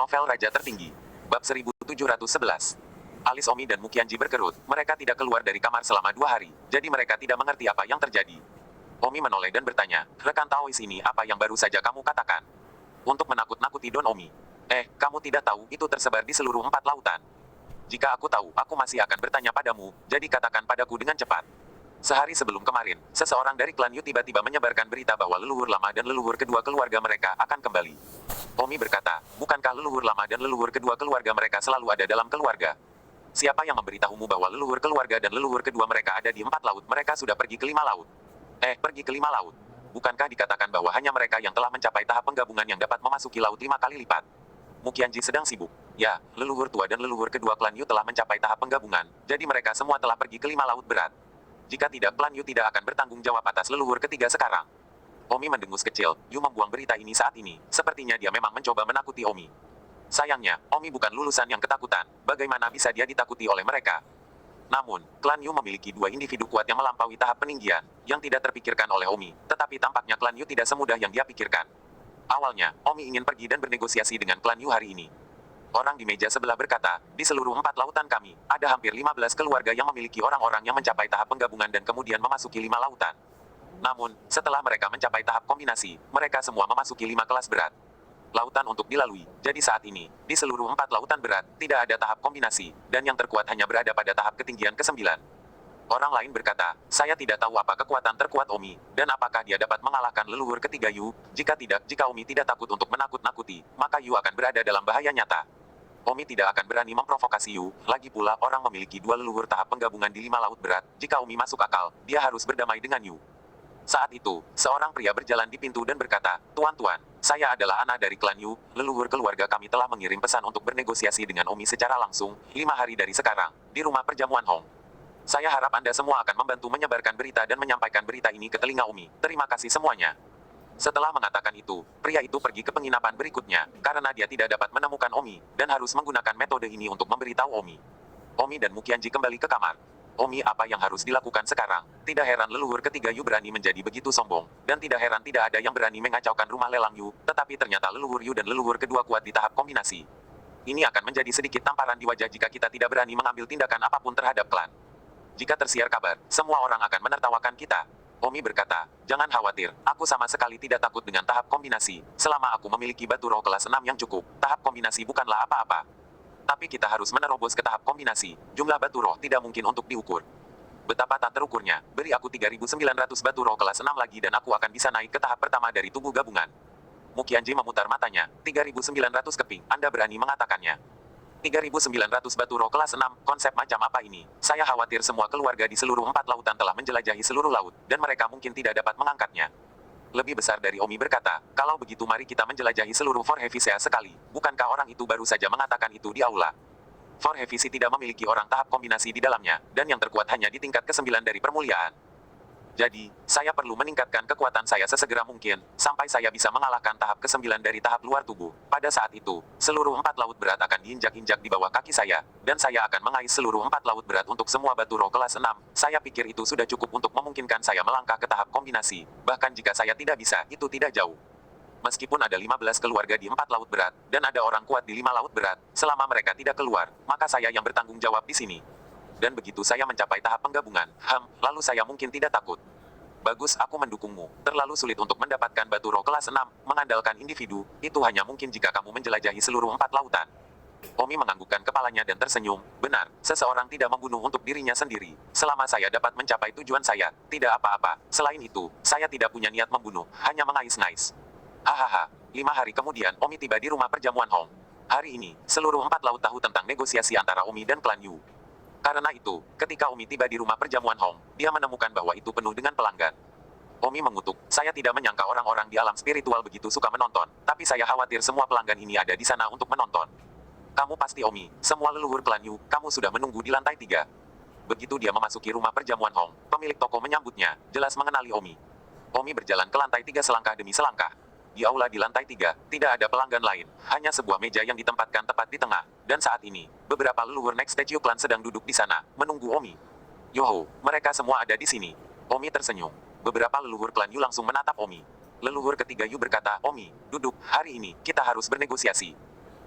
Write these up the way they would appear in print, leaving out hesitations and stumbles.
Novel Raja Tertinggi. Bab 1711. Alis Omi dan Mukianji berkerut, mereka tidak keluar dari kamar selama 2 hari, jadi mereka tidak mengerti apa yang terjadi. Omi menoleh dan bertanya, rekan Taois ini apa yang baru saja kamu katakan? Untuk menakut-nakuti Don Omi. Kamu tidak tahu itu tersebar di seluruh 4 lautan. Jika aku tahu, aku masih akan bertanya padamu, jadi katakan padaku dengan cepat. Sehari sebelum kemarin, seseorang dari klan Yu tiba-tiba menyebarkan berita bahwa leluhur lama dan leluhur kedua keluarga mereka akan kembali. Omi berkata, bukankah leluhur lama dan leluhur kedua keluarga mereka selalu ada dalam keluarga? Siapa yang memberitahumu bahwa leluhur keluarga dan leluhur kedua mereka ada di 4 laut? Mereka sudah pergi ke 5 laut. Pergi ke 5 laut. Bukankah dikatakan bahwa hanya mereka yang telah mencapai tahap penggabungan yang dapat memasuki laut 5 kali lipat? Mukianji sedang sibuk. Ya, leluhur tua dan leluhur kedua klan Yu telah mencapai tahap penggabungan, jadi mereka semua telah pergi ke 5 laut berat. Jika tidak, klan Yu tidak akan bertanggung jawab atas leluhur ketiga sekarang. Omi mendengus kecil. Yu membuang berita ini saat ini. Sepertinya dia memang mencoba menakuti Omi. Sayangnya, Omi bukan lulusan yang ketakutan. Bagaimana bisa dia ditakuti oleh mereka? Namun, klan Yu memiliki 2 individu kuat yang melampaui tahap peninggian, yang tidak terpikirkan oleh Omi. Tetapi tampaknya klan Yu tidak semudah yang dia pikirkan. Awalnya, Omi ingin pergi dan bernegosiasi dengan klan Yu hari ini. Orang di meja sebelah berkata, di seluruh 4 lautan kami, ada hampir 15 keluarga yang memiliki orang-orang yang mencapai tahap penggabungan dan kemudian memasuki 5 lautan. Namun, setelah mereka mencapai tahap kombinasi, mereka semua memasuki 5 kelas berat. Lautan untuk dilalui. Jadi saat ini, di seluruh 4 lautan berat, tidak ada tahap kombinasi, dan yang terkuat hanya berada pada tahap ketinggian ke-9. Orang lain berkata, saya tidak tahu apa kekuatan terkuat Omi, dan apakah dia dapat mengalahkan leluhur ketiga Yu. Jika tidak, jika Omi tidak takut untuk menakut-nakuti, maka Yu akan berada dalam bahaya nyata. Omi tidak akan berani memprovokasi Yu, lagi pula orang memiliki 2 leluhur tahap penggabungan di 5 laut berat. Jika Omi masuk akal, dia harus berdamai dengan Yu. Saat itu, seorang pria berjalan di pintu dan berkata, Tuan-tuan, saya adalah anak dari klan Yu, leluhur keluarga kami telah mengirim pesan untuk bernegosiasi dengan Omi secara langsung, 5 hari dari sekarang, di rumah perjamuan Hong. Saya harap Anda semua akan membantu menyebarkan berita dan menyampaikan berita ini ke telinga Omi. Terima kasih semuanya. Setelah mengatakan itu, pria itu pergi ke penginapan berikutnya, karena dia tidak dapat menemukan Omi, dan harus menggunakan metode ini untuk memberitahu Omi. Omi dan Mukianji kembali ke kamar. Omi, apa yang harus dilakukan sekarang? Tidak heran leluhur ketiga Yu berani menjadi begitu sombong, dan tidak heran tidak ada yang berani mengacaukan rumah lelang Yu, tetapi ternyata leluhur Yu dan leluhur kedua kuat di tahap kombinasi. Ini akan menjadi sedikit tamparan di wajah jika kita tidak berani mengambil tindakan apapun terhadap klan. Jika tersiar kabar, semua orang akan menertawakan kita. Omi berkata, jangan khawatir, aku sama sekali tidak takut dengan tahap kombinasi, selama aku memiliki batu roh kelas 6 yang cukup, tahap kombinasi bukanlah apa-apa. Tapi kita harus menerobos ke tahap kombinasi, jumlah batu roh tidak mungkin untuk diukur. Betapa tak terukurnya, beri aku 3.900 batu roh kelas 6 lagi dan aku akan bisa naik ke tahap pertama dari tubuh gabungan. Mukianji memutar matanya, 3.900 keping, Anda berani mengatakannya. 3.900 batu roh kelas 6, konsep macam apa ini? Saya khawatir semua keluarga di seluruh 4 lautan telah menjelajahi seluruh laut, dan mereka mungkin tidak dapat mengangkatnya. Lebih besar dari Omi berkata, kalau begitu mari kita menjelajahi seluruh For Heavisea sekali. Bukankah orang itu baru saja mengatakan itu di aula? For Heavisea tidak memiliki orang tahap kombinasi di dalamnya, dan yang terkuat hanya di tingkat ke-9 dari permuliaan. Jadi, saya perlu meningkatkan kekuatan saya sesegera mungkin, sampai saya bisa mengalahkan tahap ke-9 dari tahap luar tubuh. Pada saat itu, seluruh 4 laut berat akan diinjak-injak di bawah kaki saya, dan saya akan mengais seluruh 4 laut berat untuk semua batu roh kelas 6. Saya pikir itu sudah cukup untuk memungkinkan saya melangkah ke tahap kombinasi. Bahkan jika saya tidak bisa, itu tidak jauh. Meskipun ada 15 keluarga di 4 laut berat, dan ada orang kuat di 5 laut berat, selama mereka tidak keluar, maka saya yang bertanggung jawab di sini. Dan begitu saya mencapai tahap penggabungan, lalu saya mungkin tidak takut. Bagus, aku mendukungmu. Terlalu sulit untuk mendapatkan batu roh kelas 6, mengandalkan individu, itu hanya mungkin jika kamu menjelajahi seluruh 4 lautan. Omi menganggukkan kepalanya dan tersenyum, benar, seseorang tidak membunuh untuk dirinya sendiri. Selama saya dapat mencapai tujuan saya, tidak apa-apa. Selain itu, saya tidak punya niat membunuh, hanya mengais-ngais. Hahaha, 5 hari kemudian Omi tiba di rumah perjamuan Hong. Hari ini, seluruh 4 laut tahu tentang negosiasi antara Omi dan klan Yu. Karena itu, ketika Omi tiba di rumah perjamuan Hong, dia menemukan bahwa itu penuh dengan pelanggan. Omi mengutuk, saya tidak menyangka orang-orang di alam spiritual begitu suka menonton, tapi saya khawatir semua pelanggan ini ada di sana untuk menonton. Kamu pasti Omi, semua leluhur klan Yu, kamu sudah menunggu di lantai 3. Begitu dia memasuki rumah perjamuan Hong, pemilik toko menyambutnya, jelas mengenali Omi. Omi berjalan ke lantai 3 selangkah demi selangkah. Di aula di lantai 3, tidak ada pelanggan lain, hanya sebuah meja yang ditempatkan tepat di tengah, dan saat ini, beberapa leluhur Next Statue Clan sedang duduk di sana, menunggu Omi. Yoho, mereka semua ada di sini. Omi tersenyum. Beberapa leluhur klan Yu langsung menatap Omi. Leluhur ketiga Yu berkata, Omi, duduk, hari ini, kita harus bernegosiasi.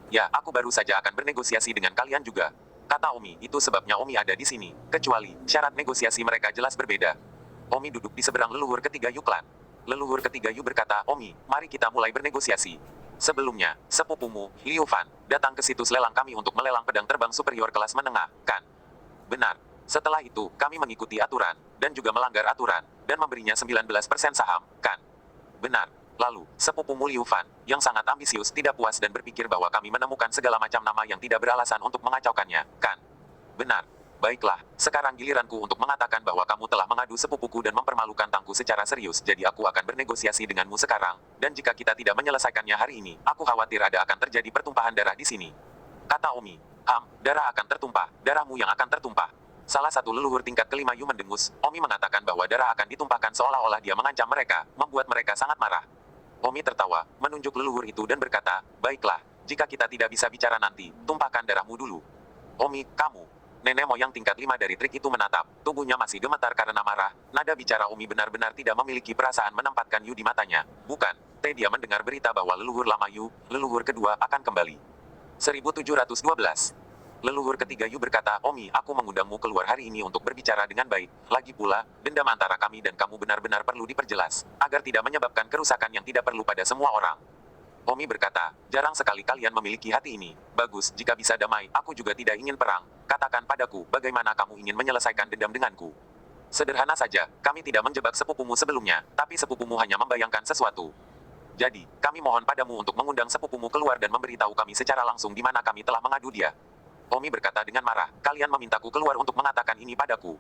Ya, aku baru saja akan bernegosiasi dengan kalian juga. Kata Omi, itu sebabnya Omi ada di sini. Kecuali, syarat negosiasi mereka jelas berbeda. Omi duduk di seberang leluhur ketiga Yu Clan. Leluhur ketiga Yu berkata, Omi, mari kita mulai bernegosiasi. Sebelumnya, sepupumu, Liu Fan, datang ke situs lelang kami untuk melelang pedang terbang superior kelas menengah, kan? Benar. Setelah itu, kami mengikuti aturan, dan juga melanggar aturan, dan memberinya 19% saham, kan? Benar. Lalu, sepupumu Liu Fan, yang sangat ambisius tidak puas dan berpikir bahwa kami menemukan segala macam nama yang tidak beralasan untuk mengacaukannya, kan? Benar. Baiklah, sekarang giliranku untuk mengatakan bahwa kamu telah mengadu sepupuku dan mempermalukan Tangku secara serius, jadi aku akan bernegosiasi denganmu sekarang, dan jika kita tidak menyelesaikannya hari ini, aku khawatir ada akan terjadi pertumpahan darah di sini. Kata Omi. Darah akan tertumpah, darahmu yang akan tertumpah. Salah satu leluhur tingkat kelima Yu mendengus, Omi mengatakan bahwa darah akan ditumpahkan seolah-olah dia mengancam mereka, membuat mereka sangat marah. Omi tertawa, menunjuk leluhur itu dan berkata, baiklah, jika kita tidak bisa bicara nanti, tumpahkan darahmu dulu. Omi, kamu. Nenek moyang tingkat 5 dari trik itu menatap, tubuhnya masih gemetar karena marah, nada bicara Omi benar-benar tidak memiliki perasaan menempatkan Yu di matanya. Bukan, dia mendengar berita bahwa leluhur lama Yu, leluhur kedua akan kembali. 1712. Leluhur ketiga Yu berkata, Omi, aku mengundangmu keluar hari ini untuk berbicara dengan baik. Lagi pula, dendam antara kami dan kamu benar-benar perlu diperjelas, agar tidak menyebabkan kerusakan yang tidak perlu pada semua orang. Omi berkata, jarang sekali kalian memiliki hati ini. Bagus, jika bisa damai, aku juga tidak ingin perang. Katakan padaku, bagaimana kamu ingin menyelesaikan dendam denganku? Sederhana saja, kami tidak menjebak sepupumu sebelumnya, tapi sepupumu hanya membayangkan sesuatu. Jadi, kami mohon padamu untuk mengundang sepupumu keluar dan memberitahu kami secara langsung di mana kami telah mengadu dia. Omi berkata dengan marah, kalian memintaku keluar untuk mengatakan ini padaku.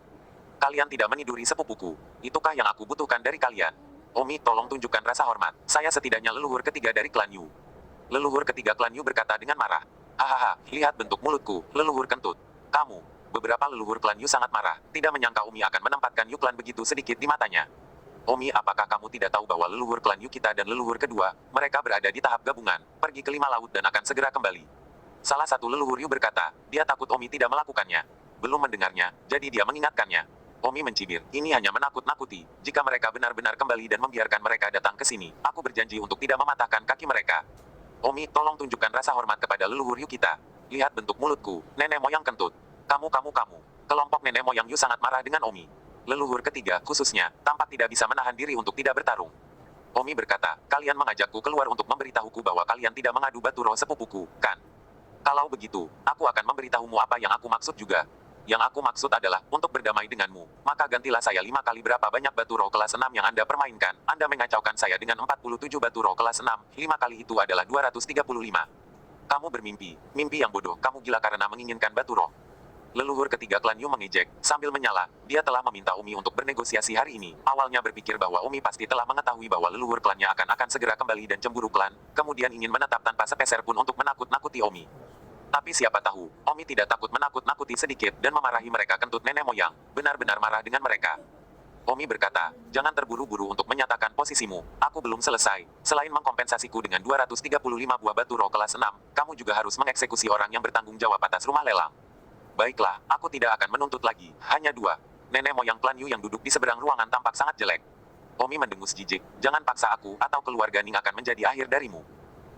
Kalian tidak meniduri sepupuku. Itukah yang aku butuhkan dari kalian? Omi, tolong tunjukkan rasa hormat. Saya setidaknya leluhur ketiga dari klan Yu. Leluhur ketiga klan Yu berkata dengan marah. Hahaha, lihat bentuk mulutku, leluhur kentut. Kamu. Beberapa leluhur klan Yu sangat marah, tidak menyangka Omi akan menempatkan Yu klan begitu sedikit di matanya. Omi, apakah kamu tidak tahu bahwa leluhur klan Yu kita dan leluhur kedua, mereka berada di tahap gabungan, pergi ke 5 laut dan akan segera kembali. Salah satu leluhur Yu berkata, dia takut Omi tidak melakukannya. Belum mendengarnya, jadi dia mengingatkannya. Omi mencibir, ini hanya menakut-nakuti. Jika mereka benar-benar kembali dan membiarkan mereka datang ke sini, aku berjanji untuk tidak mematahkan kaki mereka. Omi, tolong tunjukkan rasa hormat kepada leluhur Yu kita. Lihat bentuk mulutku, nenek moyang kentut. Kamu. Kelompok nenek moyang Yu sangat marah dengan Omi. Leluhur ketiga, khususnya, tampak tidak bisa menahan diri untuk tidak bertarung. Omi berkata, kalian mengajakku keluar untuk memberitahuku bahwa kalian tidak mengadu batu roh sepupuku, kan? Kalau begitu, aku akan memberitahumu apa yang aku maksud juga. Yang aku maksud adalah, untuk berdamai denganmu, maka gantilah saya 5 kali berapa banyak batu roh kelas 6 yang Anda permainkan. Anda mengacaukan saya dengan 47 batu roh kelas 6, 5 kali itu adalah 235. Kamu bermimpi, mimpi yang bodoh, kamu gila karena menginginkan batu roh. Leluhur ketiga klan Yu mengejek, sambil menyala, dia telah meminta Omi untuk bernegosiasi hari ini. Awalnya berpikir bahwa Omi pasti telah mengetahui bahwa leluhur klannya akan segera kembali dan cemburu klan, kemudian ingin menetap tanpa sepeser pun untuk menakut-nakuti Omi. Tapi siapa tahu, Omi tidak takut menakut-nakuti sedikit dan memarahi mereka kentut nenek moyang, benar-benar marah dengan mereka. Omi berkata, jangan terburu-buru untuk menyatakan posisimu, aku belum selesai. Selain mengkompensasiku dengan 235 buah batu roh kelas 6, kamu juga harus mengeksekusi orang yang bertanggung jawab atas rumah lelang. Baiklah, aku tidak akan menuntut lagi, hanya 2. Nenek moyang klan Yu yang duduk di seberang ruangan tampak sangat jelek. Omi mendengus jijik, jangan paksa aku atau keluarga Ning akan menjadi akhir darimu.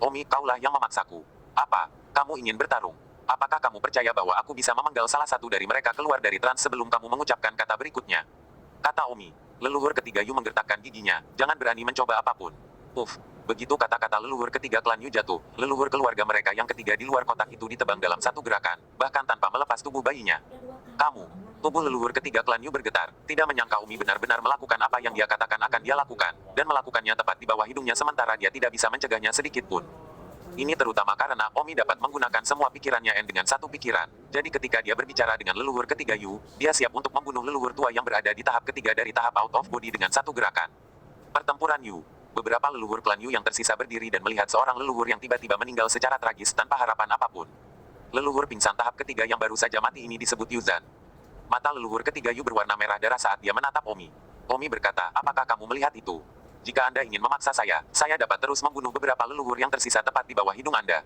Omi, kaulah yang memaksaku. Apa? Kamu ingin bertarung? Apakah kamu percaya bahwa aku bisa memenggal salah satu dari mereka keluar dari trans sebelum kamu mengucapkan kata berikutnya? Kata Omi. Leluhur ketiga Yu menggertakkan giginya, jangan berani mencoba apapun. Begitu kata-kata leluhur ketiga klan Yu jatuh, leluhur keluarga mereka yang ketiga di luar kotak itu ditebang dalam satu gerakan, bahkan tanpa melepas tubuh bayinya. Kamu. Tubuh leluhur ketiga klan Yu bergetar, tidak menyangka Omi benar-benar melakukan apa yang dia katakan akan dia lakukan, dan melakukannya tepat di bawah hidungnya sementara dia tidak bisa mencegahnya sedikit pun. Ini terutama karena Omi dapat menggunakan semua pikirannya dengan satu pikiran. Jadi ketika dia berbicara dengan leluhur ketiga Yu, dia siap untuk membunuh leluhur tua yang berada di tahap ketiga dari tahap out of body dengan satu gerakan. Pertempuran Yu. Beberapa leluhur klan Yu yang tersisa berdiri dan melihat seorang leluhur yang tiba-tiba meninggal secara tragis tanpa harapan apapun. Leluhur pingsan tahap ketiga yang baru saja mati ini disebut Yuzan. Mata leluhur ketiga Yu berwarna merah darah saat dia menatap Omi. Omi berkata, apakah kamu melihat itu? Jika Anda ingin memaksa saya dapat terus membunuh beberapa leluhur yang tersisa tepat di bawah hidung Anda.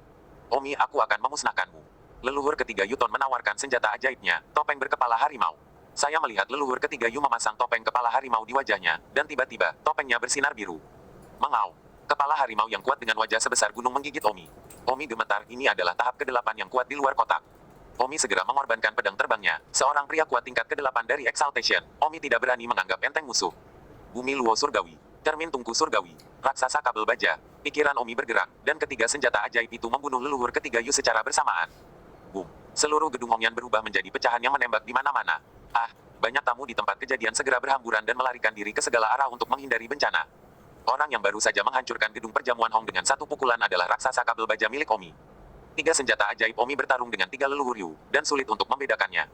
Omi, aku akan memusnahkanmu. Leluhur ketiga Yuton menawarkan senjata ajaibnya, topeng berkepala harimau. Saya melihat leluhur ketiga Yu memasang topeng kepala harimau di wajahnya, dan tiba-tiba, topengnya bersinar biru. Mengau. Kepala harimau yang kuat dengan wajah sebesar gunung menggigit Omi. Omi gemetar, ini adalah tahap ke-8 yang kuat di luar kotak. Omi segera mengorbankan pedang terbangnya, seorang pria kuat tingkat ke-8 dari Exaltation. Omi tidak berani menganggap enteng musuh. Bumi Luo Surgawi, cermin tungku surgawi, raksasa kabel baja. Pikiran Omi bergerak, dan ketiga senjata ajaib itu membunuh leluhur ketiga Yu secara bersamaan. Boom! Seluruh gedung Hongyan berubah menjadi pecahan yang menembak di mana-mana. Ah, banyak tamu di tempat kejadian segera berhamburan dan melarikan diri ke segala arah untuk menghindari bencana. Orang yang baru saja menghancurkan gedung perjamuan Hong dengan satu pukulan adalah raksasa kabel baja milik Omi. Tiga senjata ajaib Omi bertarung dengan tiga leluhur Yu, dan sulit untuk membedakannya.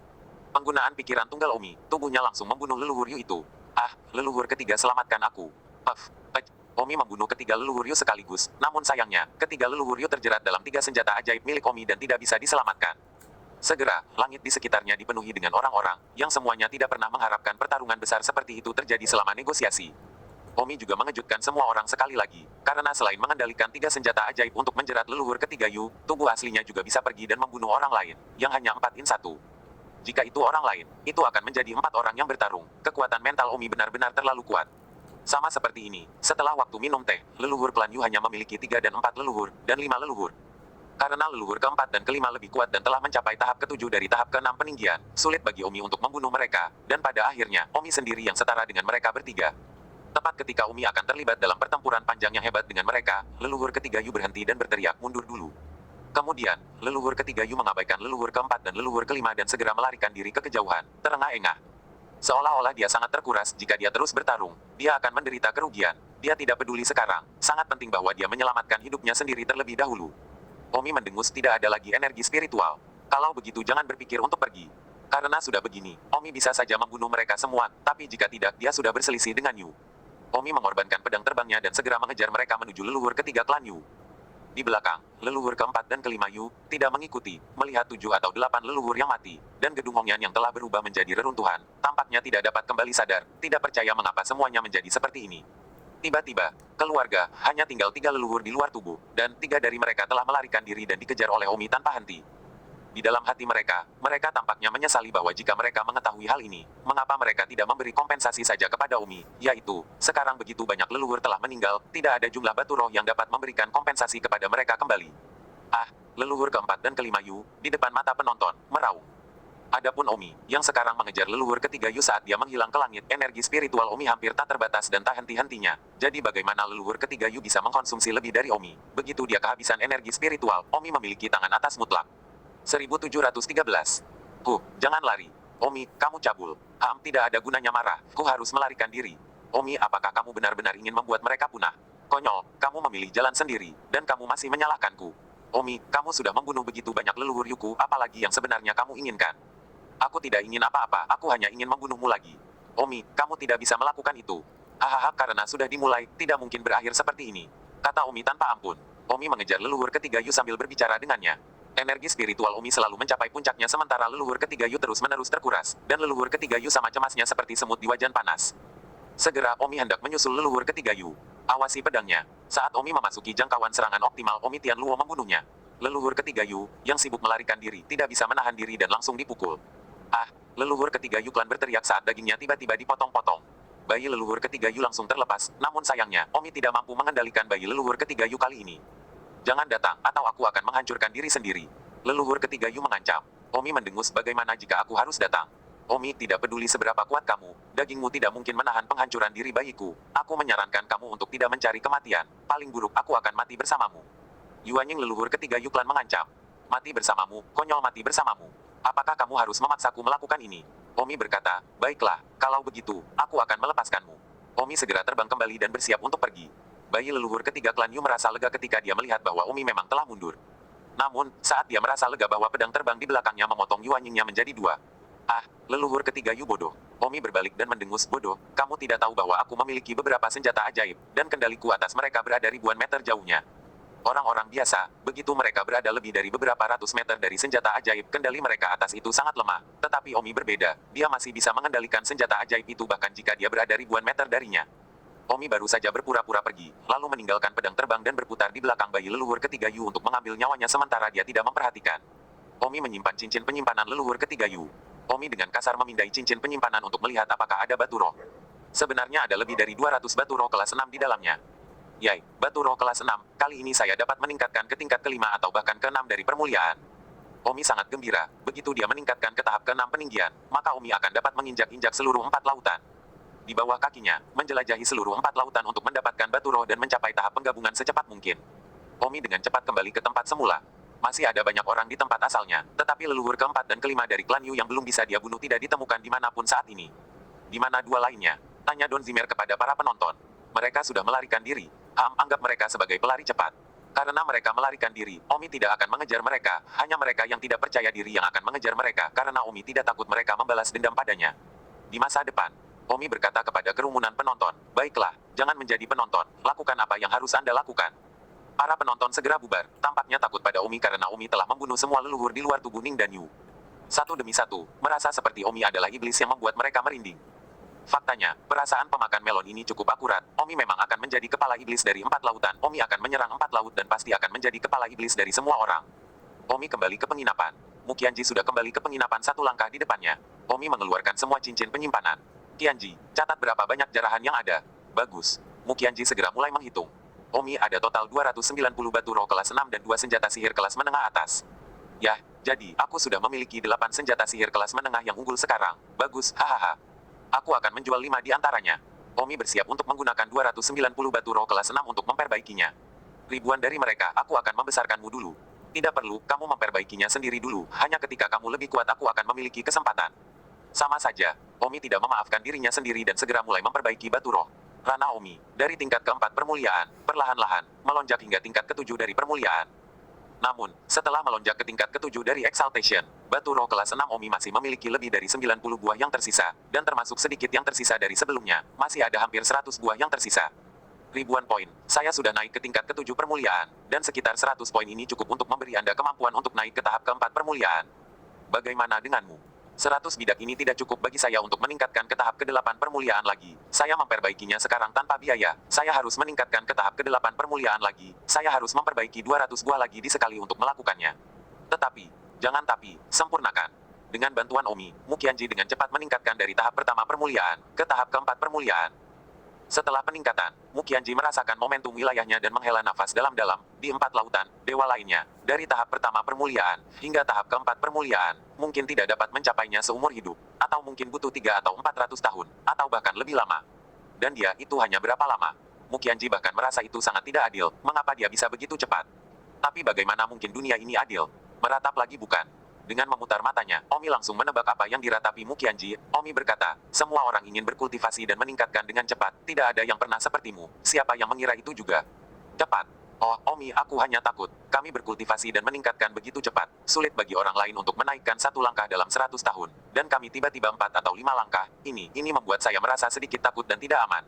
Penggunaan pikiran tunggal Omi, tubuhnya langsung membunuh leluhur Yu itu. Ah, leluhur ketiga selamatkan aku. Puff, pek. Omi membunuh ketiga leluhur Yu sekaligus, namun sayangnya, ketiga leluhur Yu terjerat dalam tiga senjata ajaib milik Omi dan tidak bisa diselamatkan. Segera, langit di sekitarnya dipenuhi dengan orang-orang, yang semuanya tidak pernah mengharapkan pertarungan besar seperti itu terjadi selama negosiasi. Omi juga mengejutkan semua orang sekali lagi, karena selain mengendalikan tiga senjata ajaib untuk menjerat leluhur ketiga Yu, tubuh aslinya juga bisa pergi dan membunuh orang lain, yang hanya 4-in-1. Jika itu orang lain, itu akan menjadi 4 orang yang bertarung. Kekuatan mental Omi benar-benar terlalu kuat. Sama seperti ini, setelah waktu minum teh, leluhur klan Yu hanya memiliki 3 dan 4 leluhur, dan 5 leluhur. Karena leluhur keempat dan kelima lebih kuat dan telah mencapai tahap ke-7 dari tahap ke-6 peninggian, sulit bagi Omi untuk membunuh mereka, dan pada akhirnya, Omi sendiri yang setara dengan mereka bertiga. Tepat ketika Omi akan terlibat dalam pertempuran panjang yang hebat dengan mereka, leluhur ketiga Yu berhenti dan berteriak mundur dulu. Kemudian, leluhur ketiga Yu mengabaikan leluhur keempat dan leluhur kelima dan segera melarikan diri ke kejauhan, terengah-engah. Seolah-olah dia sangat terkuras jika dia terus bertarung, dia akan menderita kerugian. Dia tidak peduli sekarang, sangat penting bahwa dia menyelamatkan hidupnya sendiri terlebih dahulu. Omi mendengus tidak ada lagi energi spiritual. Kalau begitu jangan berpikir untuk pergi. Karena sudah begini, Omi bisa saja membunuh mereka semua, tapi jika tidak dia sudah berselisih dengan Yu. Omi mengorbankan pedang terbangnya dan segera mengejar mereka menuju leluhur ketiga klan Yu. Di belakang, leluhur keempat dan kelima Yu tidak mengikuti, melihat 7 atau 8 leluhur yang mati, dan gedung Hongyan yang telah berubah menjadi reruntuhan, tampaknya tidak dapat kembali sadar, tidak percaya mengapa semuanya menjadi seperti ini. Tiba-tiba, keluarga, hanya tinggal 3 leluhur di luar tubuh, dan 3 dari mereka telah melarikan diri dan dikejar oleh Omi tanpa henti. Di dalam hati mereka, mereka tampaknya menyesali bahwa jika mereka mengetahui hal ini, mengapa mereka tidak memberi kompensasi saja kepada Omi, yaitu, sekarang begitu banyak leluhur telah meninggal, tidak ada jumlah batu roh yang dapat memberikan kompensasi kepada mereka kembali. Ah, leluhur keempat dan kelima Yu, di depan mata penonton, meraung. Adapun Omi, yang sekarang mengejar leluhur ketiga Yu saat dia menghilang ke langit, energi spiritual Omi hampir tak terbatas dan tak henti-hentinya. Jadi bagaimana leluhur ketiga Yu bisa mengkonsumsi lebih dari Omi? Begitu dia kehabisan energi spiritual, Omi memiliki tangan atas mutlak. 1713. Jangan lari. Omi, kamu cabul. Tidak ada gunanya marah. Harus melarikan diri. Omi, apakah kamu benar-benar ingin membuat mereka punah? Konyol, kamu memilih jalan sendiri, dan kamu masih menyalahkanku. Omi, kamu sudah membunuh begitu banyak leluhur Yuku, apalagi yang sebenarnya kamu inginkan. Aku tidak ingin apa-apa, aku hanya ingin membunuhmu lagi. Omi, kamu tidak bisa melakukan itu. Hahaha, karena sudah dimulai, tidak mungkin berakhir seperti ini. Kata Omi tanpa ampun. Omi mengejar leluhur ketiga Yu sambil berbicara dengannya. Energi spiritual Omi selalu mencapai puncaknya sementara leluhur ketiga Yu terus-menerus terkuras, dan leluhur ketiga Yu sama cemasnya seperti semut di wajan panas. Segera Omi hendak menyusul leluhur ketiga Yu. Awasi pedangnya. Saat Omi memasuki jangkauan serangan optimal Omi Tianluo membunuhnya. Leluhur ketiga Yu, yang sibuk melarikan diri, tidak bisa menahan diri dan langsung dipukul. Ah, leluhur ketiga Yu klan berteriak saat dagingnya tiba-tiba dipotong-potong. Bayi leluhur ketiga Yu langsung terlepas, namun sayangnya, Omi tidak mampu mengendalikan bayi leluhur ketiga Yu kali ini. Jangan datang, atau aku akan menghancurkan diri sendiri. Leluhur ketiga Yu mengancam. Omi mendengus bagaimana jika aku harus datang. Omi tidak peduli seberapa kuat kamu, dagingmu tidak mungkin menahan penghancuran diri bayiku. Aku menyarankan kamu untuk tidak mencari kematian. Paling buruk aku akan mati bersamamu. Yuanying leluhur ketiga Yu klan mengancam. Mati bersamamu, konyol mati bersamamu. Apakah kamu harus memaksaku melakukan ini? Omi berkata, baiklah, kalau begitu, aku akan melepaskanmu. Omi segera terbang kembali dan bersiap untuk pergi. Bayi leluhur ketiga klan Yu merasa lega ketika dia melihat bahwa Omi memang telah mundur. Namun, saat dia merasa lega bahwa pedang terbang di belakangnya memotong Yuanyingnya menjadi 2. Ah, leluhur ketiga Yu bodoh. Omi berbalik dan mendengus, bodoh, kamu tidak tahu bahwa aku memiliki beberapa senjata ajaib, dan kendaliku atas mereka berada ribuan meter jauhnya. Orang-orang biasa, begitu mereka berada lebih dari beberapa ratus meter dari senjata ajaib, kendali mereka atas itu sangat lemah. Tetapi Omi berbeda, dia masih bisa mengendalikan senjata ajaib itu bahkan jika dia berada ribuan meter darinya. Omi baru saja berpura-pura pergi, lalu meninggalkan pedang terbang dan berputar di belakang bayi leluhur ketiga Yu untuk mengambil nyawanya sementara dia tidak memperhatikan. Omi menyimpan cincin penyimpanan leluhur ketiga Yu. Omi dengan kasar memindai cincin penyimpanan untuk melihat apakah ada batu roh. Sebenarnya ada lebih dari 200 batu roh kelas 6 di dalamnya. Yay, batu roh kelas 6, kali ini saya dapat meningkatkan ke tingkat kelima atau bahkan ke-6 dari permuliaan. Omi sangat gembira, begitu dia meningkatkan ke tahap ke-6 peninggian, maka Omi akan dapat menginjak-injak seluruh 4 lautan. Di bawah kakinya, menjelajahi seluruh 4 lautan untuk mendapatkan batu roh dan mencapai tahap penggabungan secepat mungkin. Omi dengan cepat kembali ke tempat semula. Masih ada banyak orang di tempat asalnya, tetapi leluhur keempat dan kelima dari klan Yu yang belum bisa dia bunuh tidak ditemukan dimanapun saat ini. Di mana dua lainnya? Tanya Don Zimmer kepada para penonton. Mereka sudah melarikan diri. Anggap mereka sebagai pelari cepat. Karena mereka melarikan diri, Omi tidak akan mengejar mereka, hanya mereka yang tidak percaya diri yang akan mengejar mereka karena Omi tidak takut mereka membalas dendam padanya. Di masa depan, Omi berkata kepada kerumunan penonton, baiklah, jangan menjadi penonton, lakukan apa yang harus Anda lakukan. Para penonton segera bubar, tampaknya takut pada Omi karena Omi telah membunuh semua leluhur di luar tubuh Ning dan Yu. Satu demi satu, merasa seperti Omi adalah iblis yang membuat mereka merinding. Faktanya, perasaan pemakan melon ini cukup akurat. Omi memang akan menjadi kepala iblis dari 4 lautan. Omi akan menyerang 4 laut dan pasti akan menjadi kepala iblis dari semua orang. Omi kembali ke penginapan. Mukianji sudah kembali ke penginapan 1 langkah di depannya. Omi mengeluarkan semua cincin penyimpanan. Kianji, catat berapa banyak jarahan yang ada. Bagus. Mukianji segera mulai menghitung. Omi ada total 290 batu roh kelas 6 dan 2 senjata sihir kelas menengah atas. Yah, jadi aku sudah memiliki 8 senjata sihir kelas menengah yang unggul sekarang. Bagus, hahaha. Aku akan menjual 5 di antaranya. Omi bersiap untuk menggunakan 290 batu roh kelas 6 untuk memperbaikinya. Ribuan dari mereka, aku akan membesarkanmu dulu. Tidak perlu, kamu memperbaikinya sendiri dulu. Hanya ketika kamu lebih kuat aku akan memiliki kesempatan. Sama saja, Omi tidak memaafkan dirinya sendiri dan segera mulai memperbaiki batu roh. Rana Omi, dari tingkat ke-4 permuliaan, perlahan-lahan, melonjak hingga tingkat ke-7 dari permuliaan. Namun, setelah melonjak ke tingkat ke-7 dari Exaltation, batu roh kelas 6 Omi masih memiliki lebih dari 90 buah yang tersisa, dan termasuk sedikit yang tersisa dari sebelumnya, masih ada hampir 100 buah yang tersisa. Ribuan poin, saya sudah naik ke tingkat ke-7 permuliaan, dan sekitar 100 poin ini cukup untuk memberi Anda kemampuan untuk naik ke tahap ke-4 permuliaan. Bagaimana denganmu? 100 bidak ini tidak cukup bagi saya untuk meningkatkan ke tahap ke-8 permuliaan lagi. Saya memperbaikinya sekarang tanpa biaya. Saya harus meningkatkan ke tahap ke-8 permuliaan lagi. Saya harus memperbaiki 200 buah lagi di sekali untuk melakukannya. Tetapi, jangan tapi, sempurnakan. Dengan bantuan Omi, Mukianji dengan cepat meningkatkan dari tahap pertama permuliaan ke tahap ke-4 permuliaan. Setelah peningkatan, Mukianji merasakan momentum wilayahnya dan menghela nafas dalam-dalam, di 4 lautan, dewa lainnya, dari tahap pertama permuliaan, hingga tahap ke-4 permuliaan, mungkin tidak dapat mencapainya seumur hidup, atau mungkin butuh 3 atau 400 tahun, atau bahkan lebih lama. Dan dia, itu hanya berapa lama? Mukianji bahkan merasa itu sangat tidak adil, mengapa dia bisa begitu cepat? Tapi bagaimana mungkin dunia ini adil? Meratap lagi bukan? Dengan memutar matanya, Omi langsung menebak apa yang diratapi Mukianji. Omi berkata, semua orang ingin berkultivasi dan meningkatkan dengan cepat. Tidak ada yang pernah sepertimu. Siapa yang mengira itu juga? Cepat. Oh, Omi, aku hanya takut. Kami berkultivasi dan meningkatkan begitu cepat. Sulit bagi orang lain untuk menaikkan 1 langkah dalam 100 tahun. Dan kami tiba-tiba 4 atau 5 langkah. Ini membuat saya merasa sedikit takut dan tidak aman.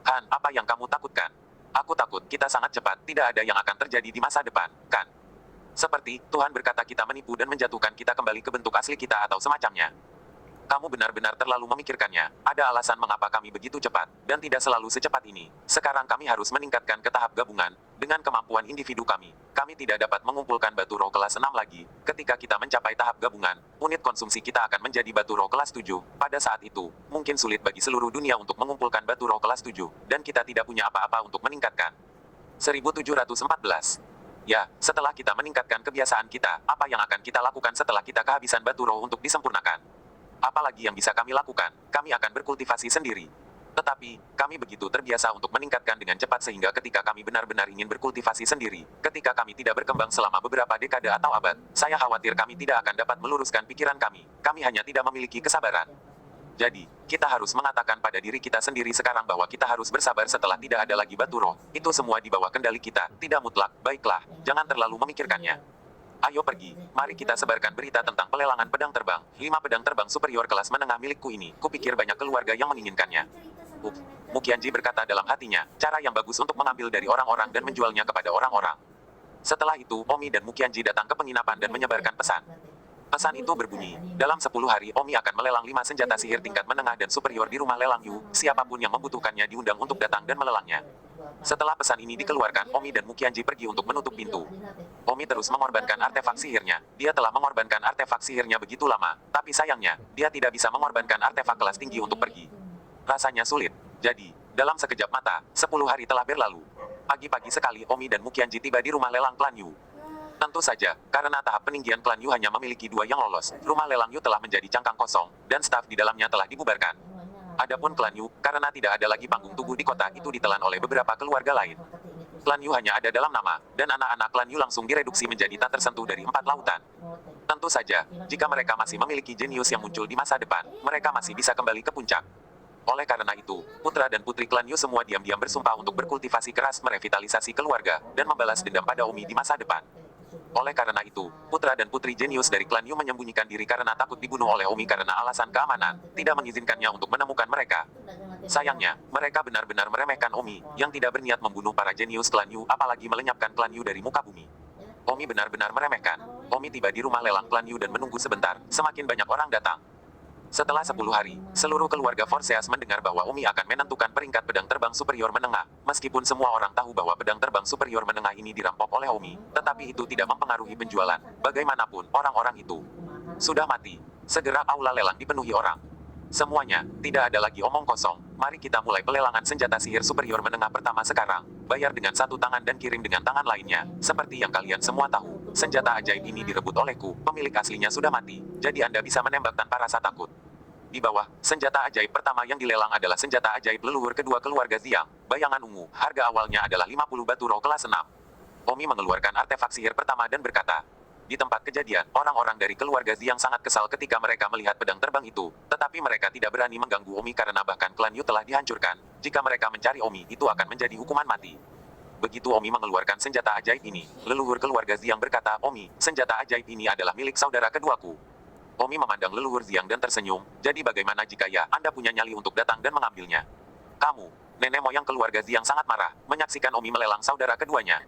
Han, apa yang kamu takutkan? Aku takut kita sangat cepat. Tidak ada yang akan terjadi di masa depan, kan? Seperti, Tuhan berkata kita menipu dan menjatuhkan kita kembali ke bentuk asli kita atau semacamnya. Kamu benar-benar terlalu memikirkannya. Ada alasan mengapa kami begitu cepat, dan tidak selalu secepat ini. Sekarang kami harus meningkatkan ke tahap gabungan. Dengan kemampuan individu kami tidak dapat mengumpulkan batu roh kelas 6 lagi. Ketika kita mencapai tahap gabungan, unit konsumsi kita akan menjadi batu roh kelas 7. Pada saat itu, mungkin sulit bagi seluruh dunia untuk mengumpulkan batu roh kelas 7, dan kita tidak punya apa-apa untuk meningkatkan. 1714. Ya, setelah kita meningkatkan kebiasaan kita, apa yang akan kita lakukan setelah kita kehabisan batu roh untuk disempurnakan? Apalagi yang bisa kami lakukan? Kami akan berkultivasi sendiri. Tetapi, kami begitu terbiasa untuk meningkatkan dengan cepat sehingga ketika kami benar-benar ingin berkultivasi sendiri, ketika kami tidak berkembang selama beberapa dekade atau abad, saya khawatir kami tidak akan dapat meluruskan pikiran kami. Kami hanya tidak memiliki kesabaran. Jadi, kita harus mengatakan pada diri kita sendiri sekarang bahwa kita harus bersabar setelah tidak ada lagi batu roh. Itu semua di bawah kendali kita, tidak mutlak. Baiklah, jangan terlalu memikirkannya. Ayo pergi, mari kita sebarkan berita tentang pelelangan pedang terbang. 5 pedang terbang superior kelas menengah milikku ini. Kupikir banyak keluarga yang menginginkannya. Mukianji berkata dalam hatinya, cara yang bagus untuk mengambil dari orang-orang dan menjualnya kepada orang-orang. Setelah itu, Omi dan Mukianji datang ke penginapan dan menyebarkan pesan. Pesan itu berbunyi, dalam 10 hari Omi akan melelang 5 senjata sihir tingkat menengah dan superior di rumah lelang Yu, siapapun yang membutuhkannya diundang untuk datang dan melelangnya. Setelah pesan ini dikeluarkan, Omi dan Mukianji pergi untuk menutup pintu. Omi terus mengorbankan artefak sihirnya. Dia telah mengorbankan artefak sihirnya begitu lama, tapi sayangnya, dia tidak bisa mengorbankan artefak kelas tinggi untuk pergi. Rasanya sulit. Jadi, dalam sekejap mata, 10 hari telah berlalu. Pagi-pagi sekali Omi dan Mukianji tiba di rumah lelang klan Yu. Tentu saja, karena tahap peninggian klan Yu hanya memiliki 2 yang lolos, rumah lelang Yu telah menjadi cangkang kosong, dan staf di dalamnya telah dibubarkan. Adapun klan Yu, karena tidak ada lagi panggung tubuh di kota itu ditelan oleh beberapa keluarga lain. Klan Yu hanya ada dalam nama, dan anak-anak klan Yu langsung direduksi menjadi tak tersentuh dari 4 lautan. Tentu saja, jika mereka masih memiliki jenius yang muncul di masa depan, mereka masih bisa kembali ke puncak. Oleh karena itu, putra dan putri klan Yu semua diam-diam bersumpah untuk berkultivasi keras merevitalisasi keluarga, dan membalas dendam pada Omi di masa depan. Oleh karena itu, putra dan putri jenius dari klan Yu menyembunyikan diri karena takut dibunuh oleh Omi karena alasan keamanan, tidak mengizinkannya untuk menemukan mereka. Sayangnya, mereka benar-benar meremehkan Omi, yang tidak berniat membunuh para jenius klan Yu, apalagi melenyapkan klan Yu dari muka bumi. Omi benar-benar meremehkan. Omi tiba di rumah lelang klan Yu dan menunggu sebentar, semakin banyak orang datang. Setelah 10 hari, seluruh keluarga Forseas mendengar bahwa Omi akan menentukan peringkat pedang terbang superior menengah. Meskipun semua orang tahu bahwa pedang terbang superior menengah ini dirampok oleh Omi, tetapi itu tidak mempengaruhi penjualan. Bagaimanapun, orang-orang itu sudah mati. Segera aula lelang dipenuhi orang. Semuanya, tidak ada lagi omong kosong. Mari kita mulai pelelangan senjata sihir superior menengah pertama sekarang. Bayar dengan satu tangan dan kirim dengan tangan lainnya. Seperti yang kalian semua tahu, senjata ajaib ini direbut olehku. Pemilik aslinya sudah mati, jadi Anda bisa menembak tanpa rasa takut. Di bawah, senjata ajaib pertama yang dilelang adalah senjata ajaib leluhur kedua keluarga Ziang. Bayangan ungu, harga awalnya adalah 50 batu roh kelas 6. Omi mengeluarkan artefak sihir pertama dan berkata, di tempat kejadian, orang-orang dari keluarga Ziang sangat kesal ketika mereka melihat pedang terbang itu, tetapi mereka tidak berani mengganggu Omi karena bahkan klan Yu telah dihancurkan. Jika mereka mencari Omi, itu akan menjadi hukuman mati. Begitu Omi mengeluarkan senjata ajaib ini, leluhur keluarga Ziang berkata, Omi, senjata ajaib ini adalah milik saudara keduaku. Omi memandang leluhur Ziang dan tersenyum, jadi bagaimana jika ya, Anda punya nyali untuk datang dan mengambilnya? Kamu, nenek moyang keluarga Ziang sangat marah, menyaksikan Omi melelang saudara keduanya.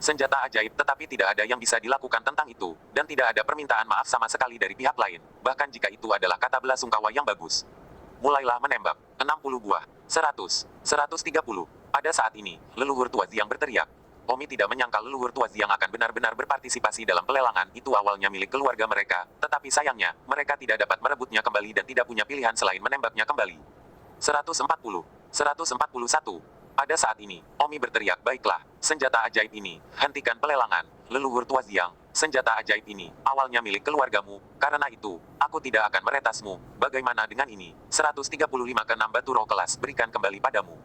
Senjata ajaib tetapi tidak ada yang bisa dilakukan tentang itu, dan tidak ada permintaan maaf sama sekali dari pihak lain, bahkan jika itu adalah kata belasungkawa yang bagus. Mulailah menembak, 60 buah, 100, 130. Pada saat ini, leluhur tua Ziang berteriak. Omi tidak menyangka leluhur tua Ziang akan benar-benar berpartisipasi dalam pelelangan itu awalnya milik keluarga mereka, tetapi sayangnya, mereka tidak dapat merebutnya kembali dan tidak punya pilihan selain menembaknya kembali. 140, 141. Pada saat ini, Omi berteriak, baiklah, senjata ajaib ini, hentikan pelelangan, leluhur tua Ziang, senjata ajaib ini, awalnya milik keluargamu, karena itu, aku tidak akan meretasmu, bagaimana dengan ini, 135 ke 6 batu roh kelas, berikan kembali padamu.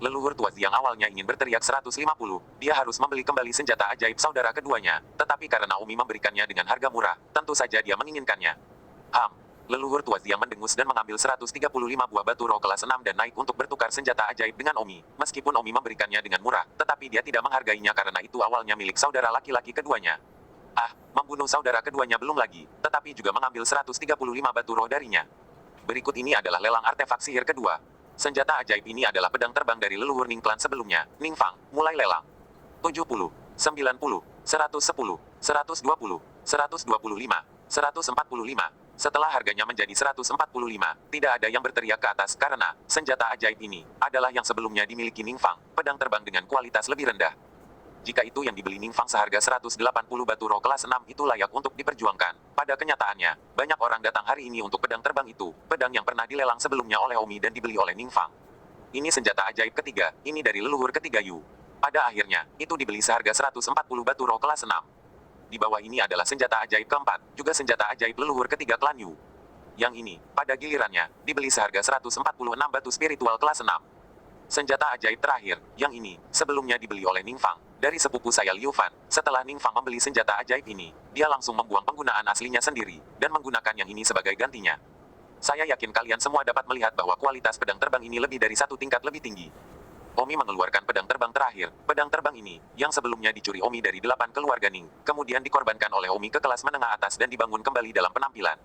Leluhur tua Ziang awalnya ingin berteriak 150, dia harus membeli kembali senjata ajaib saudara keduanya, tetapi karena Omi memberikannya dengan harga murah, tentu saja dia menginginkannya. Leluhur tua Ziang mendengus dan mengambil 135 buah batu roh kelas 6 dan naik untuk bertukar senjata ajaib dengan Omi. Meskipun Omi memberikannya dengan murah, tetapi dia tidak menghargainya karena itu awalnya milik saudara laki-laki keduanya. Membunuh saudara keduanya belum lagi, tetapi juga mengambil 135 batu roh darinya. Berikut ini adalah lelang artefak sihir kedua. Senjata ajaib ini adalah pedang terbang dari leluhur Ning Clan sebelumnya, Ning Fang, mulai lelang. 70, 90, 110, 120, 125, 145. Setelah harganya menjadi 145, tidak ada yang berteriak ke atas karena senjata ajaib ini adalah yang sebelumnya dimiliki Ning Fang, pedang terbang dengan kualitas lebih rendah. Jika itu yang dibeli Ning Fang seharga 180 batu roh kelas 6 itu layak untuk diperjuangkan. Pada kenyataannya, banyak orang datang hari ini untuk pedang terbang itu, pedang yang pernah dilelang sebelumnya oleh Omi dan dibeli oleh Ning Fang. Ini senjata ajaib ketiga, ini dari leluhur ketiga Yu. Pada akhirnya, itu dibeli seharga 140 batu roh kelas 6. Di bawah ini adalah senjata ajaib keempat, juga senjata ajaib leluhur ketiga klan Yu. Yang ini, pada gilirannya, dibeli seharga 146 batu spiritual kelas 6. Senjata ajaib terakhir, yang ini, sebelumnya dibeli oleh Ning Fang, dari sepupu saya Liu Fan. Setelah Ning Fang membeli senjata ajaib ini, dia langsung membuang penggunaan aslinya sendiri, dan menggunakan yang ini sebagai gantinya. Saya yakin kalian semua dapat melihat bahwa kualitas pedang terbang ini lebih dari satu tingkat lebih tinggi. Omi mengeluarkan pedang terbang terakhir. Pedang terbang ini, yang sebelumnya dicuri Omi dari 8 keluarga Ning, kemudian dikorbankan oleh Omi ke kelas menengah atas dan dibangun kembali dalam penampilan.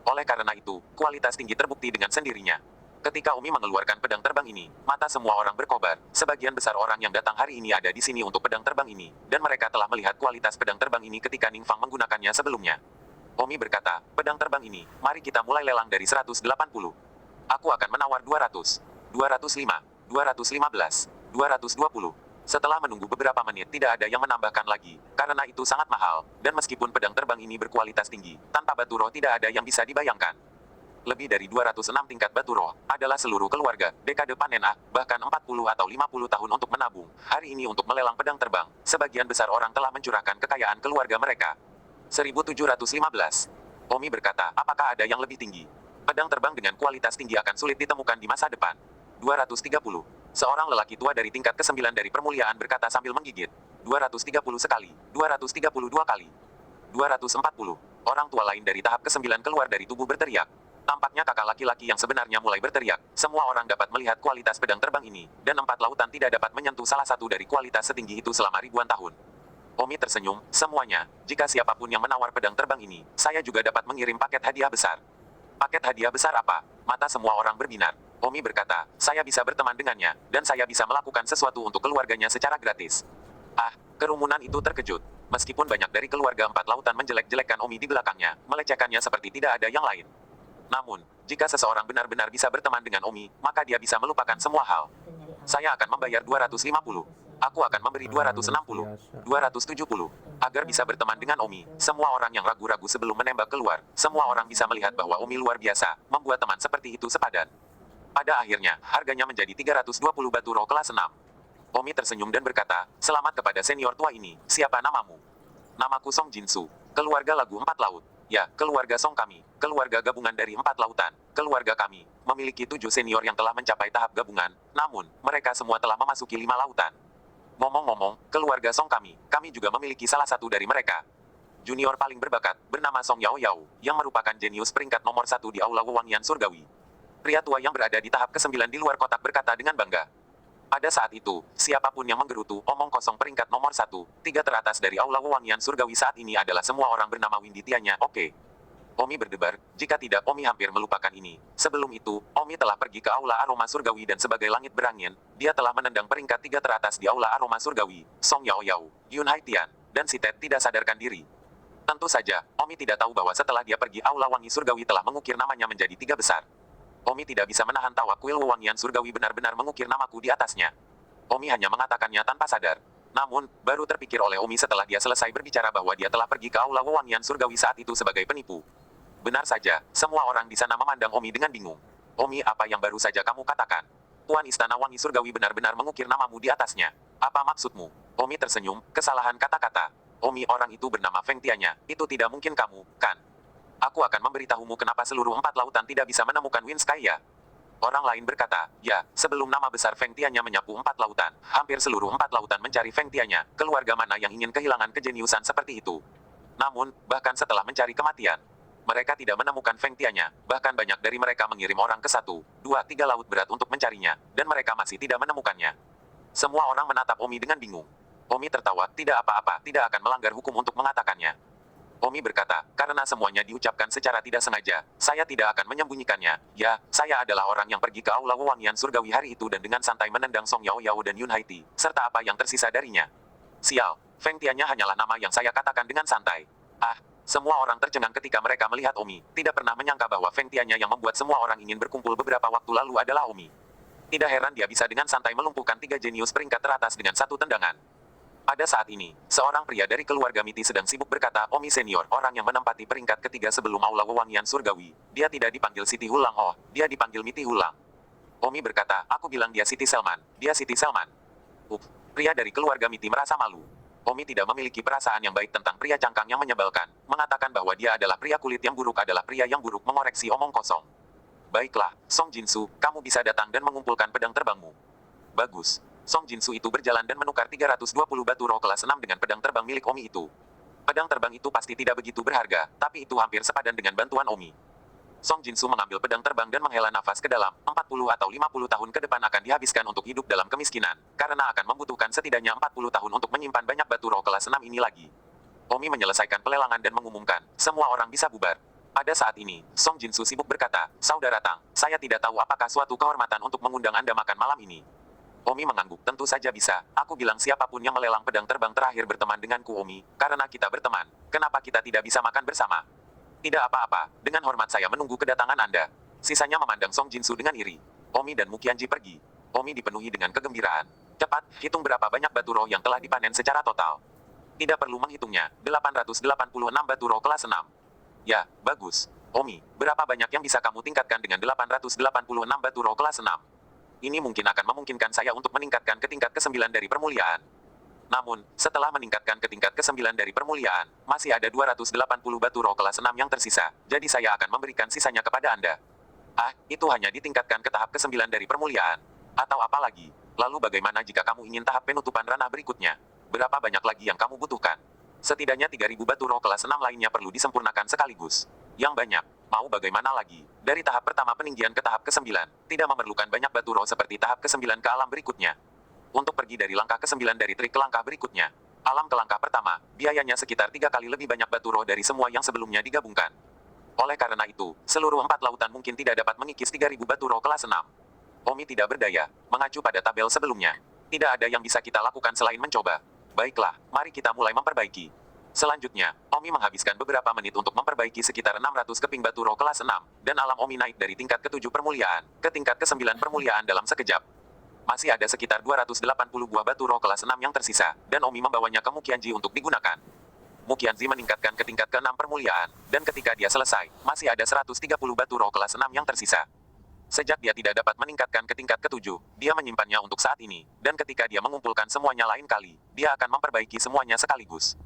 Oleh karena itu, kualitas tinggi terbukti dengan sendirinya. Ketika Omi mengeluarkan pedang terbang ini, mata semua orang berkobar. Sebagian besar orang yang datang hari ini ada di sini untuk pedang terbang ini, dan mereka telah melihat kualitas pedang terbang ini ketika Ning Fang menggunakannya sebelumnya. Omi berkata, pedang terbang ini, mari kita mulai lelang dari 180. Aku akan menawar 200, 205. 215, 220. Setelah menunggu beberapa menit tidak ada yang menambahkan lagi, karena itu sangat mahal, dan meskipun pedang terbang ini berkualitas tinggi, tanpa batu roh tidak ada yang bisa dibayangkan. Lebih dari 206 tingkat batu roh adalah seluruh keluarga, dekade panen bahkan 40 atau 50 tahun untuk menabung. Hari ini untuk melelang pedang terbang, sebagian besar orang telah mencurahkan kekayaan keluarga mereka. 1715. Omi berkata, apakah ada yang lebih tinggi? Pedang terbang dengan kualitas tinggi akan sulit ditemukan di masa depan. 230. Seorang lelaki tua dari tingkat ke-9 dari permuliaan berkata sambil menggigit. 230 sekali, 232 kali. 240. Orang tua lain dari tahap ke-9 keluar dari tubuh berteriak. Tampaknya kakak laki-laki yang sebenarnya mulai berteriak. Semua orang dapat melihat kualitas pedang terbang ini, dan 4 lautan tidak dapat menyentuh salah satu dari kualitas setinggi itu selama ribuan tahun. Omi tersenyum, semuanya. Jika siapapun yang menawar pedang terbang ini, saya juga dapat mengirim paket hadiah besar. Paket hadiah besar apa? Mata semua orang berbinar. Omi berkata, saya bisa berteman dengannya, dan saya bisa melakukan sesuatu untuk keluarganya secara gratis. Kerumunan itu terkejut. Meskipun banyak dari keluarga 4 lautan menjelek-jelekkan Omi di belakangnya, melecehkannya seperti tidak ada yang lain. Namun, jika seseorang benar-benar bisa berteman dengan Omi, maka dia bisa melupakan semua hal. Saya akan membayar 250. Aku akan memberi 260, 270. Agar bisa berteman dengan Omi, semua orang yang ragu-ragu sebelum menembak keluar, semua orang bisa melihat bahwa Omi luar biasa, membuat teman seperti itu sepadan. Pada akhirnya, harganya menjadi 320 batu roh kelas 6. Omi tersenyum dan berkata, selamat kepada senior tua ini, siapa namamu? Namaku Song Jinsu, keluarga lagu 4 laut. Ya, keluarga Song kami, keluarga gabungan dari 4 lautan. Keluarga kami, memiliki 7 senior yang telah mencapai tahap gabungan, namun, mereka semua telah memasuki 5 lautan. Ngomong-ngomong, keluarga Song kami juga memiliki salah satu dari mereka. Junior paling berbakat, bernama Song Yao Yao, yang merupakan jenius peringkat nomor 1 di Aula Wewangian Surgawi. Pria tua yang berada di tahap ke-9 di luar kotak berkata dengan bangga. Pada saat itu, siapapun yang menggerutu omong kosong peringkat nomor 1, 3 teratas dari Aula Wewangian Surgawi saat ini adalah semua orang bernama Windy Tianya, oke. Omi berdebar, jika tidak Omi hampir melupakan ini. Sebelum itu, Omi telah pergi ke Aula Aroma Surgawi dan sebagai langit berangin, dia telah menendang peringkat 3 teratas di Aula Aroma Surgawi, Song Yao Yao, Yun Hai Tian, dan si Ted tidak sadarkan diri. Tentu saja, Omi tidak tahu bahwa setelah dia pergi Aula Wangi Surgawi telah mengukir namanya menjadi 3 besar. Omi tidak bisa menahan tawa kuil Wewangian Surgawi benar-benar mengukir namaku di atasnya. Omi hanya mengatakannya tanpa sadar. Namun, baru terpikir oleh Omi setelah dia selesai berbicara bahwa dia telah pergi ke Aula Wewangian Surgawi saat itu sebagai penipu. Benar saja, semua orang di sana memandang Omi dengan bingung. Omi, apa yang baru saja kamu katakan? Tuan Istana Wangi Surgawi benar-benar mengukir namamu di atasnya. Apa maksudmu? Omi tersenyum, kesalahan kata-kata. Omi, orang itu bernama Feng Tianya, itu tidak mungkin kamu, kan? Aku akan memberitahumu kenapa seluruh 4 lautan tidak bisa menemukan Wind Sky ya. Orang lain berkata, ya, sebelum nama besar Feng Tianya menyapu 4 lautan, hampir seluruh 4 lautan mencari Feng Tianya, keluarga mana yang ingin kehilangan kejeniusan seperti itu. Namun, bahkan setelah mencari kematian, mereka tidak menemukan Feng Tianya, bahkan banyak dari mereka mengirim orang ke 1, 2, 3 laut berat untuk mencarinya, dan mereka masih tidak menemukannya. Semua orang menatap Omi dengan bingung. Omi tertawa, tidak apa-apa, tidak akan melanggar hukum untuk mengatakannya. Omi berkata, karena semuanya diucapkan secara tidak sengaja, saya tidak akan menyembunyikannya. Ya, saya adalah orang yang pergi ke Aula Wewangian Surgawi hari itu dan dengan santai menendang Song Yao Yao dan Yun Hai Ti, serta apa yang tersisa darinya. Sial, Feng Tianya hanyalah nama yang saya katakan dengan santai. Semua orang tercengang ketika mereka melihat Omi, tidak pernah menyangka bahwa Feng Tianya yang membuat semua orang ingin berkumpul beberapa waktu lalu adalah Omi. Tidak heran dia bisa dengan santai melumpuhkan 3 jenius peringkat teratas dengan 1 tendangan. Pada saat ini, seorang pria dari keluarga Miti sedang sibuk berkata, Omi senior, orang yang menempati peringkat ketiga sebelum Aula Wewangian Surgawi. Dia tidak dipanggil Siti Hulang, oh, dia dipanggil Miti Hulang. Omi berkata, aku bilang dia Siti Selman, dia Siti Selman. Pria dari keluarga Miti merasa malu. Omi tidak memiliki perasaan yang baik tentang pria cangkang yang menyebalkan, mengatakan bahwa dia adalah pria kulit yang buruk adalah pria yang buruk mengoreksi omong kosong. Baiklah, Song Jinsu, kamu bisa datang dan mengumpulkan pedang terbangmu. Bagus. Song Jinsu itu berjalan dan menukar 320 batu roh kelas 6 dengan pedang terbang milik Omi itu. Pedang terbang itu pasti tidak begitu berharga, tapi itu hampir sepadan dengan bantuan Omi. Song Jinsu mengambil pedang terbang dan menghela nafas ke dalam, 40 atau 50 tahun ke depan akan dihabiskan untuk hidup dalam kemiskinan, karena akan membutuhkan setidaknya 40 tahun untuk menyimpan banyak batu roh kelas 6 ini lagi. Omi menyelesaikan pelelangan dan mengumumkan, semua orang bisa bubar. Pada saat ini, Song Jinsu sibuk berkata, Saudara Tang, saya tidak tahu apakah suatu kehormatan untuk mengundang Anda makan malam ini. Omi mengangguk, tentu saja bisa, aku bilang siapapun yang melelang pedang terbang terakhir berteman denganku Omi, karena kita berteman, kenapa kita tidak bisa makan bersama? Tidak apa-apa, dengan hormat saya menunggu kedatangan Anda. Sisanya memandang Song Jinsu dengan iri. Omi dan Muqianji pergi. Omi dipenuhi dengan kegembiraan. Cepat, hitung berapa banyak batu roh yang telah dipanen secara total. Tidak perlu menghitungnya, 886 batu roh kelas 6. Ya, bagus. Omi, berapa banyak yang bisa kamu tingkatkan dengan 886 batu roh kelas 6? Ini mungkin akan memungkinkan saya untuk meningkatkan ke tingkat ke-9 dari permuliaan. Namun, setelah meningkatkan ke tingkat ke-9 dari permuliaan, masih ada 280 batu roh kelas 6 yang tersisa, jadi saya akan memberikan sisanya kepada Anda. Ah, itu hanya ditingkatkan ke tahap ke-9 dari permuliaan. Atau apa lagi? Lalu bagaimana jika kamu ingin tahap penutupan ranah berikutnya? Berapa banyak lagi yang kamu butuhkan? Setidaknya 3.000 batu roh kelas 6 lainnya perlu disempurnakan sekaligus. Yang banyak. Mau bagaimana lagi? Dari tahap pertama peninggian ke tahap ke-9, tidak memerlukan banyak batu roh seperti tahap ke-9 ke alam berikutnya. Untuk pergi dari langkah ke-9 dari trik ke langkah berikutnya, alam ke langkah pertama, biayanya sekitar 3 kali lebih banyak batu roh dari semua yang sebelumnya digabungkan. Oleh karena itu, seluruh 4 lautan mungkin tidak dapat mengikis 3.000 batu roh kelas 6. Omi tidak berdaya, mengacu pada tabel sebelumnya. Tidak ada yang bisa kita lakukan selain mencoba. Baiklah, mari kita mulai memperbaiki. Selanjutnya, Omi menghabiskan beberapa menit untuk memperbaiki sekitar 600 keping batu roh kelas 6, dan alam Omi naik dari tingkat ke-7 permuliaan, ke tingkat ke-9 permuliaan dalam sekejap. Masih ada sekitar 280 buah batu roh kelas 6 yang tersisa, dan Omi membawanya ke Mukianji untuk digunakan. Mukianji meningkatkan ke tingkat ke-6 permuliaan, dan ketika dia selesai, masih ada 130 batu roh kelas 6 yang tersisa. Sejak dia tidak dapat meningkatkan ke tingkat ke-7, dia menyimpannya untuk saat ini, dan ketika dia mengumpulkan semuanya lain kali, dia akan memperbaiki semuanya sekaligus.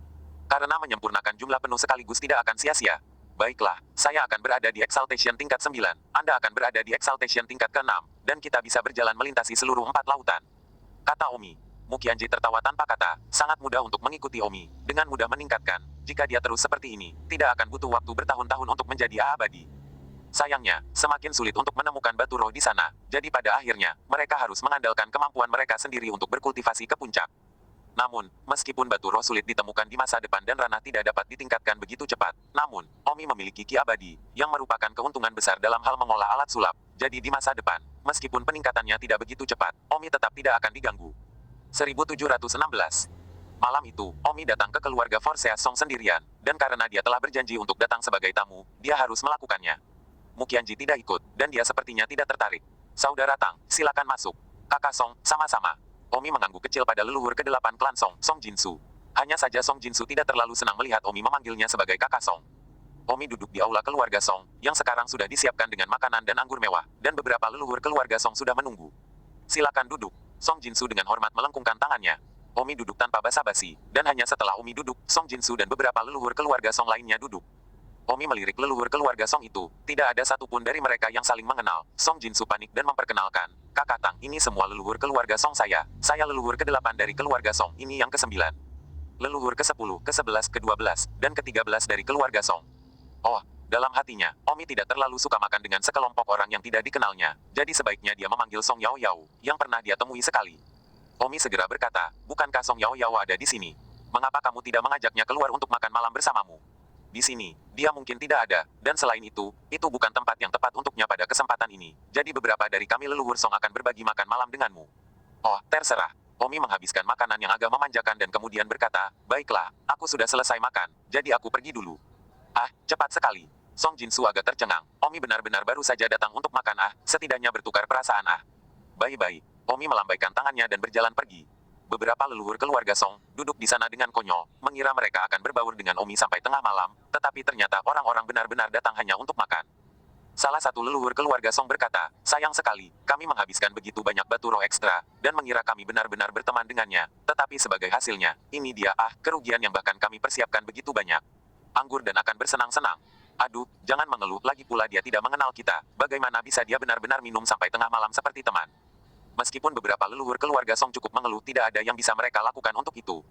Karena menyempurnakan jumlah penuh sekaligus tidak akan sia-sia. Baiklah, saya akan berada di Exaltation tingkat 9, Anda akan berada di Exaltation tingkat ke-6, dan kita bisa berjalan melintasi seluruh 4 lautan. Kata Omi. Mukianji tertawa tanpa kata, sangat mudah untuk mengikuti Omi, dengan mudah meningkatkan, jika dia terus seperti ini, tidak akan butuh waktu bertahun-tahun untuk menjadi abadi. Sayangnya, semakin sulit untuk menemukan batu roh di sana, jadi pada akhirnya, mereka harus mengandalkan kemampuan mereka sendiri untuk berkultivasi ke puncak. Namun, meskipun batu roh sulit ditemukan di masa depan dan ranah tidak dapat ditingkatkan begitu cepat, namun, Omi memiliki ki abadi, yang merupakan keuntungan besar dalam hal mengolah alat sulap. Jadi di masa depan, meskipun peningkatannya tidak begitu cepat, Omi tetap tidak akan diganggu. 1716. Malam itu, Omi datang ke keluarga Forseas Song sendirian, dan karena dia telah berjanji untuk datang sebagai tamu, dia harus melakukannya. Mukianji tidak ikut, dan dia sepertinya tidak tertarik. Saudara Tang, silakan masuk. Kakak Song, sama-sama. Omi mengangguk kecil pada leluhur ke-8 klan Song, Song Jinsu. Hanya saja Song Jinsu tidak terlalu senang melihat Omi memanggilnya sebagai kakak Song. Omi duduk di aula keluarga Song, yang sekarang sudah disiapkan dengan makanan dan anggur mewah, dan beberapa leluhur keluarga Song sudah menunggu. Silakan duduk. Song Jinsu dengan hormat melengkungkan tangannya. Omi duduk tanpa basa-basi, dan hanya setelah Omi duduk, Song Jinsu dan beberapa leluhur keluarga Song lainnya duduk. Omi melirik leluhur keluarga Song itu, tidak ada satupun dari mereka yang saling mengenal. Song Jinsu panik dan memperkenalkan, Kakak Tang, ini semua leluhur keluarga Song saya leluhur ke-8 dari keluarga Song, ini yang ke-9. Leluhur ke-10, ke-11, ke-12, dan ke-13 dari keluarga Song. Oh, dalam hatinya, Omi tidak terlalu suka makan dengan sekelompok orang yang tidak dikenalnya, jadi sebaiknya dia memanggil Song Yao Yao, yang pernah dia temui sekali. Omi segera berkata, bukankah Song Yao Yao ada di sini? Mengapa kamu tidak mengajaknya keluar untuk makan malam bersamamu? Di sini, dia mungkin tidak ada, dan selain itu bukan tempat yang tepat untuknya pada kesempatan ini, jadi beberapa dari kami leluhur Song akan berbagi makan malam denganmu. Oh, terserah. Omi menghabiskan makanan yang agak memanjakan dan kemudian berkata, baiklah, aku sudah selesai makan, jadi aku pergi dulu. Ah, cepat sekali. Song Jinsu agak tercengang, Omi benar-benar baru saja datang untuk makan setidaknya bertukar perasaan Baik-baik. Omi melambaikan tangannya dan berjalan pergi. Beberapa leluhur keluarga Song duduk di sana dengan konyol, mengira mereka akan berbaur dengan Omi sampai tengah malam, tetapi ternyata orang-orang benar-benar datang hanya untuk makan. Salah satu leluhur keluarga Song berkata, sayang sekali, kami menghabiskan begitu banyak batu roh ekstra, dan mengira kami benar-benar berteman dengannya, tetapi sebagai hasilnya, ini dia kerugian yang bahkan kami persiapkan begitu banyak. Anggur dan akan bersenang-senang. Aduh, jangan mengeluh, lagi pula dia tidak mengenal kita, bagaimana bisa dia benar-benar minum sampai tengah malam seperti teman. Meskipun beberapa leluhur keluarga Song cukup mengeluh, tidak ada yang bisa mereka lakukan untuk itu.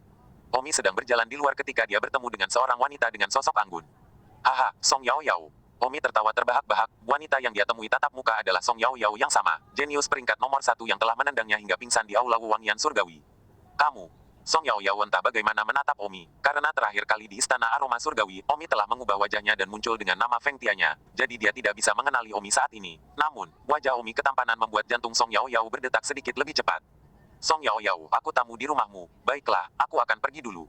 Omi sedang berjalan di luar ketika dia bertemu dengan seorang wanita dengan sosok anggun. Haha, Song Yao Yao. Omi tertawa terbahak-bahak, wanita yang dia temui tatap muka adalah Song Yao Yao yang sama, jenius peringkat nomor 1 yang telah menendangnya hingga pingsan di aula Wewangian Surgawi. Kamu. Song Yao Yao entah bagaimana menatap Omi, karena terakhir kali di Istana Aroma Surgawi, Omi telah mengubah wajahnya dan muncul dengan nama Feng Tianya, jadi dia tidak bisa mengenali Omi saat ini. Namun, wajah Omi ketampanan membuat jantung Song Yao Yao berdetak sedikit lebih cepat. Song Yao Yao, aku tamu di rumahmu, baiklah, aku akan pergi dulu.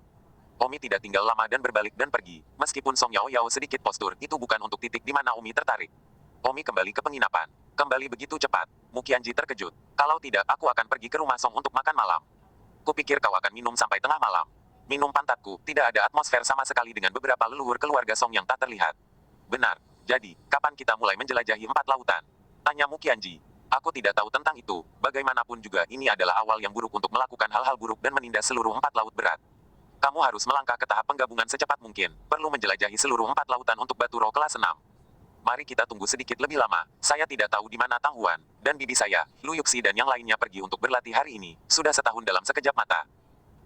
Omi tidak tinggal lama dan berbalik dan pergi, meskipun Song Yao Yao sedikit postur, itu bukan untuk titik di mana Omi tertarik. Omi kembali ke penginapan. Kembali begitu cepat. Mukianji terkejut. Kalau tidak, aku akan pergi ke rumah Song untuk makan malam. Kupikir kau akan minum sampai tengah malam. Minum pantatku, tidak ada atmosfer sama sekali dengan beberapa leluhur keluarga Song yang tak terlihat. Benar. Jadi, kapan kita mulai menjelajahi 4 lautan? Tanya Mukianji. Aku tidak tahu tentang itu, bagaimanapun juga ini adalah awal yang buruk untuk melakukan hal-hal buruk dan menindas seluruh 4 laut berat. Kamu harus melangkah ke tahap penggabungan secepat mungkin, perlu menjelajahi seluruh 4 lautan untuk batu roh kelas 6. Mari kita tunggu sedikit lebih lama, saya tidak tahu di mana Tang Huan, dan bibi saya, Lu Yuxi dan yang lainnya pergi untuk berlatih hari ini, sudah setahun dalam sekejap mata.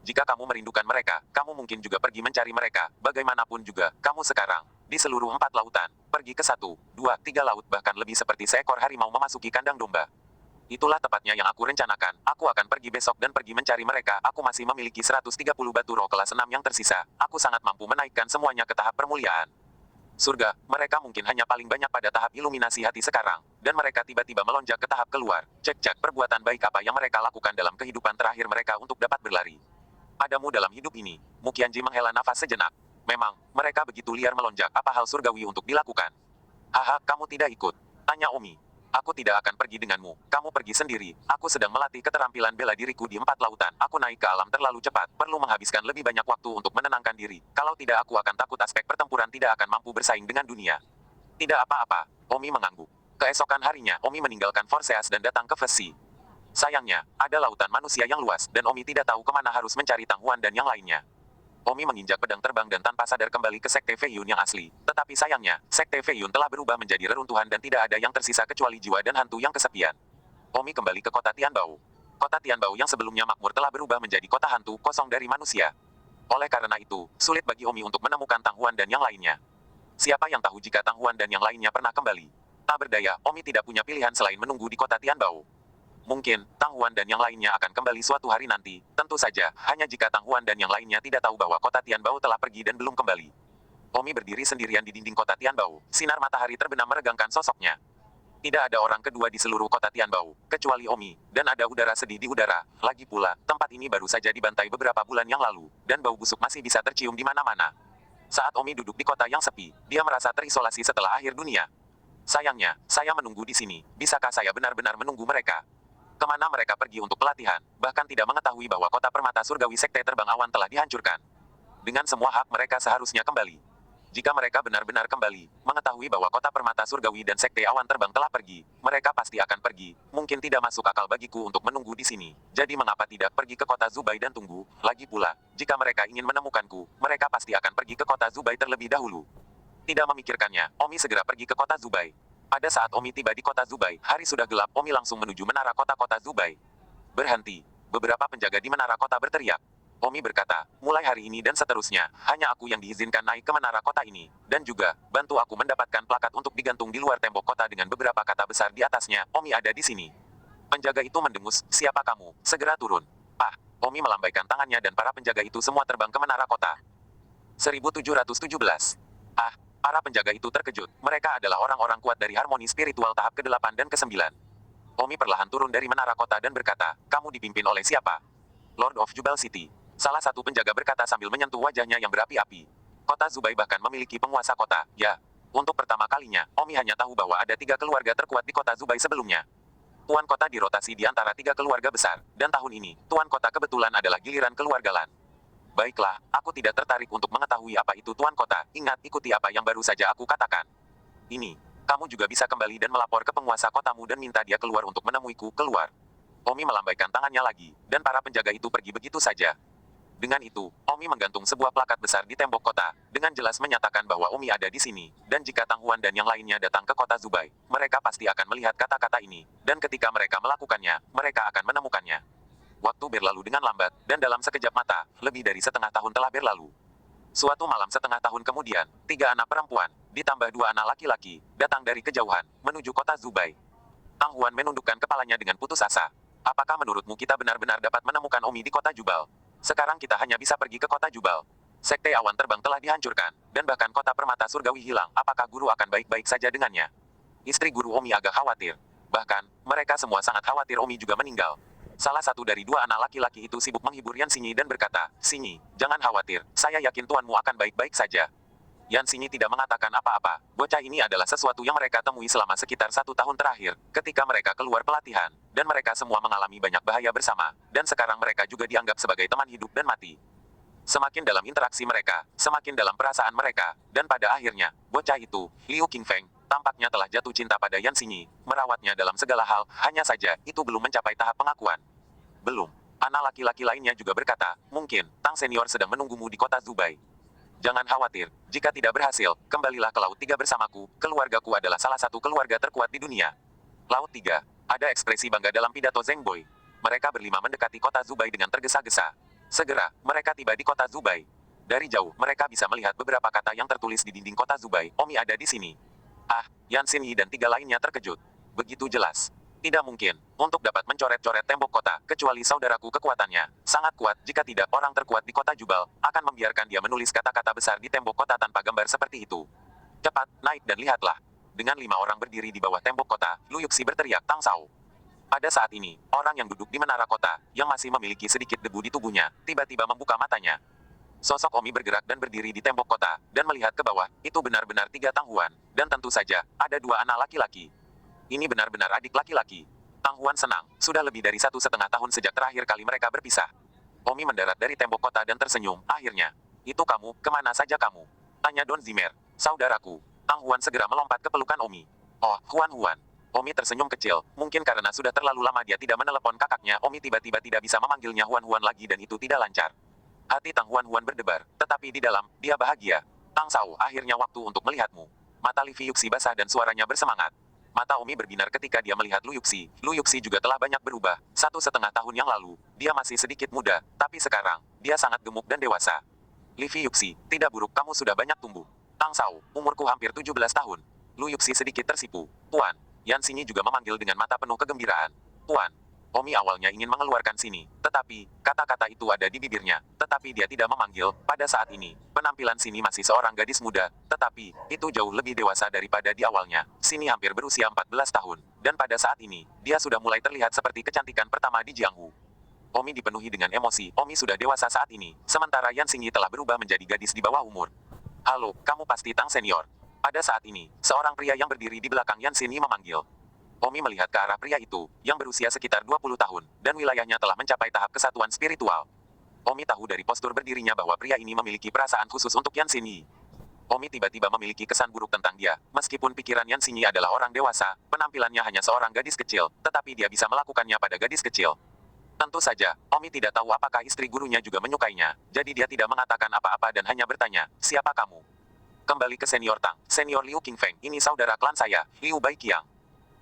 Jika kamu merindukan mereka, kamu mungkin juga pergi mencari mereka, bagaimanapun juga, kamu sekarang, di seluruh 4 lautan, pergi ke 1, 2, 3 laut bahkan lebih seperti seekor harimau memasuki kandang domba. Itulah tepatnya yang aku rencanakan, aku akan pergi besok dan pergi mencari mereka, aku masih memiliki 130 batu roh kelas 6 yang tersisa, aku sangat mampu menaikkan semuanya ke tahap permuliaan. Surga, mereka mungkin hanya paling banyak pada tahap iluminasi hati sekarang, dan mereka tiba-tiba melonjak ke tahap keluar, cek-cek perbuatan baik apa yang mereka lakukan dalam kehidupan terakhir mereka untuk dapat berlari. Padamu dalam hidup ini, Mukianji menghela nafas sejenak. Memang, mereka begitu liar melonjak apa hal surgawi untuk dilakukan. Haha, kamu tidak ikut? Tanya Omi. Aku tidak akan pergi denganmu, kamu pergi sendiri, aku sedang melatih keterampilan bela diriku di 4 lautan, aku naik ke alam terlalu cepat, perlu menghabiskan lebih banyak waktu untuk menenangkan diri, kalau tidak aku akan takut aspek pertempuran tidak akan mampu bersaing dengan dunia. Tidak apa-apa, Omi mengangguk. Keesokan harinya, Omi meninggalkan Forseas dan datang ke Vesi. Sayangnya, ada lautan manusia yang luas, dan Omi tidak tahu kemana harus mencari Tang Huan dan yang lainnya. Omi menginjak pedang terbang dan tanpa sadar kembali ke Sekte Fei Yun yang asli. Tetapi sayangnya, Sekte Fei Yun telah berubah menjadi reruntuhan dan tidak ada yang tersisa kecuali jiwa dan hantu yang kesepian. Omi kembali ke kota Tianbao. Kota Tianbao yang sebelumnya makmur telah berubah menjadi kota hantu kosong dari manusia. Oleh karena itu, sulit bagi Omi untuk menemukan Tang Huan dan yang lainnya. Siapa yang tahu jika Tang Huan dan yang lainnya pernah kembali? Tak berdaya, Omi tidak punya pilihan selain menunggu di kota Tianbao. Mungkin, Tang Huan dan yang lainnya akan kembali suatu hari nanti, tentu saja, hanya jika Tang Huan dan yang lainnya tidak tahu bahwa kota Tianbao telah pergi dan belum kembali. Omi berdiri sendirian di dinding kota Tianbao, sinar matahari terbenam meregangkan sosoknya. Tidak ada orang kedua di seluruh kota Tianbao, kecuali Omi, dan ada udara sedih di udara. Lagi pula, tempat ini baru saja dibantai beberapa bulan yang lalu, dan bau busuk masih bisa tercium di mana-mana. Saat Omi duduk di kota yang sepi, dia merasa terisolasi setelah akhir dunia. Sayangnya, saya menunggu di sini, bisakah saya benar-benar menunggu mereka? Kemana mereka pergi untuk pelatihan, bahkan tidak mengetahui bahwa kota permata surgawi Sekte Terbang Awan telah dihancurkan. Dengan semua hak mereka seharusnya kembali. Jika mereka benar-benar kembali, mengetahui bahwa kota permata surgawi dan Sekte Awan Terbang telah pergi, mereka pasti akan pergi. Mungkin tidak masuk akal bagiku untuk menunggu di sini. Jadi mengapa tidak pergi ke kota Zubai dan tunggu? Lagi pula, jika mereka ingin menemukanku, mereka pasti akan pergi ke kota Zubai terlebih dahulu. Tidak memikirkannya, Omi segera pergi ke kota Zubai. Pada saat Omi tiba di kota Zubai, hari sudah gelap. Omi langsung menuju menara kota-kota Zubai. Berhenti. Beberapa penjaga di menara kota berteriak. Omi berkata, mulai hari ini dan seterusnya, hanya aku yang diizinkan naik ke menara kota ini. Dan juga, bantu aku mendapatkan plakat untuk digantung di luar tembok kota dengan beberapa kata besar di atasnya, Omi ada di sini. Penjaga itu mendengus, siapa kamu? Segera turun. Ah, Omi melambaikan tangannya dan para penjaga itu semua terbang ke menara kota. 1717. Ah, para penjaga itu terkejut, mereka adalah orang-orang kuat dari harmoni spiritual tahap ke-8 dan ke-9. Omi perlahan turun dari menara kota dan berkata, kamu dipimpin oleh siapa? Lord of Jubal City. Salah satu penjaga berkata sambil menyentuh wajahnya yang berapi-api. Kota Zubai bahkan memiliki penguasa kota, ya. Untuk pertama kalinya, Omi hanya tahu bahwa ada 3 keluarga terkuat di kota Zubai sebelumnya. Tuan kota dirotasi di antara 3 keluarga besar, dan tahun ini, tuan kota kebetulan adalah giliran keluarga Lan. Baiklah, aku tidak tertarik untuk mengetahui apa itu tuan kota, ingat ikuti apa yang baru saja aku katakan. Ini, kamu juga bisa kembali dan melapor ke penguasa kotamu dan minta dia keluar untuk menemuiku, keluar. Omi melambaikan tangannya lagi, dan para penjaga itu pergi begitu saja. Dengan itu, Omi menggantung sebuah plakat besar di tembok kota, dengan jelas menyatakan bahwa Omi ada di sini, dan jika Tang Huan dan yang lainnya datang ke kota Zubai, mereka pasti akan melihat kata-kata ini, dan ketika mereka melakukannya, mereka akan menemukannya. Waktu berlalu dengan lambat, dan dalam sekejap mata, lebih dari setengah tahun telah berlalu. Suatu malam setengah tahun kemudian, 3 anak perempuan, ditambah 2 anak laki-laki, datang dari kejauhan, menuju kota Zubai. Tang Huan menundukkan kepalanya dengan putus asa. Apakah menurutmu kita benar-benar dapat menemukan Omi di kota Jubal? Sekarang kita hanya bisa pergi ke kota Jubal. Sekte awan terbang telah dihancurkan, dan bahkan kota permata surgawi hilang. Apakah guru akan baik-baik saja dengannya? Istri guru Omi agak khawatir. Bahkan, mereka semua sangat khawatir Omi juga meninggal. Salah satu dari 2 anak laki-laki itu sibuk menghibur Yan Xinyi dan berkata, Xinyi, jangan khawatir, saya yakin tuanmu akan baik-baik saja. Yan Xinyi tidak mengatakan apa-apa, bocah ini adalah sesuatu yang mereka temui selama sekitar 1 tahun terakhir, ketika mereka keluar pelatihan, dan mereka semua mengalami banyak bahaya bersama, dan sekarang mereka juga dianggap sebagai teman hidup dan mati. Semakin dalam interaksi mereka, semakin dalam perasaan mereka, dan pada akhirnya, bocah itu, Liu Qingfeng, tampaknya telah jatuh cinta pada Yan Xingyi, merawatnya dalam segala hal, hanya saja, itu belum mencapai tahap pengakuan. Belum. Anak laki-laki lainnya juga berkata, mungkin, Tang Senior sedang menunggumu di kota Zubai. Jangan khawatir, jika tidak berhasil, kembalilah ke Laut Tiga bersamaku, keluargaku adalah salah satu keluarga terkuat di dunia. Laut Tiga. Ada ekspresi bangga dalam pidato Zheng Boy. Mereka berlima mendekati kota Zubai dengan tergesa-gesa. Segera, mereka tiba di kota Zubai. Dari jauh, mereka bisa melihat beberapa kata yang tertulis di dinding kota Zubai. Omi ada di sini. Ah, Yan Xinyi dan tiga lainnya terkejut. Begitu jelas. Tidak mungkin, untuk dapat mencoret-coret tembok kota, kecuali saudaraku kekuatannya. Sangat kuat, jika tidak orang terkuat di kota Jubal, akan membiarkan dia menulis kata-kata besar di tembok kota tanpa gambar seperti itu. Cepat, naik dan lihatlah. Dengan 5 orang berdiri di bawah tembok kota, Lu Yuxi berteriak Tang Sao. Pada saat ini, orang yang duduk di menara kota, yang masih memiliki sedikit debu di tubuhnya, tiba-tiba membuka matanya. Sosok Omi bergerak dan berdiri di tembok kota, dan melihat ke bawah, itu benar-benar 3 Tang Huan, dan tentu saja, ada 2 anak laki-laki. Ini benar-benar adik laki-laki. Tang Huan senang, sudah lebih dari 1,5 tahun sejak terakhir kali mereka berpisah. Omi mendarat dari tembok kota dan tersenyum, akhirnya. Itu kamu, kemana saja kamu? Tanya Don Zimer, saudaraku. Tang Huan segera melompat ke pelukan Omi. Oh, Huan. Omi tersenyum kecil, mungkin karena sudah terlalu lama dia tidak menelepon kakaknya, Omi tiba-tiba tidak bisa memanggilnya Huan lagi dan itu tidak lancar. Hati Tang Huan berdebar, tetapi di dalam, dia bahagia. Tang Sao, akhirnya waktu untuk melihatmu. Mata Li Yuxi basah dan suaranya bersemangat. Mata Omi berbinar ketika dia melihat Lu Yuxi. Lu Yuxi juga telah banyak berubah. 1,5 tahun yang lalu, dia masih sedikit muda, tapi sekarang, dia sangat gemuk dan dewasa. Li Yuxi, tidak buruk, kamu sudah banyak tumbuh. Tang Sao, umurku hampir 17 tahun. Lu Yuxi sedikit tersipu. Tuan. Yan Xinyi juga memanggil dengan mata penuh kegembiraan. Tuan. Omi awalnya ingin mengeluarkan sini, tetapi, kata-kata itu ada di bibirnya, tetapi dia tidak memanggil. Pada saat ini, penampilan Sini masih seorang gadis muda, tetapi, itu jauh lebih dewasa daripada di awalnya. Sini hampir berusia 14 tahun, dan pada saat ini, dia sudah mulai terlihat seperti kecantikan pertama di Jianghu. Omi dipenuhi dengan emosi, Omi sudah dewasa saat ini, sementara Yan Xinyi telah berubah menjadi gadis di bawah umur. Halo, kamu pasti Tang Senior. Pada saat ini, seorang pria yang berdiri di belakang Yan Xinyi memanggil. Omi melihat ke arah pria itu, yang berusia sekitar 20 tahun, dan wilayahnya telah mencapai tahap kesatuan spiritual. Omi tahu dari postur berdirinya bahwa pria ini memiliki perasaan khusus untuk Yan Xinyi. Omi tiba-tiba memiliki kesan buruk tentang dia, meskipun pikiran Yan Xinyi adalah orang dewasa, penampilannya hanya seorang gadis kecil, tetapi dia bisa melakukannya pada gadis kecil. Tentu saja, Omi tidak tahu apakah istri gurunya juga menyukainya, jadi dia tidak mengatakan apa-apa dan hanya bertanya, siapa kamu? Kembali ke Senior Tang, Senior Liu Qingfeng, ini saudara klan saya, Liu Baiqiang.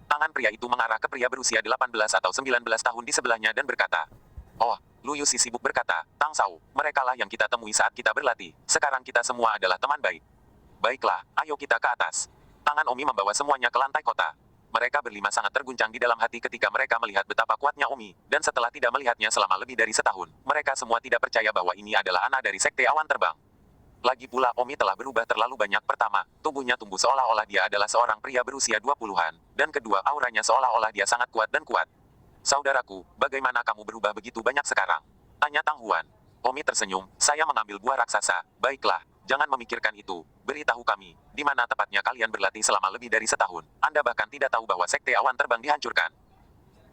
Tangan pria itu mengarah ke pria berusia 18 atau 19 tahun di sebelahnya dan berkata, oh, Lu Yuxi sibuk berkata, Tang Sao, merekalah yang kita temui saat kita berlatih, sekarang kita semua adalah teman baik. Baiklah, ayo kita ke atas. Tangan Omi membawa semuanya ke lantai kota. Mereka berlima sangat terguncang di dalam hati ketika mereka melihat betapa kuatnya Omi, dan setelah tidak melihatnya selama lebih dari setahun, mereka semua tidak percaya bahwa ini adalah anak dari Sekte Awan Terbang. Lagi pula Omi telah berubah terlalu banyak. Pertama, tubuhnya tumbuh seolah-olah dia adalah seorang pria berusia 20-an. Dan kedua, auranya seolah-olah dia sangat kuat dan kuat. Saudaraku, bagaimana kamu berubah begitu banyak sekarang? Tanya Tang Huan. Omi tersenyum, saya mengambil buah raksasa. Baiklah, jangan memikirkan itu. Beritahu kami, di mana tepatnya kalian berlatih selama lebih dari setahun. Anda bahkan tidak tahu bahwa Sekte Awan Terbang dihancurkan.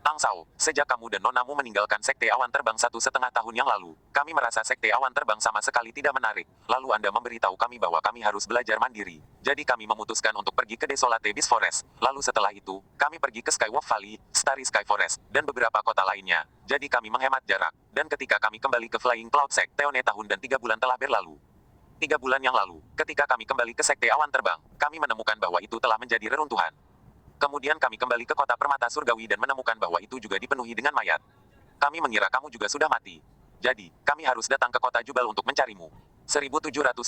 Tang Sao, sejak kamu dan nonamu meninggalkan Sekte Awan Terbang 1,5 tahun yang lalu, kami merasa Sekte Awan Terbang sama sekali tidak menarik. Lalu Anda memberitahu kami bahwa kami harus belajar mandiri. Jadi kami memutuskan untuk pergi ke Desolate Beast Forest. Lalu setelah itu, kami pergi ke Skywalk Valley, Starry Sky Forest, dan beberapa kota lainnya. Jadi kami menghemat jarak. Dan ketika kami kembali ke Flying Cloud Sect, Teone tahun dan 3 bulan telah berlalu. 3 bulan yang lalu, ketika kami kembali ke Sekte Awan Terbang, kami menemukan bahwa itu telah menjadi reruntuhan. Kemudian kami kembali ke kota permata surgawi dan menemukan bahwa itu juga dipenuhi dengan mayat. Kami mengira kamu juga sudah mati. Jadi, kami harus datang ke kota Jubal untuk mencarimu. 1718.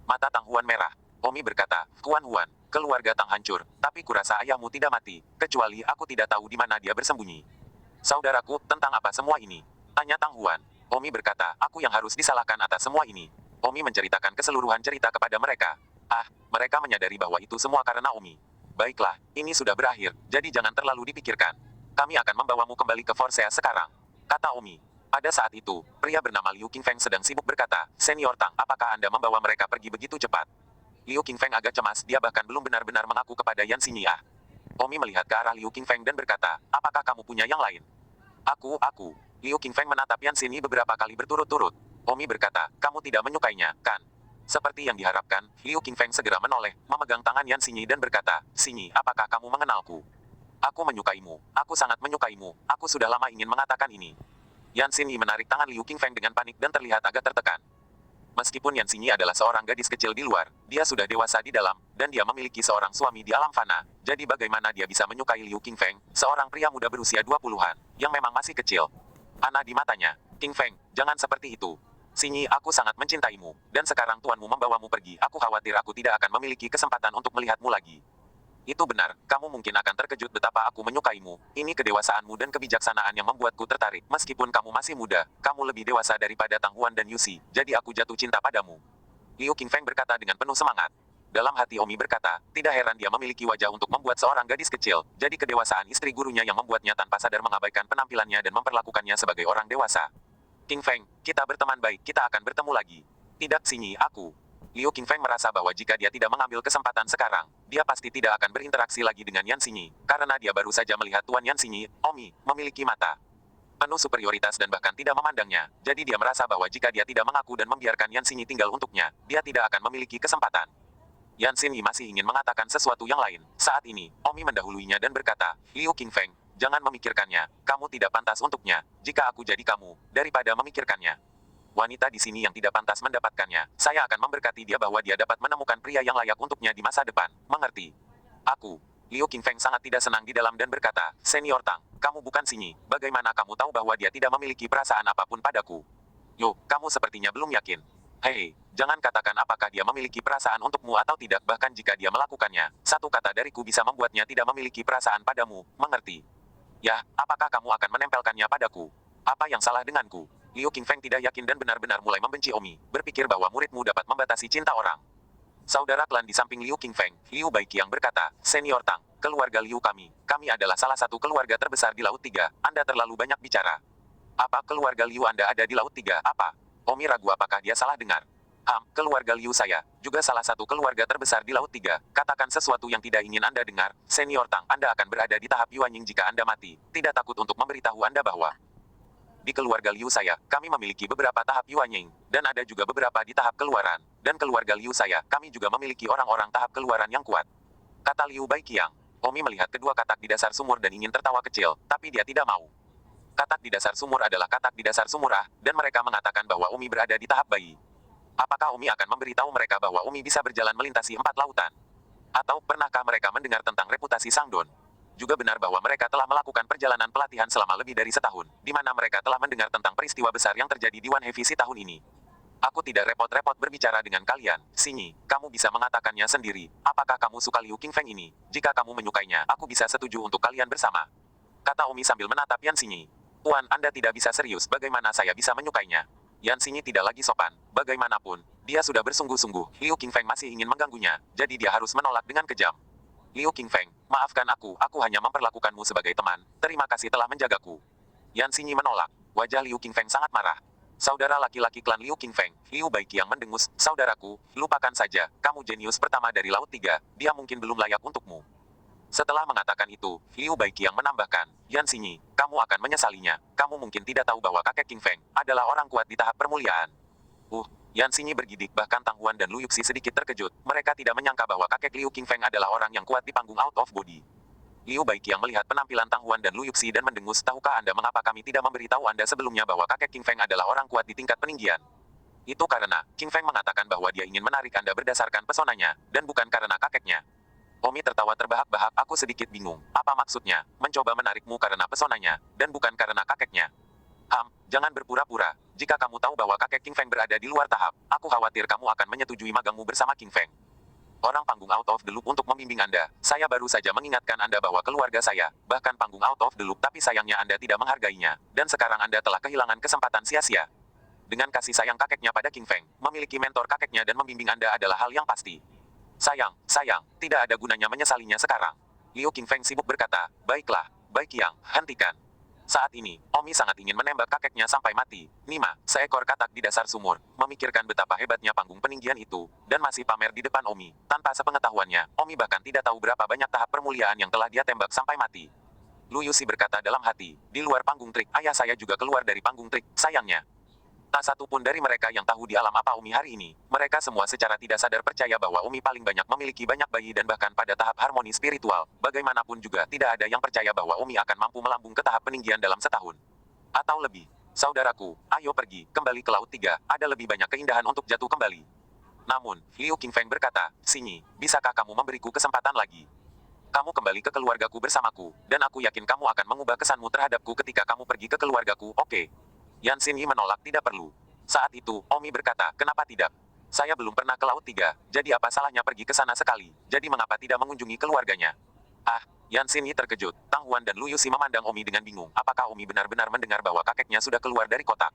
Mata Tang Huan merah. Omi berkata, Huan, keluarga Tang hancur, tapi kurasa ayahmu tidak mati, kecuali aku tidak tahu di mana dia bersembunyi. Saudaraku, tentang apa semua ini? Tanya Tang Huan. Omi berkata, aku yang harus disalahkan atas semua ini. Omi menceritakan keseluruhan cerita kepada mereka. Mereka menyadari bahwa itu semua karena Omi. Baiklah, ini sudah berakhir, jadi jangan terlalu dipikirkan. Kami akan membawamu kembali ke Forsea sekarang, kata Omi. Pada saat itu, pria bernama Liu Qingfeng sedang sibuk berkata, Senior Tang, apakah Anda membawa mereka pergi begitu cepat? Liu Qingfeng agak cemas, dia bahkan belum benar-benar mengaku kepada Yan Xinyi. Omi melihat ke arah Liu Qingfeng dan berkata, apakah kamu punya yang lain? Aku. Liu Qingfeng menatap Yan Xinyi beberapa kali berturut-turut. Omi berkata, kamu tidak menyukainya, kan? Seperti yang diharapkan, Liu Qingfeng segera menoleh, memegang tangan Yan Xinyi dan berkata, Xinyi, apakah kamu mengenalku? Aku menyukaimu. Aku sangat menyukaimu. Aku sudah lama ingin mengatakan ini. Yan Xinyi menarik tangan Liu Qingfeng dengan panik dan terlihat agak tertekan. Meskipun Yan Xinyi adalah seorang gadis kecil di luar, dia sudah dewasa di dalam, dan dia memiliki seorang suami di alam fana. Jadi bagaimana dia bisa menyukai Liu Qingfeng, seorang pria muda berusia 20-an, yang memang masih kecil? Ana di matanya. Qingfeng, jangan seperti itu. Xinyi, aku sangat mencintaimu, dan sekarang tuanmu membawamu pergi. Aku khawatir aku tidak akan memiliki kesempatan untuk melihatmu lagi. Itu benar, kamu mungkin akan terkejut betapa aku menyukaimu. Ini kedewasaanmu dan kebijaksanaan yang membuatku tertarik. Meskipun kamu masih muda, kamu lebih dewasa daripada Tang Huan dan Yusi, jadi aku jatuh cinta padamu. Liu Qingfeng berkata dengan penuh semangat. Dalam hati Omi berkata, tidak heran dia memiliki wajah untuk membuat seorang gadis kecil, jadi kedewasaan istri gurunya yang membuatnya tanpa sadar mengabaikan penampilannya dan memperlakukannya sebagai orang dewasa. Qingfeng, kita berteman baik, kita akan bertemu lagi. Tidak Xinyi, aku. Liu Qingfeng merasa bahwa jika dia tidak mengambil kesempatan sekarang, dia pasti tidak akan berinteraksi lagi dengan Yan Xinyi, karena dia baru saja melihat Tuan Yan Xinyi, Omi, memiliki mata penuh superioritas dan bahkan tidak memandangnya, jadi dia merasa bahwa jika dia tidak mengaku dan membiarkan Yan Xinyi tinggal untuknya, dia tidak akan memiliki kesempatan. Yan Xinyi masih ingin mengatakan sesuatu yang lain. Saat ini, Omi mendahuluinya dan berkata, Liu Qingfeng, jangan memikirkannya, kamu tidak pantas untuknya, jika aku jadi kamu, daripada memikirkannya. Wanita di sini yang tidak pantas mendapatkannya, saya akan memberkati dia bahwa dia dapat menemukan pria yang layak untuknya di masa depan, mengerti? Aku. Liu Qingfeng sangat tidak senang di dalam dan berkata, Senior Tang, kamu bukan Xinyi, bagaimana kamu tahu bahwa dia tidak memiliki perasaan apapun padaku? Yo, kamu sepertinya belum yakin. Hei, jangan katakan apakah dia memiliki perasaan untukmu atau tidak, bahkan jika dia melakukannya, satu kata dariku bisa membuatnya tidak memiliki perasaan padamu, mengerti? Ya, apakah kamu akan menempelkannya padaku? Apa yang salah denganku? Liu Qingfeng tidak yakin dan benar-benar mulai membenci Omi, berpikir bahwa muridmu dapat membatasi cinta orang. Saudara klan di samping Liu Qingfeng, Liu Baiqiang berkata, Senior Tang, keluarga Liu kami adalah salah satu keluarga terbesar di Laut Tiga, Anda terlalu banyak bicara. Apa keluarga Liu Anda ada di Laut Tiga? Apa? Omi ragu apakah dia salah dengar. Keluarga Liu saya, juga salah satu keluarga terbesar di Laut Tiga, katakan sesuatu yang tidak ingin Anda dengar, Senior Tang, Anda akan berada di tahap Yuanying jika Anda mati, tidak takut untuk memberitahu Anda bahwa di keluarga Liu saya, kami memiliki beberapa tahap Yuanying, dan ada juga beberapa di tahap keluaran. Dan keluarga Liu saya, kami juga memiliki orang-orang tahap keluaran yang kuat. Kata Liu Baiqiang. Omi melihat kedua katak di dasar sumur dan ingin tertawa kecil, tapi dia tidak mau. Katak di dasar sumur adalah katak di dasar sumur dan mereka mengatakan bahwa Omi berada di tahap bayi. Apakah Omi akan memberitahu mereka bahwa Omi bisa berjalan melintasi 4 lautan? Atau pernahkah mereka mendengar tentang reputasi Sang Don? Juga benar bahwa mereka telah melakukan perjalanan pelatihan selama lebih dari setahun, di mana mereka telah mendengar tentang peristiwa besar yang terjadi di One Heavy Sea tahun ini. Aku tidak repot-repot berbicara dengan kalian, Xinyi, kamu bisa mengatakannya sendiri. Apakah kamu suka Liu Qingfeng ini? Jika kamu menyukainya, aku bisa setuju untuk kalian bersama. Kata Omi sambil menatap Yan Xinyi. Tuan, Anda tidak bisa serius, bagaimana saya bisa menyukainya? Yan Xinyi tidak lagi sopan, bagaimanapun, dia sudah bersungguh-sungguh, Liu Qingfeng masih ingin mengganggunya, jadi dia harus menolak dengan kejam. Liu Qingfeng, maafkan aku hanya memperlakukanmu sebagai teman, terima kasih telah menjagaku. Yan Xinyi menolak, wajah Liu Qingfeng sangat marah. Saudara laki-laki klan Liu Qingfeng, Liu Baiqiang mendengus, saudaraku, lupakan saja, kamu jenius pertama dari Laut Tiga, dia mungkin belum layak untukmu. Setelah mengatakan itu, Liu Baiqiang menambahkan, Yan Xinyi, kamu akan menyesalinya, kamu mungkin tidak tahu bahwa kakek Qingfeng adalah orang kuat di tahap permuliaan. Yan Xinyi bergidik, bahkan Tang Huan dan Lu Yuxi sedikit terkejut, mereka tidak menyangka bahwa kakek Liu Qingfeng adalah orang yang kuat di panggung out of body. Liu Baiqiang melihat penampilan Tang Huan dan Lu Yuxi dan mendengus, tahukah Anda mengapa kami tidak memberitahu Anda sebelumnya bahwa kakek Qingfeng adalah orang kuat di tingkat peninggian? Itu karena, Qingfeng mengatakan bahwa dia ingin menarik Anda berdasarkan pesonanya, dan bukan karena kakeknya. Omi tertawa terbahak-bahak, aku sedikit bingung, apa maksudnya, mencoba menarikmu karena pesonanya, dan bukan karena kakeknya. Jangan berpura-pura, jika kamu tahu bahwa kakek Qingfeng berada di luar tahap, aku khawatir kamu akan menyetujui magangmu bersama Qingfeng. Orang panggung out of the loop untuk membimbing Anda, saya baru saja mengingatkan Anda bahwa keluarga saya, bahkan panggung out of the loop tapi sayangnya Anda tidak menghargainya, dan sekarang Anda telah kehilangan kesempatan sia-sia. Dengan kasih sayang kakeknya pada Qingfeng, memiliki mentor kakeknya dan membimbing Anda adalah hal yang pasti. Sayang, tidak ada gunanya menyesalinya sekarang. Liu Qingfeng sibuk berkata, baiklah, Baiqiang, hentikan. Saat ini, Omi sangat ingin menembak kakeknya sampai mati. Nima, seekor katak di dasar sumur, memikirkan betapa hebatnya panggung peninggian itu, dan masih pamer di depan Omi. Tanpa sepengetahuannya, Omi bahkan tidak tahu berapa banyak tahap permuliaan yang telah dia tembak sampai mati. Lu Yuxi berkata dalam hati, di luar panggung trik, ayah saya juga keluar dari panggung trik, sayangnya. Tak satu pun dari mereka yang tahu di alam apa Umi hari ini. Mereka semua secara tidak sadar percaya bahwa Umi paling banyak memiliki banyak bayi dan bahkan pada tahap harmoni spiritual. Bagaimanapun juga tidak ada yang percaya bahwa Umi akan mampu melambung ke tahap peninggian dalam setahun. Atau lebih. Saudaraku, ayo pergi, kembali ke Laut Tiga. Ada lebih banyak keindahan untuk jatuh kembali. Namun, Liu Qingfeng berkata, Sinyi, bisakah kamu memberiku kesempatan lagi? Kamu kembali ke keluargaku bersamaku, dan aku yakin kamu akan mengubah kesanmu terhadapku ketika kamu pergi ke keluargaku, oke? Yan Xinyi menolak tidak perlu. Saat itu, Omi berkata, kenapa tidak? Saya belum pernah ke Laut Tiga, jadi apa salahnya pergi ke sana sekali, jadi mengapa tidak mengunjungi keluarganya? Ah, Yan Xinyi terkejut. Tang Huan dan Lu Yuxi memandang Omi dengan bingung. Apakah Omi benar-benar mendengar bahwa kakeknya sudah keluar dari kotak?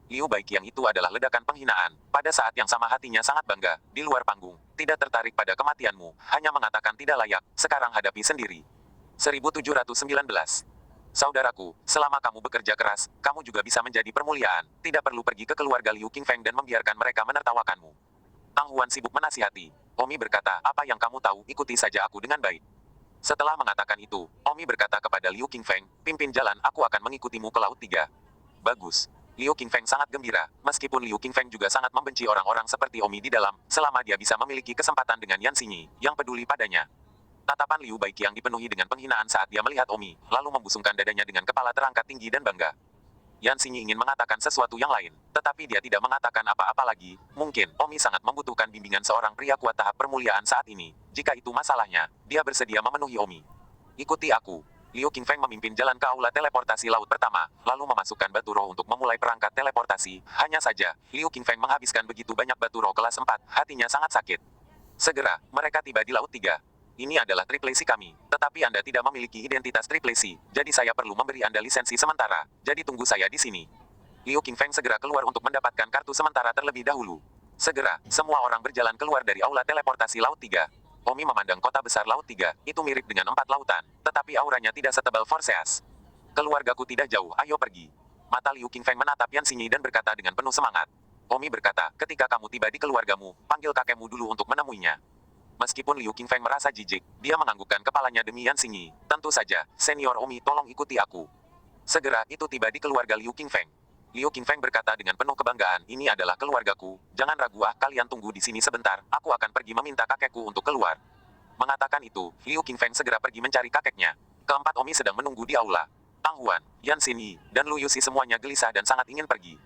Liu Baiqiang itu adalah ledakan penghinaan. Pada saat yang sama hatinya sangat bangga, di luar panggung, tidak tertarik pada kematianmu, hanya mengatakan tidak layak, sekarang hadapi sendiri. 1719. Saudaraku, selama kamu bekerja keras, kamu juga bisa menjadi permuliaan. Tidak perlu pergi ke keluarga Liu Qingfeng dan membiarkan mereka menertawakanmu. Tang Huan sibuk menasihati. Omi berkata, apa yang kamu tahu, ikuti saja aku dengan baik. Setelah mengatakan itu, Omi berkata kepada Liu Qingfeng, pimpin jalan, aku akan mengikutimu ke Laut Tiga. Bagus. Liu Qingfeng sangat gembira, meskipun Liu Qingfeng juga sangat membenci orang-orang seperti Omi di dalam, selama dia bisa memiliki kesempatan dengan Yan Xinyi, yang peduli padanya. Tatapan Liu Baiqiang dipenuhi dengan penghinaan saat dia melihat Omi, lalu membusungkan dadanya dengan kepala terangkat tinggi dan bangga. Yan Xinyi ingin mengatakan sesuatu yang lain, tetapi dia tidak mengatakan apa-apa lagi. Mungkin, Omi sangat membutuhkan bimbingan seorang pria kuat tahap permuliaan saat ini. Jika itu masalahnya, dia bersedia memenuhi Omi. Ikuti aku. Liu Qingfeng memimpin jalan ke aula teleportasi laut pertama, lalu memasukkan batu roh untuk memulai perangkat teleportasi. Hanya saja, Liu Qingfeng menghabiskan begitu banyak batu roh kelas 4, hatinya sangat sakit. Segera, mereka tiba di Laut Tiga. Ini adalah triplesi kami, tetapi Anda tidak memiliki identitas triplesi, jadi saya perlu memberi Anda lisensi sementara, jadi tunggu saya di sini. Liu Qingfeng segera keluar untuk mendapatkan kartu sementara terlebih dahulu. Segera, semua orang berjalan keluar dari aula teleportasi Laut Tiga. Omi memandang kota besar Laut Tiga, itu mirip dengan 4 lautan, tetapi auranya tidak setebal Forseas. Keluargaku tidak jauh, ayo pergi. Mata Liu Qingfeng menatap Yan Xinyi dan berkata dengan penuh semangat. Omi berkata, ketika kamu tiba di keluargamu, panggil kakekmu dulu untuk menemuinya. Meskipun Liu Qingfeng merasa jijik, dia menganggukkan kepalanya demi Yan Xinyi. Tentu saja, Senior Omi tolong ikuti aku. Segera, itu tiba di keluarga Liu Qingfeng. Liu Qingfeng berkata dengan penuh kebanggaan, ini adalah keluargaku, jangan ragu kalian tunggu di sini sebentar, aku akan pergi meminta kakekku untuk keluar. Mengatakan itu, Liu Qingfeng segera pergi mencari kakeknya. Keempat Omi sedang menunggu di aula. Tang Huan, Yan Xinyi, dan Lu Yuxi semuanya gelisah dan sangat ingin pergi.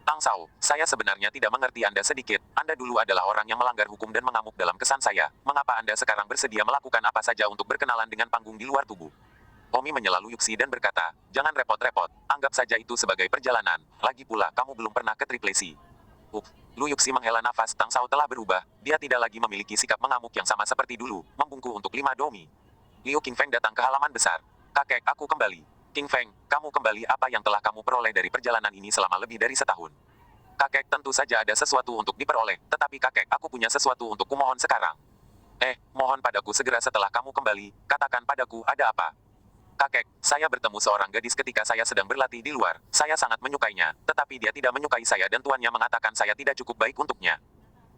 Tang Sao, saya sebenarnya tidak mengerti Anda sedikit. Anda dulu adalah orang yang melanggar hukum dan mengamuk dalam kesan saya. Mengapa Anda sekarang bersedia melakukan apa saja untuk berkenalan dengan panggung di luar tubuh? Omi menyela Lu Yuxi dan berkata, jangan repot-repot. Anggap saja itu sebagai perjalanan. Lagi pula, kamu belum pernah ke triplesi. Lu Yuxi menghela nafas. Tang Sao telah berubah. Dia tidak lagi memiliki sikap mengamuk yang sama seperti dulu. Membungkuk untuk 5 domi. Liu Qingfeng datang ke halaman besar. Kakek, aku kembali. Qingfeng, kamu kembali, apa yang telah kamu peroleh dari perjalanan ini selama lebih dari setahun? Kakek, tentu saja ada sesuatu untuk diperoleh, tetapi kakek, aku punya sesuatu untuk kumohon sekarang. Mohon padaku segera setelah kamu kembali, katakan padaku ada apa. Kakek, saya bertemu seorang gadis ketika saya sedang berlatih di luar, saya sangat menyukainya, tetapi dia tidak menyukai saya dan tuannya mengatakan saya tidak cukup baik untuknya.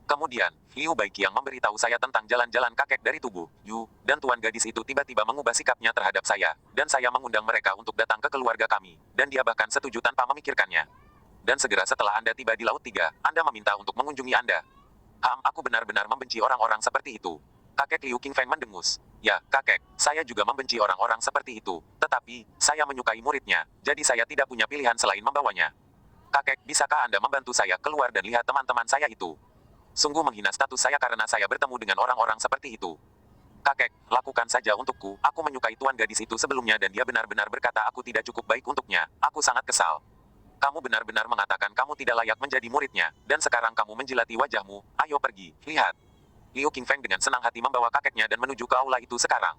Kemudian, Liu Baiqiang memberitahu saya tentang jalan-jalan kakek dari tubuh Yu, dan tuan gadis itu tiba-tiba mengubah sikapnya terhadap saya, dan saya mengundang mereka untuk datang ke keluarga kami, dan dia bahkan setuju tanpa memikirkannya. Dan segera setelah Anda tiba di Laut Tiga, Anda meminta untuk mengunjungi Anda. Aku benar-benar membenci orang-orang seperti itu. Kakek Liu Qingfeng mendengus. Ya, kakek, saya juga membenci orang-orang seperti itu, tetapi, saya menyukai muridnya, jadi saya tidak punya pilihan selain membawanya. Kakek, bisakah Anda membantu saya keluar dan lihat teman-teman saya itu? Sungguh menghina status saya karena saya bertemu dengan orang-orang seperti itu. Kakek, lakukan saja untukku, aku menyukai tuan gadis itu sebelumnya dan dia benar-benar berkata aku tidak cukup baik untuknya, aku sangat kesal. Kamu benar-benar mengatakan kamu tidak layak menjadi muridnya, dan sekarang kamu menjilati wajahmu, ayo pergi, lihat. Liu Qingfeng dengan senang hati membawa kakeknya dan menuju ke aula itu sekarang.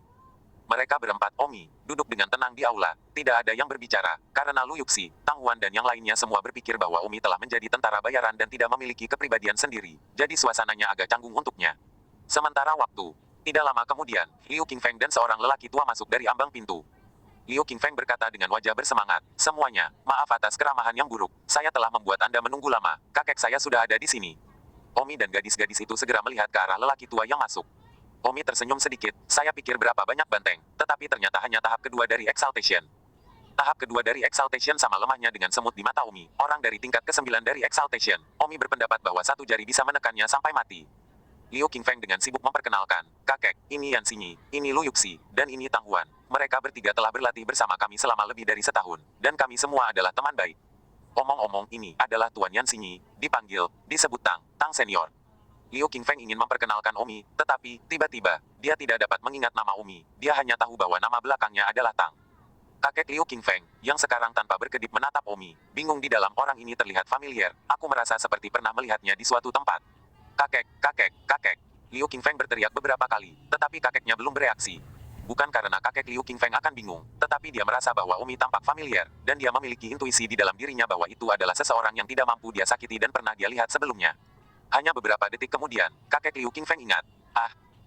Mereka berempat Omi, duduk dengan tenang di aula, tidak ada yang berbicara, karena Lu Yuxi, Tang Huan dan yang lainnya semua berpikir bahwa Omi telah menjadi tentara bayaran dan tidak memiliki kepribadian sendiri, jadi suasananya agak canggung untuknya. Sementara waktu, tidak lama kemudian, Liu Qingfeng dan seorang lelaki tua masuk dari ambang pintu. Liu Qingfeng berkata dengan wajah bersemangat, semuanya, maaf atas keramahan yang buruk, saya telah membuat Anda menunggu lama, kakek saya sudah ada di sini. Omi dan gadis-gadis itu segera melihat ke arah lelaki tua yang masuk. Omi tersenyum sedikit, saya pikir berapa banyak banteng, tetapi ternyata hanya tahap kedua dari exaltation. Tahap kedua dari Exaltation sama lemahnya dengan semut di mata Omi. Orang dari tingkat ke-9 dari Exaltation. Omi berpendapat bahwa satu jari bisa menekannya sampai mati. Liu Qingfeng dengan sibuk memperkenalkan, kakek, ini Yan Xinyi, ini Lu Yuxi, dan ini Tang Huan. Mereka bertiga telah berlatih bersama kami selama lebih dari setahun, dan kami semua adalah teman baik. Omong-omong, ini adalah Tuan Yan Xinyi, disebut Tang Senior. Liu Qingfeng ingin memperkenalkan Omi, tetapi, tiba-tiba, dia tidak dapat mengingat nama Omi. Dia hanya tahu bahwa nama belakangnya adalah Tang. Kakek Liu Qingfeng, yang sekarang tanpa berkedip menatap Omi, bingung di dalam orang ini terlihat familiar. Aku merasa seperti pernah melihatnya di suatu tempat. Kakek. Liu Qingfeng berteriak beberapa kali, tetapi kakeknya belum bereaksi. Bukan karena kakek Liu Qingfeng akan bingung, tetapi dia merasa bahwa Omi tampak familiar, dan dia memiliki intuisi di dalam dirinya bahwa itu adalah seseorang yang tidak mampu dia sakiti dan pernah dia lihat sebelumnya. Hanya beberapa detik kemudian, kakek Liu Qingfeng ingat.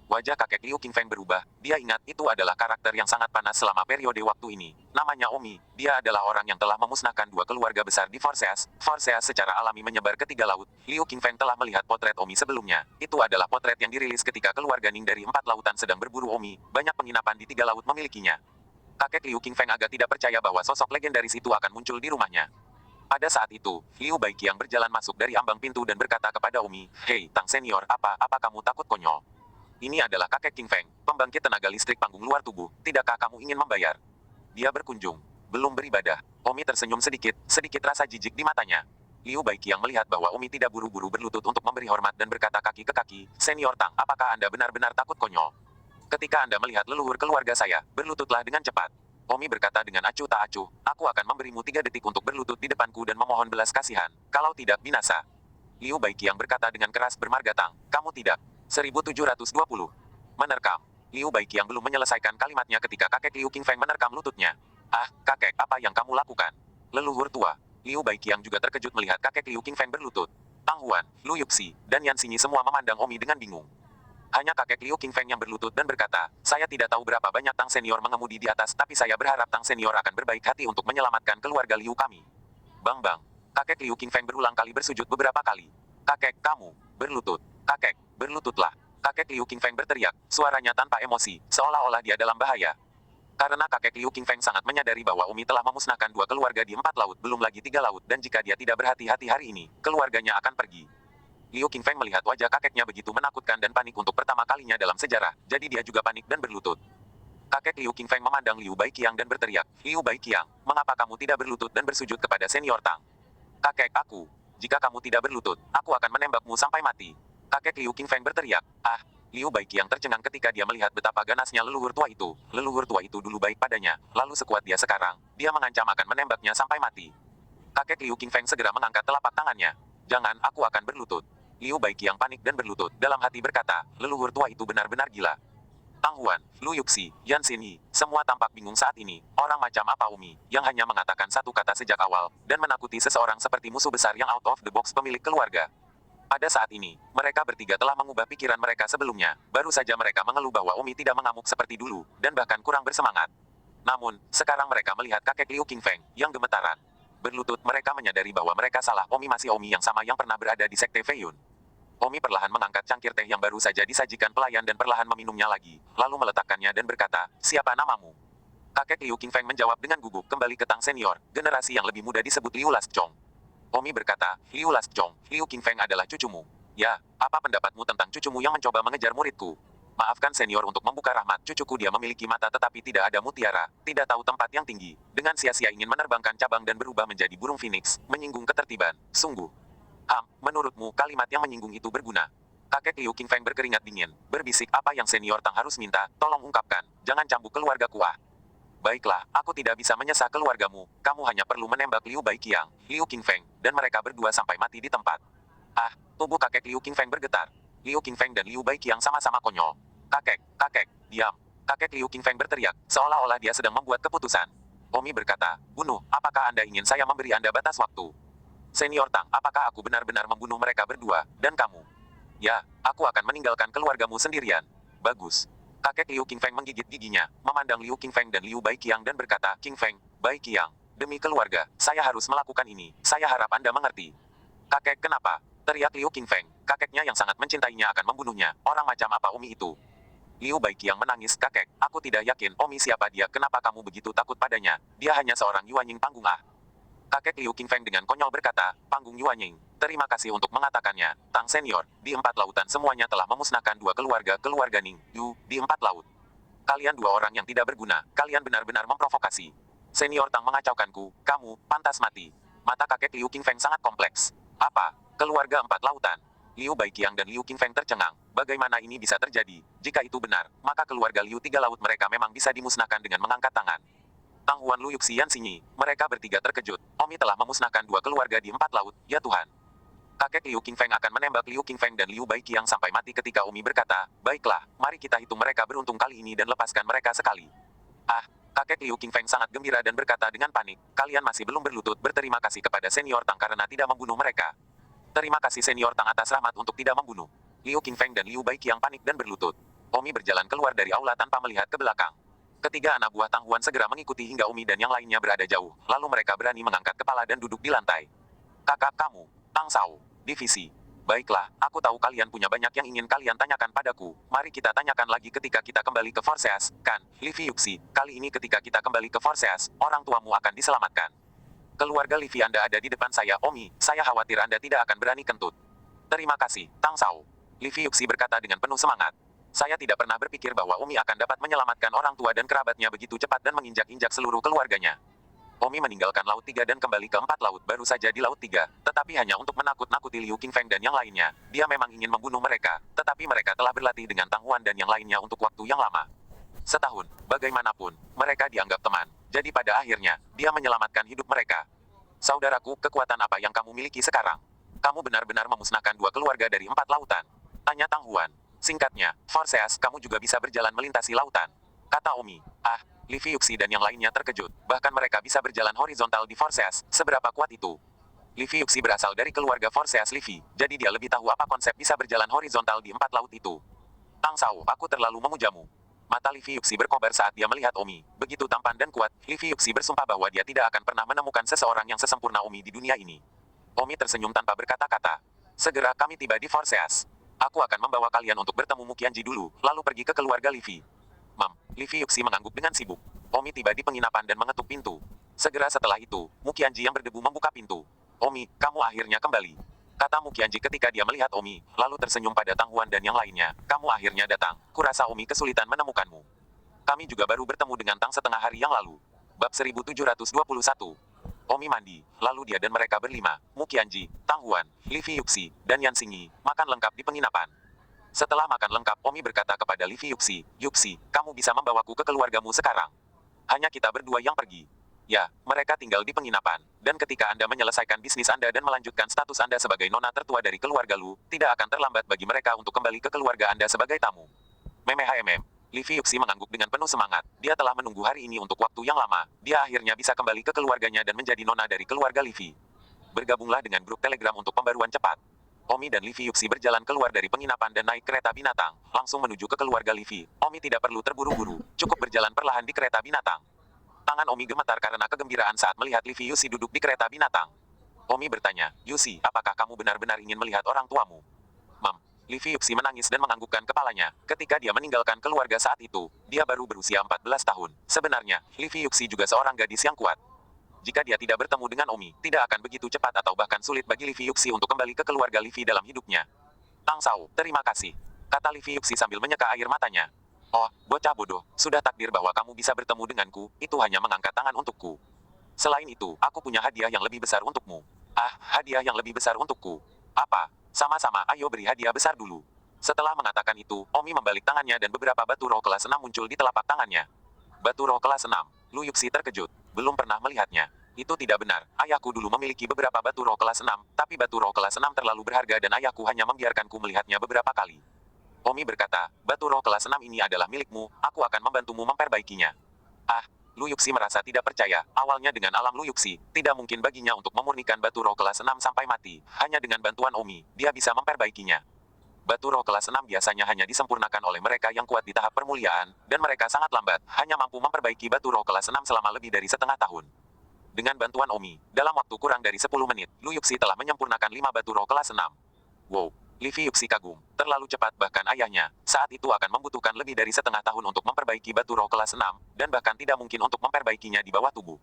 Wajah kakek Liu Qingfeng berubah. Dia ingat itu adalah karakter yang sangat panas selama periode waktu ini. Namanya Omi. Dia adalah orang yang telah memusnahkan dua keluarga besar di Forseas. Forseas secara alami menyebar ke 3 laut. Liu Qingfeng telah melihat potret Omi sebelumnya. Itu adalah potret yang dirilis ketika keluarga Ning dari 4 lautan sedang berburu Omi. Banyak penginapan di 3 laut memilikinya. Kakek Liu Qingfeng agak tidak percaya bahwa sosok legendaris itu akan muncul di rumahnya. Pada saat itu, Liu Baiqiang berjalan masuk dari ambang pintu dan berkata kepada Omi, "Hei, Tang Senior, apa kamu takut konyol? Ini adalah kakek Qingfeng, pembangkit tenaga listrik panggung luar tubuh. Tidakkah kamu ingin membayar? Dia berkunjung. Belum beribadah." Omi tersenyum sedikit rasa jijik di matanya. Liu Baiqiang melihat bahwa Omi tidak buru-buru berlutut untuk memberi hormat dan berkata kaki ke kaki, "Senior Tang, apakah Anda benar-benar takut konyol? Ketika Anda melihat leluhur keluarga saya, berlututlah dengan cepat." Omi berkata dengan acuh tak acuh, "Aku akan memberimu 3 detik untuk berlutut di depanku dan memohon belas kasihan. Kalau tidak, binasa." Liu Baiqiang berkata dengan keras bermarga Tang, "Kamu tidak." 1720. Menerkam. Liu Baiqiang belum menyelesaikan kalimatnya ketika kakek Liu Qingfeng menerkam lututnya. Kakek, apa yang kamu lakukan? Leluhur tua. Liu Baiqiang juga terkejut melihat kakek Liu Qingfeng berlutut. Tang Huan, Lu Yuxi, dan Yan Xinyi semua memandang Omi dengan bingung. Hanya kakek Liu Qingfeng yang berlutut dan berkata, "Saya tidak tahu berapa banyak Tang Senior mengemudi di atas, tapi saya berharap Tang Senior akan berbaik hati untuk menyelamatkan keluarga Liu kami." Bang. Kakek Liu Qingfeng berulang kali bersujud beberapa kali. "Kakek, kamu berlutut. Kakek, berlututlah." Kakek Liu Qingfeng berteriak, suaranya tanpa emosi, seolah-olah dia dalam bahaya. Karena kakek Liu Qingfeng sangat menyadari bahwa Omi telah memusnahkan 2 keluarga di 4 laut, belum lagi 3 laut, dan jika dia tidak berhati-hati hari ini, keluarganya akan pergi. Liu Qingfeng melihat wajah kakeknya begitu menakutkan dan panik untuk pertama kalinya dalam sejarah, jadi dia juga panik dan berlutut. Kakek Liu Qingfeng memandang Liu Baiqiang dan berteriak, "Liu Baiqiang, mengapa kamu tidak berlutut dan bersujud kepada Senior Tang?" "Kakek, jika kamu tidak berlutut, aku akan menembakmu sampai mati." Kakek Liu Qingfeng berteriak. Liu Baiqiang tercengang ketika dia melihat betapa ganasnya leluhur tua itu. Leluhur tua itu dulu baik padanya, lalu sekuat dia sekarang, dia mengancam akan menembaknya sampai mati. Kakek Liu Qingfeng segera mengangkat telapak tangannya. "Jangan, aku akan berlutut." Liu Baiqiang panik dan berlutut, dalam hati berkata, leluhur tua itu benar-benar gila. Tang Huan, Lu Yuxi, Yan Xinyi, semua tampak bingung saat ini. Orang macam apa Omi, yang hanya mengatakan satu kata sejak awal, dan menakuti seseorang seperti musuh besar yang out of the box pemilik keluarga. Pada saat ini, mereka bertiga telah mengubah pikiran mereka sebelumnya. Baru saja mereka mengeluh bahwa Omi tidak mengamuk seperti dulu, dan bahkan kurang bersemangat. Namun, sekarang mereka melihat kakek Liu Qingfeng, yang gemetaran. Berlutut, mereka menyadari bahwa mereka salah. Omi masih Omi yang sama yang pernah berada di Sekte Feiyun. Omi perlahan mengangkat cangkir teh yang baru saja disajikan pelayan dan perlahan meminumnya lagi, lalu meletakkannya dan berkata, "Siapa namamu?" Kakek Liu Qingfeng menjawab dengan gugup, "Kembali ke Tang Senior, generasi yang lebih muda disebut Liu Laschong." Omi berkata, "Liu Laschong, Liu Qingfeng adalah cucumu." "Ya, apa pendapatmu tentang cucumu yang mencoba mengejar muridku?" "Maafkan Senior untuk membuka rahmat, cucuku dia memiliki mata tetapi tidak ada mutiara, tidak tahu tempat yang tinggi, dengan sia-sia ingin menerbangkan cabang dan berubah menjadi burung phoenix, menyinggung ketertiban, sungguh. Menurutmu kalimat yang menyinggung itu berguna?" Kakek Liu Qingfeng berkeringat dingin, berbisik, "Apa yang Senior Tang harus minta, tolong ungkapkan, jangan cambuk keluargaku." "Baiklah, aku tidak bisa menyesal keluargamu, kamu hanya perlu menembak Liu Baiqiang, Liu Qingfeng, dan mereka berdua sampai mati di tempat." Tubuh kakek Liu Qingfeng bergetar. Liu Qingfeng dan Liu Baiqiang sama-sama konyol. Kakek, diam." Kakek Liu Qingfeng berteriak, seolah-olah dia sedang membuat keputusan. Omi berkata, "Bunuh, apakah Anda ingin saya memberi Anda batas waktu?" "Senior Tang, apakah aku benar-benar membunuh mereka berdua, dan kamu?" "Ya, aku akan meninggalkan keluargamu sendirian." "Bagus." Kakek Liu Qingfeng menggigit giginya, memandang Liu Qingfeng dan Liu Baiqiang dan berkata, "Qingfeng, Baiqiang, demi keluarga, saya harus melakukan ini, saya harap Anda mengerti." "Kakek, kenapa?" teriak Liu Qingfeng. Kakeknya yang sangat mencintainya akan membunuhnya, orang macam apa Omi itu? Liu Baiqiang menangis, kakek, aku tidak yakin, Omi siapa dia, kenapa kamu begitu takut padanya, dia hanya seorang Yuanying panggung ah. Kakek Liu Qingfeng dengan konyol berkata, panggung Yuanying, terima kasih untuk mengatakannya, Tang Senior, di 4 lautan semuanya telah memusnahkan 2 keluarga Ning, Yu, di 4 laut. Kalian 2 orang yang tidak berguna, kalian benar-benar memprovokasi. Senior Tang mengacaukanku, kamu, pantas mati. Mata kakek Liu Qingfeng sangat kompleks. Apa? Keluarga 4 lautan? Liu Baiqiang dan Liu Qingfeng tercengang. Bagaimana ini bisa terjadi? Jika itu benar, maka keluarga Liu 3 laut mereka memang bisa dimusnahkan dengan mengangkat tangan. Tang Huan, Lu Yuxi, Yan Xinyi, mereka bertiga terkejut. Omi telah memusnahkan 2 keluarga di 4 laut, ya Tuhan. Kakek Liu Qingfeng akan menembak Liu Qingfeng dan Liu Baiqiang sampai mati ketika Omi berkata, baiklah, mari kita hitung mereka beruntung kali ini dan lepaskan mereka sekali. Ah, kakek Liu Qingfeng sangat gembira dan berkata dengan panik, kalian masih belum berlutut berterima kasih kepada Senior Tang karena tidak membunuh mereka. Terima kasih Senior Tang atas rahmat untuk tidak membunuh. Liu Qingfeng dan Liu Baiqiang panik dan berlutut. Omi berjalan keluar dari aula tanpa melihat ke belakang. Ketiga anak buah Tang Huan segera mengikuti hingga Omi dan yang lainnya berada jauh, lalu mereka berani mengangkat kepala dan duduk di lantai. Kakak kamu, Tang Sao, divisi. Baiklah, aku tahu kalian punya banyak yang ingin kalian tanyakan padaku. Mari kita tanyakan lagi ketika kita kembali ke Forseas, kan, Livi Yuxi. Kali ini ketika kita kembali ke Forseas, orang tuamu akan diselamatkan. Keluarga Livi Anda ada di depan saya, Omi. Saya khawatir Anda tidak akan berani kentut. Terima kasih, Tang Sao. Livi Yuxi berkata dengan penuh semangat. Saya tidak pernah berpikir bahwa Omi akan dapat menyelamatkan orang tua dan kerabatnya begitu cepat dan menginjak-injak seluruh keluarganya. Omi meninggalkan Laut 3 dan kembali ke 4 laut baru saja di Laut 3, tetapi hanya untuk menakut-nakuti Liu Qingfeng dan yang lainnya. Dia memang ingin membunuh mereka, tetapi mereka telah berlatih dengan Tang Huan dan yang lainnya untuk waktu yang lama. Setahun, bagaimanapun, mereka dianggap teman. Jadi pada akhirnya, dia menyelamatkan hidup mereka. Saudaraku, kekuatan apa yang kamu miliki sekarang? Kamu benar-benar memusnahkan 2 keluarga dari 4 lautan. Tanya Tang Huan. Singkatnya, Forseas, kamu juga bisa berjalan melintasi lautan. Kata Omi. Ah, Livi Yuxi dan yang lainnya terkejut. Bahkan mereka bisa berjalan horizontal di Forseas. Seberapa kuat itu? Livi Yuxi berasal dari keluarga Forseas Livi, jadi dia lebih tahu apa konsep bisa berjalan horizontal di 4 laut itu. Tang Sao, aku terlalu memujamu. Mata Livi Yuxi berkobar saat dia melihat Omi. Begitu tampan dan kuat, Livi Yuxi bersumpah bahwa dia tidak akan pernah menemukan seseorang yang sesempurna Omi di dunia ini. Omi tersenyum tanpa berkata-kata. Segera kami tiba di Forseas. Aku akan membawa kalian untuk bertemu Muqianji dulu, lalu pergi ke keluarga Livi. Livi Yuxi mengangguk dengan sibuk. Omi tiba di penginapan dan mengetuk pintu. Segera setelah itu, Muqianji yang berdebu membuka pintu. Omi, kamu akhirnya kembali. Kata Muqianji ketika dia melihat Omi, lalu tersenyum pada Tang Huan dan yang lainnya. Kamu akhirnya datang. Kurasa Omi kesulitan menemukanmu. Kami juga baru bertemu dengan Tang setengah hari yang lalu. Bab 1721. Omi mandi, lalu dia dan mereka berlima, Muqianji, Tang Huan, Livi Yuxi, dan Yan Xinyi, makan lengkap di penginapan. Setelah makan lengkap, Omi berkata kepada Livi Yuxi, Yuxi, kamu bisa membawaku ke keluargamu sekarang. Hanya kita berdua yang pergi. Ya, mereka tinggal di penginapan, dan ketika Anda menyelesaikan bisnis Anda dan melanjutkan status Anda sebagai nona tertua dari keluarga Lu, tidak akan terlambat bagi mereka untuk kembali ke keluarga Anda sebagai tamu. HMM. Livi Yuxi mengangguk dengan penuh semangat. Dia telah menunggu hari ini untuk waktu yang lama. Dia akhirnya bisa kembali ke keluarganya dan menjadi nona dari keluarga Livi. Bergabunglah dengan grup Telegram untuk pembaruan cepat. Omi dan Livi Yuxi berjalan keluar dari penginapan dan naik kereta binatang, langsung menuju ke keluarga Livi. Omi tidak perlu terburu-buru, cukup berjalan perlahan di kereta binatang. Tangan Omi gemetar karena kegembiraan saat melihat Livi Yuxi duduk di kereta binatang. Omi bertanya, Yuxi, apakah kamu benar-benar ingin melihat orang tuamu? Livi Yuxi menangis dan menganggukkan kepalanya. Ketika dia meninggalkan keluarga saat itu, dia baru berusia 14 tahun. Sebenarnya, Livi Yuxi juga seorang gadis yang kuat. Jika dia tidak bertemu dengan Omi, tidak akan begitu cepat atau bahkan sulit bagi Livi Yuxi untuk kembali ke keluarga Livi dalam hidupnya. Tang Sao, terima kasih. Kata Livi Yuxi sambil menyeka air matanya. Oh, bocah bodoh, sudah takdir bahwa kamu bisa bertemu denganku, itu hanya mengangkat tangan untukku. Selain itu, aku punya hadiah yang lebih besar untukmu. Ah, hadiah yang lebih besar untukku. Apa? Sama-sama, ayo beri hadiah besar dulu. Setelah mengatakan itu, Omi membalik tangannya dan beberapa batu roh kelas 6 muncul di telapak tangannya. Batu roh kelas 6. Lu Yuxi terkejut. Belum pernah melihatnya. Itu tidak benar. Ayahku dulu memiliki beberapa batu roh kelas 6, tapi batu roh kelas 6 terlalu berharga dan ayahku hanya membiarkanku melihatnya beberapa kali. Omi berkata, batu roh kelas 6 ini adalah milikmu, aku akan membantumu memperbaikinya. Ah, Lu Yuxi merasa tidak percaya. Awalnya dengan alam Lu Yuxi, tidak mungkin baginya untuk memurnikan batu roh kelas 6 sampai mati. Hanya dengan bantuan Omi, dia bisa memperbaikinya. Batu roh kelas 6 biasanya hanya disempurnakan oleh mereka yang kuat di tahap permuliaan, dan mereka sangat lambat, hanya mampu memperbaiki batu roh kelas 6 selama lebih dari setengah tahun. Dengan bantuan Omi, dalam waktu kurang dari 10 menit, Lu Yuxi telah menyempurnakan 5 batu roh kelas 6. Wow! Livi Yuxi kagum, terlalu cepat bahkan ayahnya, saat itu akan membutuhkan lebih dari setengah tahun untuk memperbaiki batu roh kelas 6, dan bahkan tidak mungkin untuk memperbaikinya di bawah tubuh.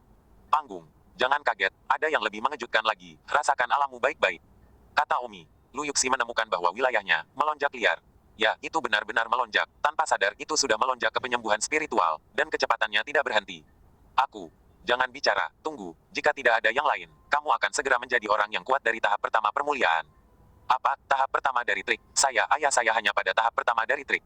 Panggung. Jangan kaget, ada yang lebih mengejutkan lagi, rasakan alammu baik-baik. Kata Omi. Lu Yuxi menemukan bahwa wilayahnya melonjak liar. Ya, itu benar-benar melonjak, tanpa sadar itu sudah melonjak ke penyembuhan spiritual, dan kecepatannya tidak berhenti. Aku. Jangan bicara, tunggu, jika tidak ada yang lain, kamu akan segera menjadi orang yang kuat dari tahap pertama permuliaan. Apa, tahap pertama dari trik? Ayah saya hanya pada tahap pertama dari trik.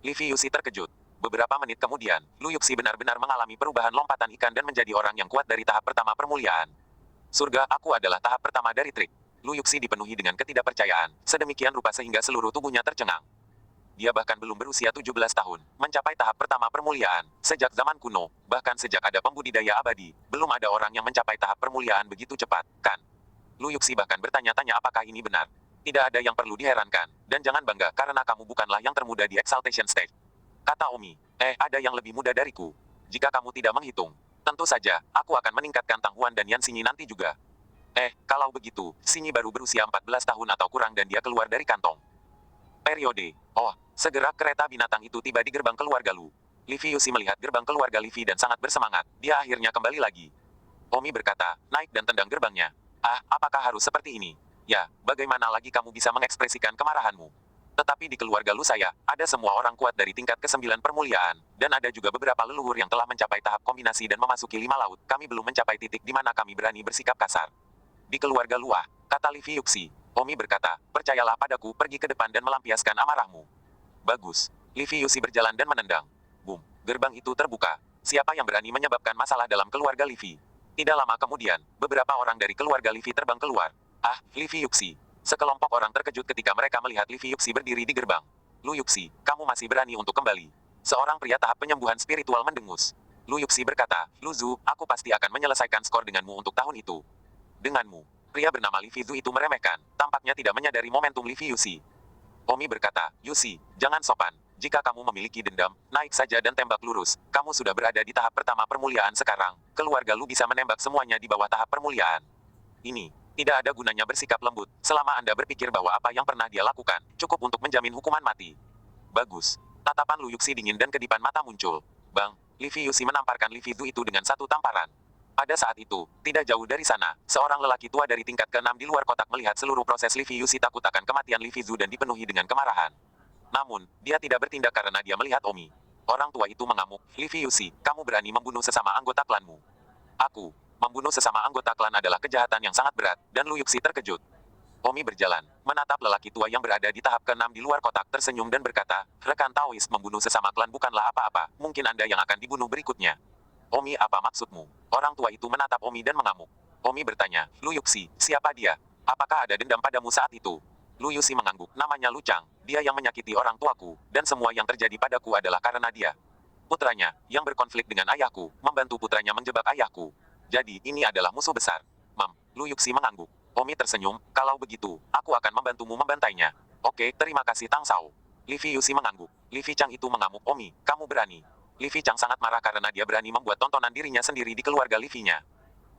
Livi Yuxi terkejut. Beberapa menit kemudian, Lu Yuxi benar-benar mengalami perubahan lompatan ikan dan menjadi orang yang kuat dari tahap pertama permuliaan. Surga, aku adalah tahap pertama dari trik. Lu Yuxi dipenuhi dengan ketidakpercayaan, sedemikian rupa sehingga seluruh tubuhnya tercengang. Dia bahkan belum berusia 17 tahun, mencapai tahap pertama permuliaan, sejak zaman kuno, bahkan sejak ada pembudidaya abadi, belum ada orang yang mencapai tahap permuliaan begitu cepat, kan? Lu Yuxi bahkan bertanya-tanya apakah ini benar. Tidak ada yang perlu diherankan, dan jangan bangga karena kamu bukanlah yang termuda di Exaltation Stage. Kata Omi, ada yang lebih muda dariku. Jika kamu tidak menghitung, tentu saja, aku akan meningkatkan Tang Huan dan Yan Xinyi nanti juga. Kalau begitu, Xinyi baru berusia 14 tahun atau kurang dan dia keluar dari kantong. Periode. Oh, segera kereta binatang itu tiba di gerbang keluarga Lu. Livi Yuxi melihat gerbang keluarga Livi dan sangat bersemangat, dia akhirnya kembali lagi. Omi berkata, naik dan tendang gerbangnya. Apakah harus seperti ini? Ya, bagaimana lagi kamu bisa mengekspresikan kemarahanmu? Tetapi di keluarga Lu ada semua orang kuat dari tingkat ke-9 permuliaan, dan ada juga beberapa leluhur yang telah mencapai tahap kombinasi dan memasuki 5 laut. Kami belum mencapai titik di mana kami berani bersikap kasar. Di keluarga Luah, kata Livi Yuxi. Omi berkata, percayalah padaku, pergi ke depan dan melampiaskan amarahmu. Bagus. Livi Yuxi berjalan dan menendang. Boom. Gerbang itu terbuka. Siapa yang berani menyebabkan masalah dalam keluarga Livi? Tidak lama kemudian, beberapa orang dari keluarga Livi terbang keluar. Livi Yuxi. Sekelompok orang terkejut ketika mereka melihat Livi Yuxi berdiri di gerbang. Lu Yuxi, kamu masih berani untuk kembali. Seorang pria tahap penyembuhan spiritual mendengus. Lu Yuxi berkata, Lu Zu, aku pasti akan menyelesaikan skor denganmu untuk tahun itu. Denganmu. Pria bernama Livi Zu itu meremehkan, tampaknya tidak menyadari momentum Livi Yuxi. Omi berkata, Yuxi, jangan sopan. Jika kamu memiliki dendam, naik saja dan tembak lurus. Kamu sudah berada di tahap pertama permuliaan sekarang. Keluarga Lu bisa menembak semuanya di bawah tahap permuliaan. Ini. Tidak ada gunanya bersikap lembut, selama Anda berpikir bahwa apa yang pernah dia lakukan, cukup untuk menjamin hukuman mati. Bagus. Tatapan Lu Yuxi dingin dan kedipan mata muncul. Bang, Livi Yuxi menamparkan Livi Zu itu dengan satu tamparan. Pada saat itu, tidak jauh dari sana, seorang lelaki tua dari tingkat ke-6 di luar kotak melihat seluruh proses Livi Yuxi takut akan kematian Livi Zu dan dipenuhi dengan kemarahan. Namun, dia tidak bertindak karena dia melihat Omi. Orang tua itu mengamuk, Livi Yuxi, kamu berani membunuh sesama anggota klanmu. Aku. Membunuh sesama anggota klan adalah kejahatan yang sangat berat, dan Lu Yuxi terkejut. Omi berjalan, menatap lelaki tua yang berada di tahap ke-6 di luar kotak tersenyum dan berkata, rekan Taois membunuh sesama klan bukanlah apa-apa, mungkin Anda yang akan dibunuh berikutnya. Omi, apa maksudmu? Orang tua itu menatap Omi dan mengamuk. Omi bertanya, Lu Yuxi, siapa dia? Apakah ada dendam padamu saat itu? Lu Yuxi mengangguk, namanya Lu Chang, dia yang menyakiti orang tuaku, dan semua yang terjadi padaku adalah karena dia. Putranya, yang berkonflik dengan ayahku, membantu putranya menjebak ayahku. Jadi, ini adalah musuh besar. Lu Yuxi mengangguk. Omi tersenyum, kalau begitu, aku akan membantumu membantainya. Oke, terima kasih Tang Sao. Livi Yuxi mengangguk. Livi Chang itu mengamuk, Omi, kamu berani. Livi Chang sangat marah karena dia berani membuat tontonan dirinya sendiri di keluarga Livi-nya.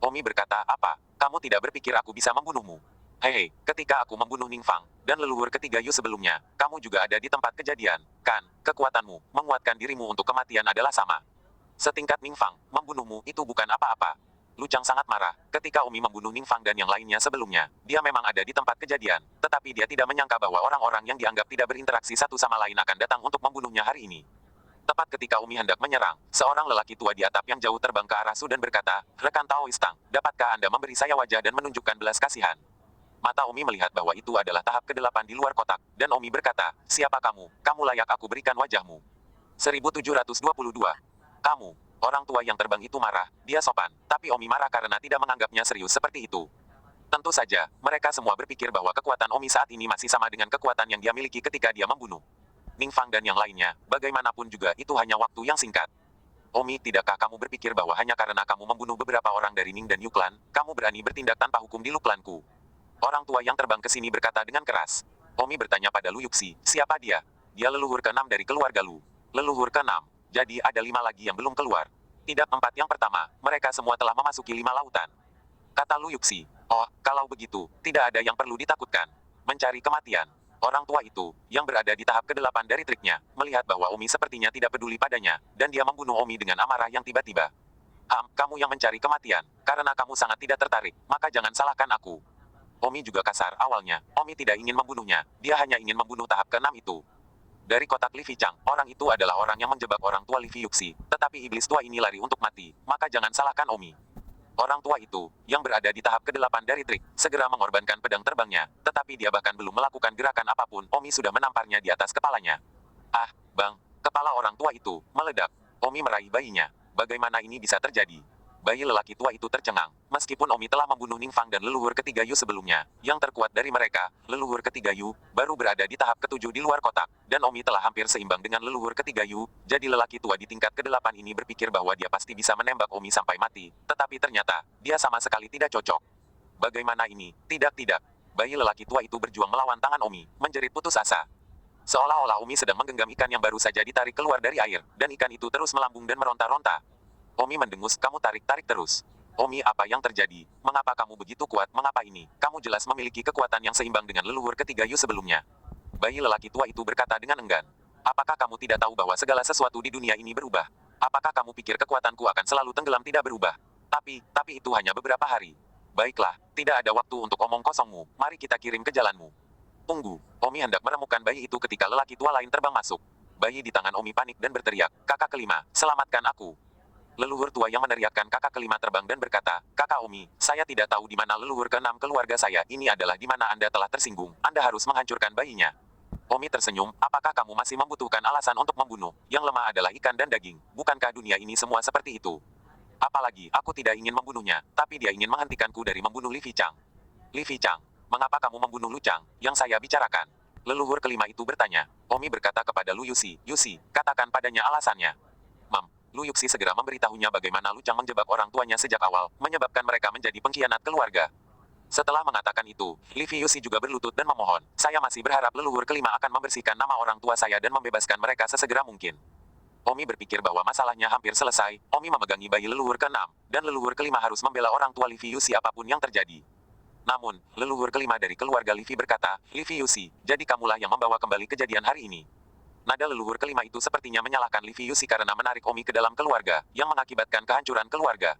Omi berkata, apa, kamu tidak berpikir aku bisa membunuhmu? Hei, ketika aku membunuh Ning Fang, dan leluhur ketiga Yu sebelumnya, kamu juga ada di tempat kejadian, kan? Kekuatanmu, menguatkan dirimu untuk kematian adalah sama. Setingkat Ning Fang, membunuhmu itu bukan apa-apa. Lu Chang sangat marah, ketika Omi membunuh Ning Fang dan yang lainnya sebelumnya, dia memang ada di tempat kejadian, tetapi dia tidak menyangka bahwa orang-orang yang dianggap tidak berinteraksi satu sama lain akan datang untuk membunuhnya hari ini. Tepat ketika Omi hendak menyerang, seorang lelaki tua di atap yang jauh terbang ke arah Su dan berkata, rekan Taois Tang, dapatkah Anda memberi saya wajah dan menunjukkan belas kasihan? Mata Omi melihat bahwa itu adalah tahap ke-8 di luar kotak, dan Omi berkata, siapa kamu? Kamu layak aku berikan wajahmu. 1722. Kamu. Orang tua yang terbang itu marah, dia sopan, tapi Omi marah karena tidak menganggapnya serius seperti itu. Tentu saja, mereka semua berpikir bahwa kekuatan Omi saat ini masih sama dengan kekuatan yang dia miliki ketika dia membunuh Ning Fang dan yang lainnya, bagaimanapun juga itu hanya waktu yang singkat. Omi, tidakkah kamu berpikir bahwa hanya karena kamu membunuh beberapa orang dari Ning dan Yu Clan, kamu berani bertindak tanpa hukum di Lu Clanku? Orang tua yang terbang ke sini berkata dengan keras. Omi bertanya pada Lu Yuxi, siapa dia? Dia leluhur ke-6 dari keluarga Lu. Leluhur ke-6. Jadi ada 5 lagi yang belum keluar. Tidak 4 yang pertama, mereka semua telah memasuki 5 lautan. Kata Lu Yuxi, oh, kalau begitu, tidak ada yang perlu ditakutkan. Mencari kematian. Orang tua itu, yang berada di tahap ke-8 dari triknya, melihat bahwa Omi sepertinya tidak peduli padanya, dan dia membunuh Omi dengan amarah yang tiba-tiba. Kamu yang mencari kematian. Karena kamu sangat tidak tertarik, maka jangan salahkan aku. Omi juga kasar awalnya. Omi tidak ingin membunuhnya, dia hanya ingin membunuh tahap ke-6 itu. Dari kotak Li Fichang, orang itu adalah orang yang menjebak orang tua Li Fiyuxi, tetapi iblis tua ini lari untuk mati, maka jangan salahkan Omi. Orang tua itu, yang berada di tahap ke-8 dari trik, segera mengorbankan pedang terbangnya, tetapi dia bahkan belum melakukan gerakan apapun, Omi sudah menamparnya di atas kepalanya. Bang, kepala orang tua itu meledak. Omi meraih bayinya. Bagaimana ini bisa terjadi? Bayi lelaki tua itu tercengang. Meskipun Omi telah membunuh Ningfang dan leluhur ketiga Yu sebelumnya, yang terkuat dari mereka, leluhur ketiga Yu, baru berada di tahap ke-7 di luar kotak, dan Omi telah hampir seimbang dengan leluhur ketiga Yu, jadi lelaki tua di tingkat ke-8 ini berpikir bahwa dia pasti bisa menembak Omi sampai mati, tetapi ternyata, dia sama sekali tidak cocok. Bagaimana ini? Tidak. Bayi lelaki tua itu berjuang melawan tangan Omi, menjerit putus asa. Seolah-olah Omi sedang menggenggam ikan yang baru saja ditarik keluar dari air, dan ikan itu terus melambung dan meronta-ronta. Omi mendengus, kamu tarik terus. Omi, apa yang terjadi? Mengapa kamu begitu kuat? Mengapa ini? Kamu jelas memiliki kekuatan yang seimbang dengan leluhur ketiga Yu sebelumnya. Bayi lelaki tua itu berkata dengan enggan. Apakah kamu tidak tahu bahwa segala sesuatu di dunia ini berubah? Apakah kamu pikir kekuatanku akan selalu tenggelam tidak berubah? Tapi itu hanya beberapa hari. Baiklah, tidak ada waktu untuk omong kosongmu, mari kita kirim ke jalanmu. Tunggu, Omi hendak menemukan bayi itu ketika lelaki tua lain terbang masuk. Bayi di tangan Omi panik dan berteriak, kakak kelima, selamatkan aku. Leluhur tua yang meneriakkan kakak kelima terbang dan berkata, kakak Omi, saya tidak tahu di mana leluhur ke-6 keluarga saya, ini adalah di mana Anda telah tersinggung, Anda harus menghancurkan bayinya. Omi tersenyum, apakah kamu masih membutuhkan alasan untuk membunuh? Yang lemah adalah ikan dan daging, bukankah dunia ini semua seperti itu? Apalagi, aku tidak ingin membunuhnya, tapi dia ingin menghentikanku dari membunuh Li Fichang. Li Fichang, mengapa kamu membunuh Lu Chang, yang saya bicarakan? Leluhur kelima itu bertanya. Omi berkata kepada Lu Yuxi, Yuxi, katakan padanya alasannya. Lu Yuxi segera memberitahunya bagaimana Lu Chang menjebak orang tuanya sejak awal, menyebabkan mereka menjadi pengkhianat keluarga. Setelah mengatakan itu, Li Fiyuxi juga berlutut dan memohon, saya masih berharap leluhur kelima akan membersihkan nama orang tua saya dan membebaskan mereka sesegera mungkin. Omi berpikir bahwa masalahnya hampir selesai, Omi memegangi bayi leluhur ke-6, dan leluhur kelima harus membela orang tua Li Fiyuxi apapun yang terjadi. Namun, leluhur kelima dari keluarga Li Fi berkata, Li Fiyuxi, jadi kamulah yang membawa kembali kejadian hari ini. Nada leluhur kelima itu sepertinya menyalahkan Li Fiyuxi karena menarik Omi ke dalam keluarga, yang mengakibatkan kehancuran keluarga.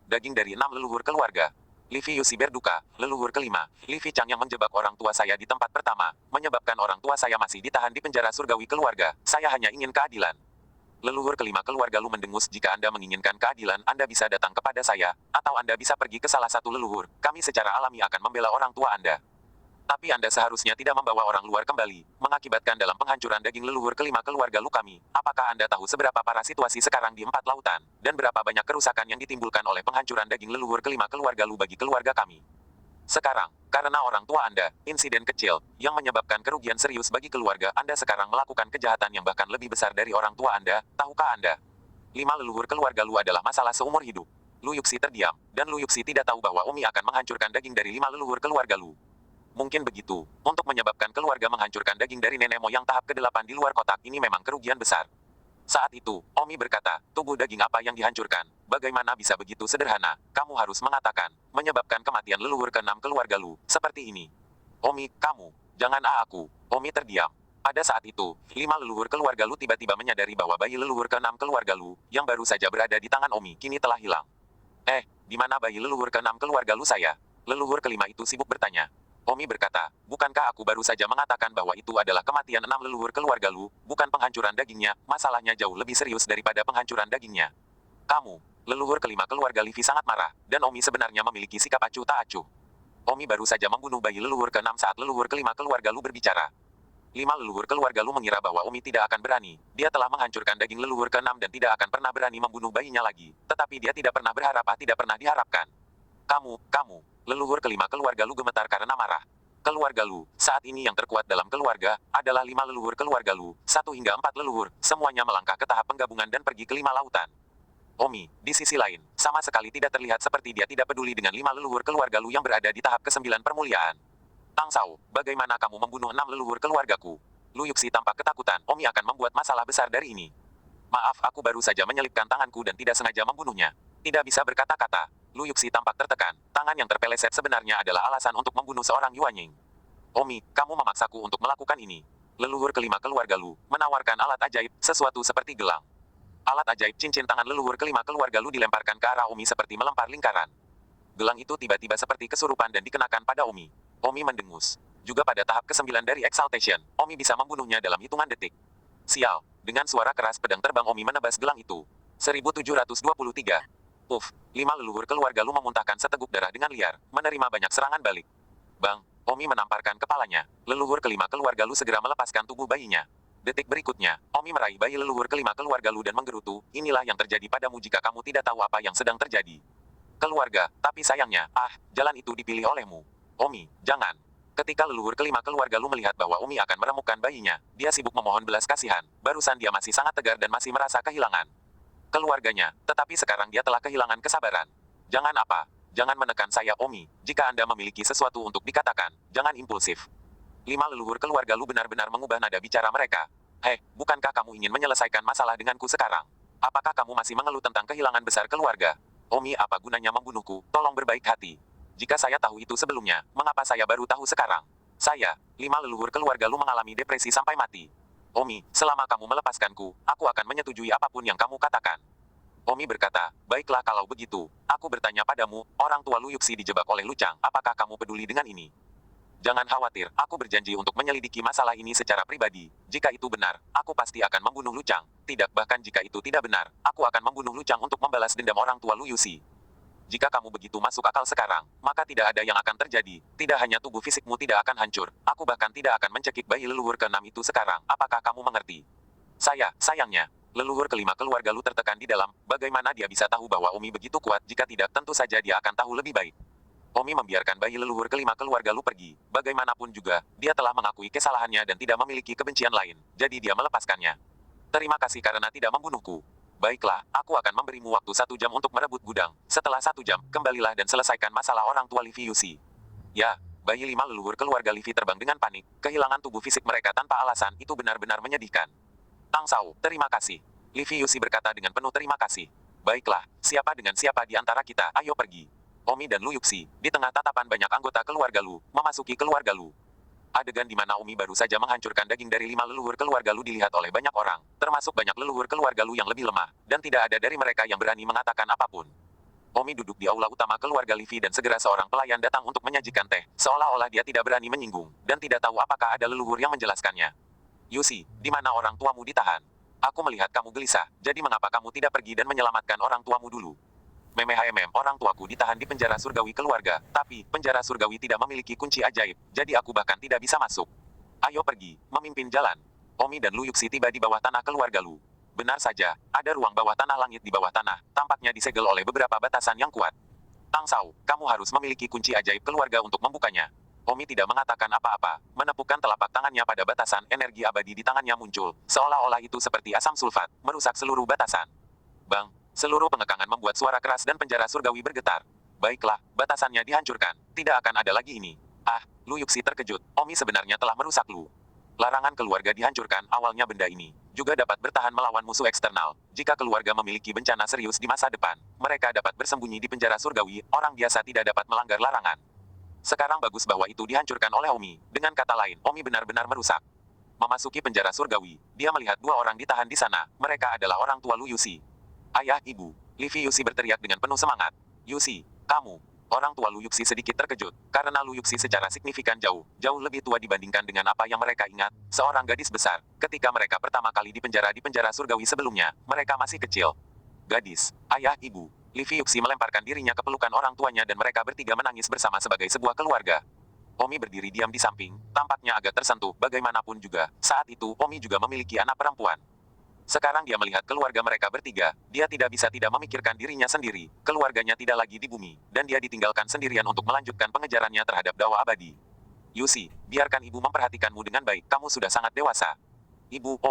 Daging dari 6 leluhur keluarga. Li Fiyuxi berduka, leluhur kelima, Li Fichang yang menjebak orang tua saya di tempat pertama, menyebabkan orang tua saya masih ditahan di penjara surgawi keluarga, saya hanya ingin keadilan. Leluhur kelima keluarga Lu mendengus, jika Anda menginginkan keadilan, Anda bisa datang kepada saya, atau Anda bisa pergi ke salah satu leluhur, kami secara alami akan membela orang tua Anda. Tapi Anda seharusnya tidak membawa orang luar kembali, mengakibatkan dalam penghancuran daging leluhur kelima keluarga Lu kami. Apakah Anda tahu seberapa parah situasi sekarang di 4 lautan, dan berapa banyak kerusakan yang ditimbulkan oleh penghancuran daging leluhur kelima keluarga Lu bagi keluarga kami? Sekarang, karena orang tua Anda, insiden kecil, yang menyebabkan kerugian serius bagi keluarga Anda sekarang melakukan kejahatan yang bahkan lebih besar dari orang tua Anda, tahukah Anda? 5 leluhur keluarga Lu adalah masalah seumur hidup. Lu Yuxi terdiam, dan Lu Yuxi tidak tahu bahwa Omi akan menghancurkan daging dari 5 leluhur keluarga Lu. Mungkin begitu, untuk menyebabkan keluarga menghancurkan daging dari nenek moyang tahap ke-8 di luar kotak ini memang kerugian besar. Saat itu, Omi berkata, tubuh daging apa yang dihancurkan? Bagaimana bisa begitu sederhana? Kamu harus mengatakan, menyebabkan kematian leluhur ke-6 keluarga Lu, seperti ini. Omi, kamu, jangan aku. Omi terdiam. Pada saat itu, 5 leluhur keluarga Lu tiba-tiba menyadari bahwa bayi leluhur ke-6 keluarga Lu, yang baru saja berada di tangan Omi, kini telah hilang. Di mana bayi leluhur ke-6 keluarga Lu saya? Leluhur kelima itu sibuk bertanya. Omi berkata, bukankah aku baru saja mengatakan bahwa itu adalah kematian 6 leluhur keluarga Lu, bukan penghancuran dagingnya, masalahnya jauh lebih serius daripada penghancuran dagingnya. Kamu, leluhur kelima keluarga Li Fi sangat marah, dan Omi sebenarnya memiliki sikap acuh tak acuh. Omi baru saja membunuh bayi leluhur ke-6 saat leluhur kelima keluarga Lu berbicara. 5 leluhur keluarga Lu mengira bahwa Omi tidak akan berani, dia telah menghancurkan daging leluhur ke-6 dan tidak akan pernah berani membunuh bayinya lagi, tetapi dia tidak pernah berharap tidak pernah diharapkan. Kamu, leluhur kelima keluarga Lu gemetar karena marah. Keluarga Lu, saat ini yang terkuat dalam keluarga, adalah 5 leluhur keluarga Lu, 1 hingga 4 leluhur, semuanya melangkah ke tahap penggabungan dan pergi ke 5 lautan. Omi, di sisi lain, sama sekali tidak terlihat seperti dia tidak peduli dengan 5 leluhur keluarga Lu yang berada di tahap ke-9 permuliaan. Tang Sao, bagaimana kamu membunuh 6 leluhur keluargaku? Lu Yuxi tampak ketakutan, Omi akan membuat masalah besar dari ini. Maaf, aku baru saja menyelipkan tanganku dan tidak sengaja membunuhnya. Tidak bisa berkata-kata. Lu Yuxi tampak tertekan, tangan yang terpeleset sebenarnya adalah alasan untuk membunuh seorang Yuanying. Omi, kamu memaksaku untuk melakukan ini. Leluhur kelima keluarga Lu menawarkan alat ajaib, sesuatu seperti gelang. Alat ajaib cincin tangan leluhur kelima keluarga Lu dilemparkan ke arah Omi seperti melempar lingkaran. Gelang itu tiba-tiba seperti kesurupan dan dikenakan pada Omi. Omi mendengus. Juga pada tahap ke-9 dari Exaltation, Omi bisa membunuhnya dalam hitungan detik. Sial, dengan suara keras pedang terbang Omi menebas gelang itu. 1723. Puff, 5 leluhur keluarga Lu memuntahkan seteguk darah dengan liar, menerima banyak serangan balik. Bang, Omi menamparkan kepalanya. Leluhur kelima keluarga Lu segera melepaskan tubuh bayinya. Detik berikutnya, Omi meraih bayi leluhur kelima keluarga Lu dan menggerutu, inilah yang terjadi padamu jika kamu tidak tahu apa yang sedang terjadi. Keluarga, tapi sayangnya, jalan itu dipilih olehmu. Omi, jangan. Ketika leluhur kelima keluarga Lu melihat bahwa Omi akan meremukkan bayinya, dia sibuk memohon belas kasihan. Barusan dia masih sangat tegar dan masih merasa kehilangan keluarganya, tetapi sekarang dia telah kehilangan kesabaran. Jangan apa? Jangan menekan saya, Omi. Jika Anda memiliki sesuatu untuk dikatakan, jangan impulsif. 5 leluhur keluarga Lu benar-benar mengubah nada bicara mereka. Hei, bukankah kamu ingin menyelesaikan masalah denganku sekarang? Apakah kamu masih mengeluh tentang kehilangan besar keluarga? Omi, apa gunanya membunuhku? Tolong berbaik hati. Jika saya tahu itu sebelumnya, mengapa saya baru tahu sekarang? Saya, 5 leluhur keluarga Lu mengalami depresi sampai mati. Omi, selama kamu melepaskanku, aku akan menyetujui apapun yang kamu katakan. Omi berkata, baiklah kalau begitu, aku bertanya padamu, orang tua Lu Yuxi dijebak oleh Lucang, apakah kamu peduli dengan ini? Jangan khawatir, aku berjanji untuk menyelidiki masalah ini secara pribadi. Jika itu benar, aku pasti akan membunuh Lucang. Tidak, bahkan jika itu tidak benar, aku akan membunuh Lucang untuk membalas dendam orang tua Lu Yuxi. Jika kamu begitu masuk akal sekarang, maka tidak ada yang akan terjadi. Tidak hanya tubuh fisikmu tidak akan hancur, aku bahkan tidak akan mencekik bayi leluhur ke-6 itu sekarang. Apakah kamu mengerti? Sayangnya, leluhur kelima keluarga Lu tertekan di dalam, bagaimana dia bisa tahu bahwa Omi begitu kuat? Jika tidak, tentu saja dia akan tahu lebih baik. Omi membiarkan bayi leluhur kelima keluarga Lu pergi. Bagaimanapun juga, dia telah mengakui kesalahannya dan tidak memiliki kebencian lain, jadi dia melepaskannya. Terima kasih karena tidak membunuhku. Baiklah, aku akan memberimu waktu 1 jam untuk merebut gudang. Setelah 1 jam, kembalilah dan selesaikan masalah orang tua Livi Yusi. Ya, bayi 5 leluhur keluarga Livi terbang dengan panik. Kehilangan tubuh fisik mereka tanpa alasan itu benar-benar menyedihkan. Tang Sao, terima kasih. Livi Yusi berkata dengan penuh terima kasih. Baiklah, siapa dengan siapa di antara kita, ayo pergi. Omi dan Lu Yuxi, di tengah tatapan banyak anggota keluarga Lu, memasuki keluarga Lu. Adegan di mana Omi baru saja menghancurkan daging dari 5 leluhur keluarga Lu dilihat oleh banyak orang, termasuk banyak leluhur keluarga Lu yang lebih lemah, dan tidak ada dari mereka yang berani mengatakan apapun. Omi duduk di aula utama keluarga Livi dan segera seorang pelayan datang untuk menyajikan teh, seolah-olah dia tidak berani menyinggung, dan tidak tahu apakah ada leluhur yang menjelaskannya. Yusi, di mana orang tuamu ditahan? Aku melihat kamu gelisah, jadi mengapa kamu tidak pergi dan menyelamatkan orang tuamu dulu? Orang tuaku ditahan di penjara surgawi keluarga, tapi penjara surgawi tidak memiliki kunci ajaib, jadi aku bahkan tidak bisa masuk. Ayo pergi, memimpin jalan. Omi dan Lu Yuxi tiba di bawah tanah keluarga Lu. Benar saja, ada ruang bawah tanah langit di bawah tanah, tampaknya disegel oleh beberapa batasan yang kuat. Tang Sao, kamu harus memiliki kunci ajaib keluarga untuk membukanya. Omi tidak mengatakan apa-apa, menepukkan telapak tangannya pada batasan energi abadi di tangannya muncul, seolah-olah itu seperti asam sulfat, merusak seluruh batasan. Bang! Seluruh pengekangan membuat suara keras dan penjara surgawi bergetar. Baiklah, batasannya dihancurkan. Tidak akan ada lagi ini. Lu Yuxi terkejut. Omi sebenarnya telah merusak Lu. Larangan keluarga dihancurkan, awalnya benda ini juga dapat bertahan melawan musuh eksternal. Jika keluarga memiliki bencana serius di masa depan, mereka dapat bersembunyi di penjara surgawi, orang biasa tidak dapat melanggar larangan. Sekarang bagus bahwa itu dihancurkan oleh Omi. Dengan kata lain, Omi benar-benar merusak. Memasuki penjara surgawi, dia melihat 2 orang ditahan di sana. Mereka adalah orang tua Lu Yuxi. Ayah, ibu. Livi Yuxi berteriak dengan penuh semangat. Yuxi, kamu. Orang tua Lu Yuxi sedikit terkejut, karena Lu Yuxi secara signifikan jauh lebih tua dibandingkan dengan apa yang mereka ingat, seorang gadis besar. Ketika mereka pertama kali di penjara surgawi sebelumnya, mereka masih kecil. Gadis, ayah, ibu. Livi Yuxi melemparkan dirinya ke pelukan orang tuanya dan mereka bertiga menangis bersama sebagai sebuah keluarga. Omi berdiri diam di samping, tampaknya agak tersentuh, bagaimanapun juga, saat itu Omi juga memiliki anak perempuan. Sekarang dia melihat keluarga mereka bertiga, dia tidak bisa tidak memikirkan dirinya sendiri, keluarganya tidak lagi di bumi, dan dia ditinggalkan sendirian untuk melanjutkan pengejarannya terhadap dawa abadi. Yuxi, biarkan ibu memperhatikanmu dengan baik, kamu sudah sangat dewasa. Ibu,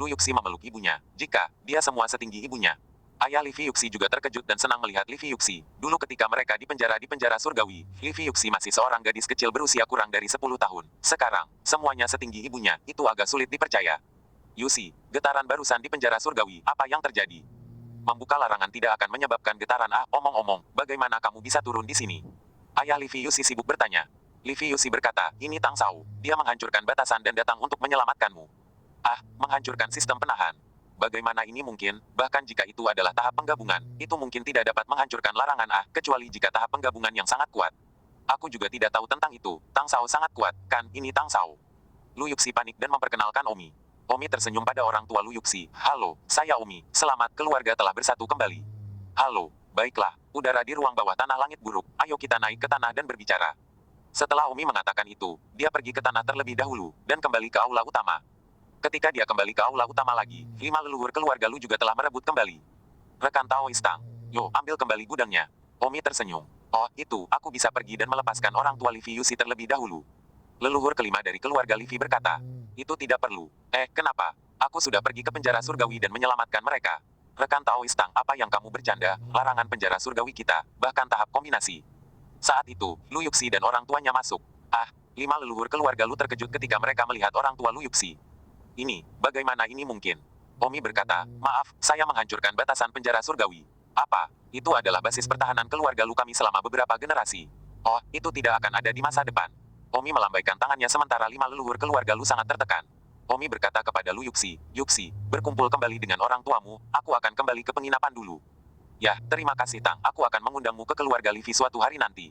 Lu Yuxi memeluk ibunya, jika dia semua setinggi ibunya. Ayah Livi Yuxi juga terkejut dan senang melihat Livi Yuxi. Dulu ketika mereka di penjara surgawi, Livi Yuxi masih seorang gadis kecil berusia kurang dari 10 tahun. Sekarang, semuanya setinggi ibunya, itu agak sulit dipercaya. Yuxi, getaran barusan di penjara surgawi, apa yang terjadi? Membuka larangan tidak akan menyebabkan getaran. Omong-omong, bagaimana kamu bisa turun di sini? Ayah Livi Yuxi sibuk bertanya. Livi Yusi berkata, ini Tang Sao. Dia menghancurkan batasan dan datang untuk menyelamatkanmu. Ah, menghancurkan sistem penahan. Bagaimana ini mungkin? Bahkan jika itu adalah tahap penggabungan, itu mungkin tidak dapat menghancurkan larangan kecuali jika tahap penggabungan yang sangat kuat. Aku juga tidak tahu tentang itu. Tang Sao sangat kuat, kan? Ini Tang Sao. Lu Yuxi panik dan memperkenalkan Omi. Omi tersenyum pada orang tua Lu Yuxi. Halo, saya Omi. Selamat, keluarga telah bersatu kembali. Halo, baiklah. Udara di ruang bawah tanah langit buruk. Ayo kita naik ke tanah dan berbicara. Setelah Omi mengatakan itu, dia pergi ke tanah terlebih dahulu, dan kembali ke aula utama. Ketika dia kembali ke aula utama lagi, 5 leluhur keluarga Lu juga telah merebut kembali. Rekan Tao Istang, yo, ambil kembali gudangnya. Omi tersenyum. Oh, itu, aku bisa pergi dan melepaskan orang tua Livi Yusi terlebih dahulu. Leluhur kelima dari keluarga Livi berkata, itu tidak perlu. Kenapa? Aku sudah pergi ke penjara surgawi dan menyelamatkan mereka. Rekan Tao Istang, apa yang kamu bercanda? Larangan penjara surgawi kita, bahkan tahap kombinasi. Saat itu, Lu Yuxi dan orang tuanya masuk. 5 leluhur keluarga Lu terkejut ketika mereka melihat orang tua Lu Yuxi. Ini, bagaimana ini mungkin? Omi berkata, maaf, saya menghancurkan batasan penjara surgawi. Apa? Itu adalah basis pertahanan keluarga Lu kami selama beberapa generasi. Oh, itu tidak akan ada di masa depan. Omi melambaikan tangannya sementara 5 leluhur keluarga Lu sangat tertekan. Omi berkata kepada Lu Yuxi, Yuxi, berkumpul kembali dengan orang tuamu, aku akan kembali ke penginapan dulu. Ya, terima kasih Tang, aku akan mengundangmu ke keluarga Livi suatu hari nanti.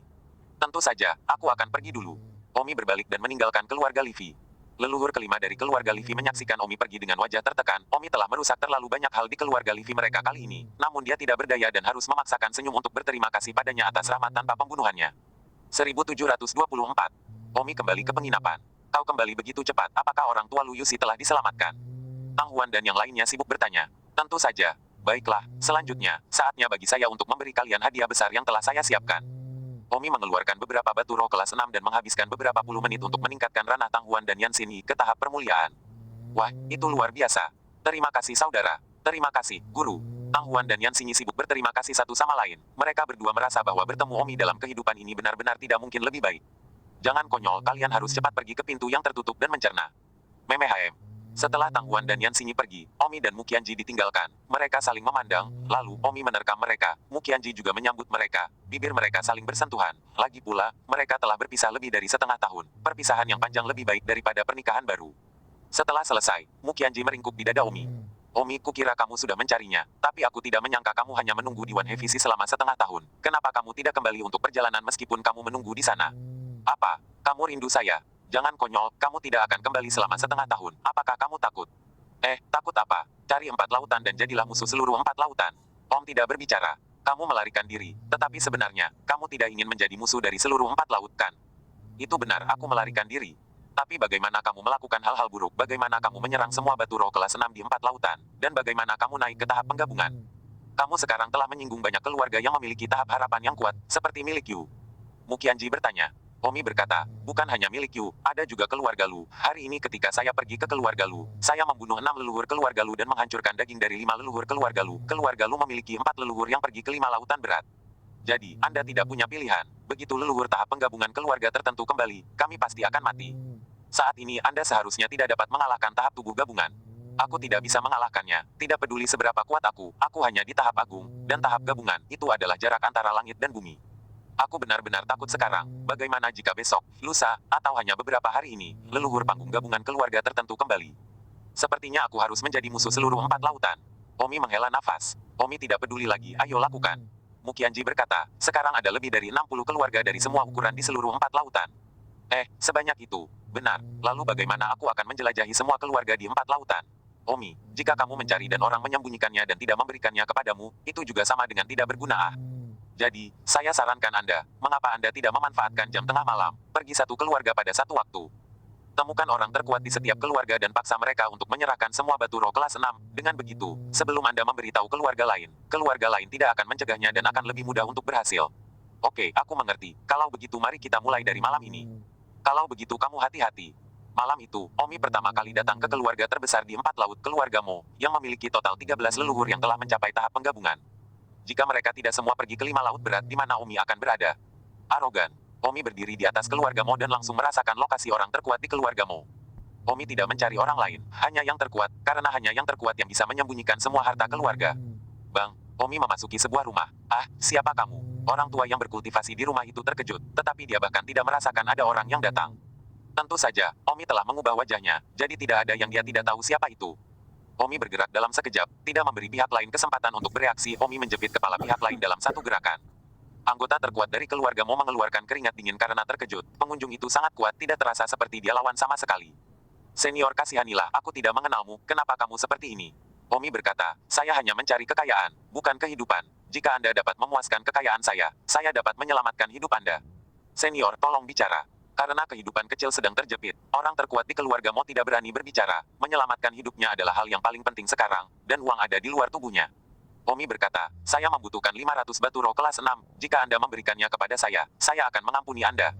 Tentu saja, aku akan pergi dulu. Omi berbalik dan meninggalkan keluarga Livi. Leluhur kelima dari keluarga Livi menyaksikan Omi pergi dengan wajah tertekan. Omi telah merusak terlalu banyak hal di keluarga Livi mereka kali ini. Namun dia tidak berdaya dan harus memaksakan senyum untuk berterima kasih padanya atas rahmat tanpa pembunuhannya. 1724. Omi kembali ke penginapan. Kau kembali begitu cepat, apakah orang tua Lu Yusi telah diselamatkan? Tang Huan dan yang lainnya sibuk bertanya. Tentu saja. Baiklah, selanjutnya, saatnya bagi saya untuk memberi kalian hadiah besar yang telah saya siapkan. Omi mengeluarkan beberapa batu roh kelas 6 dan menghabiskan beberapa puluh menit untuk meningkatkan ranah Tang Huan dan Yan Xinyi ke tahap permuliaan. Wah, itu luar biasa. Terima kasih saudara. Terima kasih, guru. Tang Huan dan Yan Xinyi sibuk berterima kasih satu sama lain. Mereka berdua merasa bahwa bertemu Omi dalam kehidupan ini benar-benar tidak mungkin lebih baik. Jangan konyol, kalian harus cepat pergi ke pintu yang tertutup dan mencerna. Meme HM. Setelah Tang Huan dan Yan Xinyi pergi, Omi dan Mu Qianji ditinggalkan. Mereka saling memandang, lalu Omi menerkam mereka. Mu Qianji juga menyambut mereka. Bibir mereka saling bersentuhan. Lagi pula, mereka telah berpisah lebih dari setengah tahun. Perpisahan yang panjang lebih baik daripada pernikahan baru. Setelah selesai, Mu Qianji meringkuk di dada Omi. Omi, kukira kamu sudah mencarinya, tapi aku tidak menyangka kamu hanya menunggu di One Heavy selama setengah tahun. Kenapa kamu tidak kembali untuk perjalanan meskipun kamu menunggu di sana? Apa? Kamu rindu saya? Jangan konyol, kamu tidak akan kembali selama setengah tahun. Apakah kamu takut? Takut apa? Cari 4 lautan dan jadilah musuh seluruh 4 lautan. Om tidak berbicara. Kamu melarikan diri, tetapi sebenarnya, kamu tidak ingin menjadi musuh dari seluruh 4 laut, kan? Itu benar, aku melarikan diri. Tapi bagaimana kamu melakukan hal-hal buruk? Bagaimana kamu menyerang semua batu roh kelas 6 di 4 lautan? Dan bagaimana kamu naik ke tahap penggabungan? Kamu sekarang telah menyinggung banyak keluarga yang memiliki tahap harapan yang kuat, seperti milik Yu. Mu Qianji bertanya. Omi berkata, bukan hanya milik Yu, ada juga keluarga Lu. Hari ini ketika saya pergi ke keluarga Lu, saya membunuh 6 leluhur keluarga Lu dan menghancurkan daging dari 5 leluhur keluarga Lu. Keluarga Lu memiliki 4 leluhur yang pergi ke 5 lautan berat. Jadi, Anda tidak punya pilihan. Begitu leluhur tahap penggabungan keluarga tertentu kembali, kami pasti akan mati. Saat ini Anda seharusnya tidak dapat mengalahkan tahap tubuh gabungan. Aku tidak bisa mengalahkannya, tidak peduli seberapa kuat aku hanya di tahap agung, dan tahap gabungan, itu adalah jarak antara langit dan bumi. Aku benar-benar takut sekarang. Bagaimana jika besok, lusa, atau hanya beberapa hari ini, leluhur panggung gabungan keluarga tertentu kembali? Sepertinya aku harus menjadi musuh seluruh 4 lautan. Omi menghela nafas. Omi tidak peduli lagi, ayo lakukan. Mu Qianji berkata, sekarang ada lebih dari 60 keluarga dari semua ukuran di seluruh 4 lautan. Sebanyak itu. Benar. Lalu bagaimana aku akan menjelajahi semua keluarga di 4 lautan? Omi, jika kamu mencari dan orang menyembunyikannya dan tidak memberikannya kepadamu, itu juga sama dengan tidak berguna. Jadi, saya sarankan Anda, mengapa Anda tidak memanfaatkan jam tengah malam, pergi satu keluarga pada satu waktu. Temukan orang terkuat di setiap keluarga dan paksa mereka untuk menyerahkan semua batu roh kelas 6. Dengan begitu, sebelum Anda memberitahu keluarga lain tidak akan mencegahnya dan akan lebih mudah untuk berhasil. Oke, aku mengerti. Kalau begitu mari kita mulai dari malam ini. Kalau begitu kamu hati-hati. Malam itu, Omi pertama kali datang ke keluarga terbesar di 4 laut, keluarga Mo, yang memiliki total 13 leluhur yang telah mencapai tahap penggabungan. Jika mereka tidak semua pergi ke 5 laut berat, di mana Omi akan berada? Arogan. Omi berdiri di atas keluarga Mo dan langsung merasakan lokasi orang terkuat di keluarga Mo. Omi tidak mencari orang lain, hanya yang terkuat, karena hanya yang terkuat yang bisa menyembunyikan semua harta keluarga. Bang, Omi memasuki sebuah rumah. Siapa kamu? Orang tua yang berkultivasi di rumah itu terkejut, tetapi dia bahkan tidak merasakan ada orang yang datang. Tentu saja, Omi telah mengubah wajahnya, jadi tidak ada yang dia tidak tahu siapa itu. Omi bergerak dalam sekejap, tidak memberi pihak lain kesempatan untuk bereaksi. Omi menjepit kepala pihak lain dalam satu gerakan. Anggota terkuat dari keluarga Mo mengeluarkan keringat dingin karena terkejut. Pengunjung itu sangat kuat, tidak terasa seperti dia lawan sama sekali. Senior, kasihanilah, aku tidak mengenalmu, kenapa kamu seperti ini? Omi berkata, saya hanya mencari kekayaan, bukan kehidupan. Jika Anda dapat memuaskan kekayaan saya dapat menyelamatkan hidup Anda. Senior, tolong bicara. Karena kehidupan kecil sedang terjepit, orang terkuat di keluarga Mo tidak berani berbicara. Menyelamatkan hidupnya adalah hal yang paling penting sekarang, dan uang ada di luar tubuhnya. Omi berkata, saya membutuhkan 500 batu roh kelas 6. Jika Anda memberikannya kepada saya akan mengampuni Anda.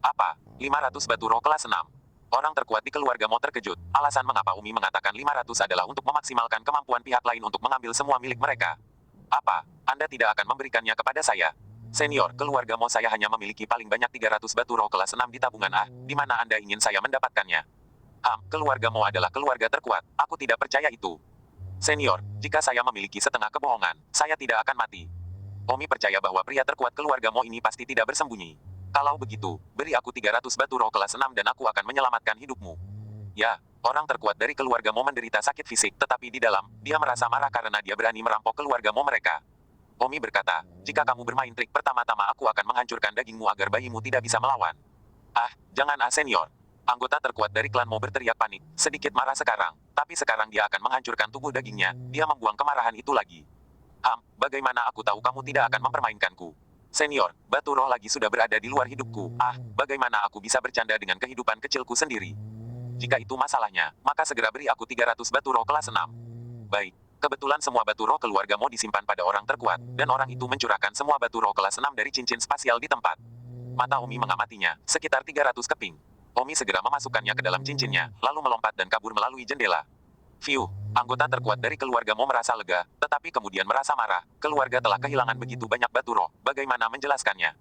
Apa? 500 batu roh kelas 6? Orang terkuat di keluarga Mo terkejut. Alasan mengapa Umi mengatakan 500 adalah untuk memaksimalkan kemampuan pihak lain untuk mengambil semua milik mereka. Apa? Anda tidak akan memberikannya kepada saya? Senior, keluarga Mo saya hanya memiliki paling banyak 300 batu roh kelas 6 di tabungan di mana Anda ingin saya mendapatkannya? Keluarga Mo adalah keluarga terkuat, aku tidak percaya itu. Senior, jika saya memiliki setengah kebohongan, saya tidak akan mati. Omi percaya bahwa pria terkuat keluarga Mo ini pasti tidak bersembunyi. Kalau begitu, beri aku 300 batu roh kelas 6 dan aku akan menyelamatkan hidupmu. Ya, orang terkuat dari keluarga Mo menderita sakit fisik, tetapi di dalam, dia merasa marah karena dia berani merampok keluarga Mo mereka. Omi berkata, jika kamu bermain trik pertama-tama aku akan menghancurkan dagingmu agar bayimu tidak bisa melawan. Jangan senior. Anggota terkuat dari klan Mo berteriak panik, sedikit marah sekarang, tapi sekarang dia akan menghancurkan tubuh dagingnya, dia membuang kemarahan itu lagi. Bagaimana aku tahu kamu tidak akan mempermainkanku? Senior, batu roh lagi sudah berada di luar hidupku. Bagaimana aku bisa bercanda dengan kehidupan kecilku sendiri? Jika itu masalahnya, maka segera beri aku 300 batu roh kelas 6. Baik. Kebetulan semua batu roh keluarga Mo disimpan pada orang terkuat, dan orang itu mencurahkan semua batu roh kelas 6 dari cincin spasial di tempat. Mata Omi mengamatinya, sekitar 300 keping. Omi segera memasukkannya ke dalam cincinnya, lalu melompat dan kabur melalui jendela. Anggota terkuat dari keluarga Mo merasa lega, tetapi kemudian merasa marah. Keluarga telah kehilangan begitu banyak batu roh, bagaimana menjelaskannya?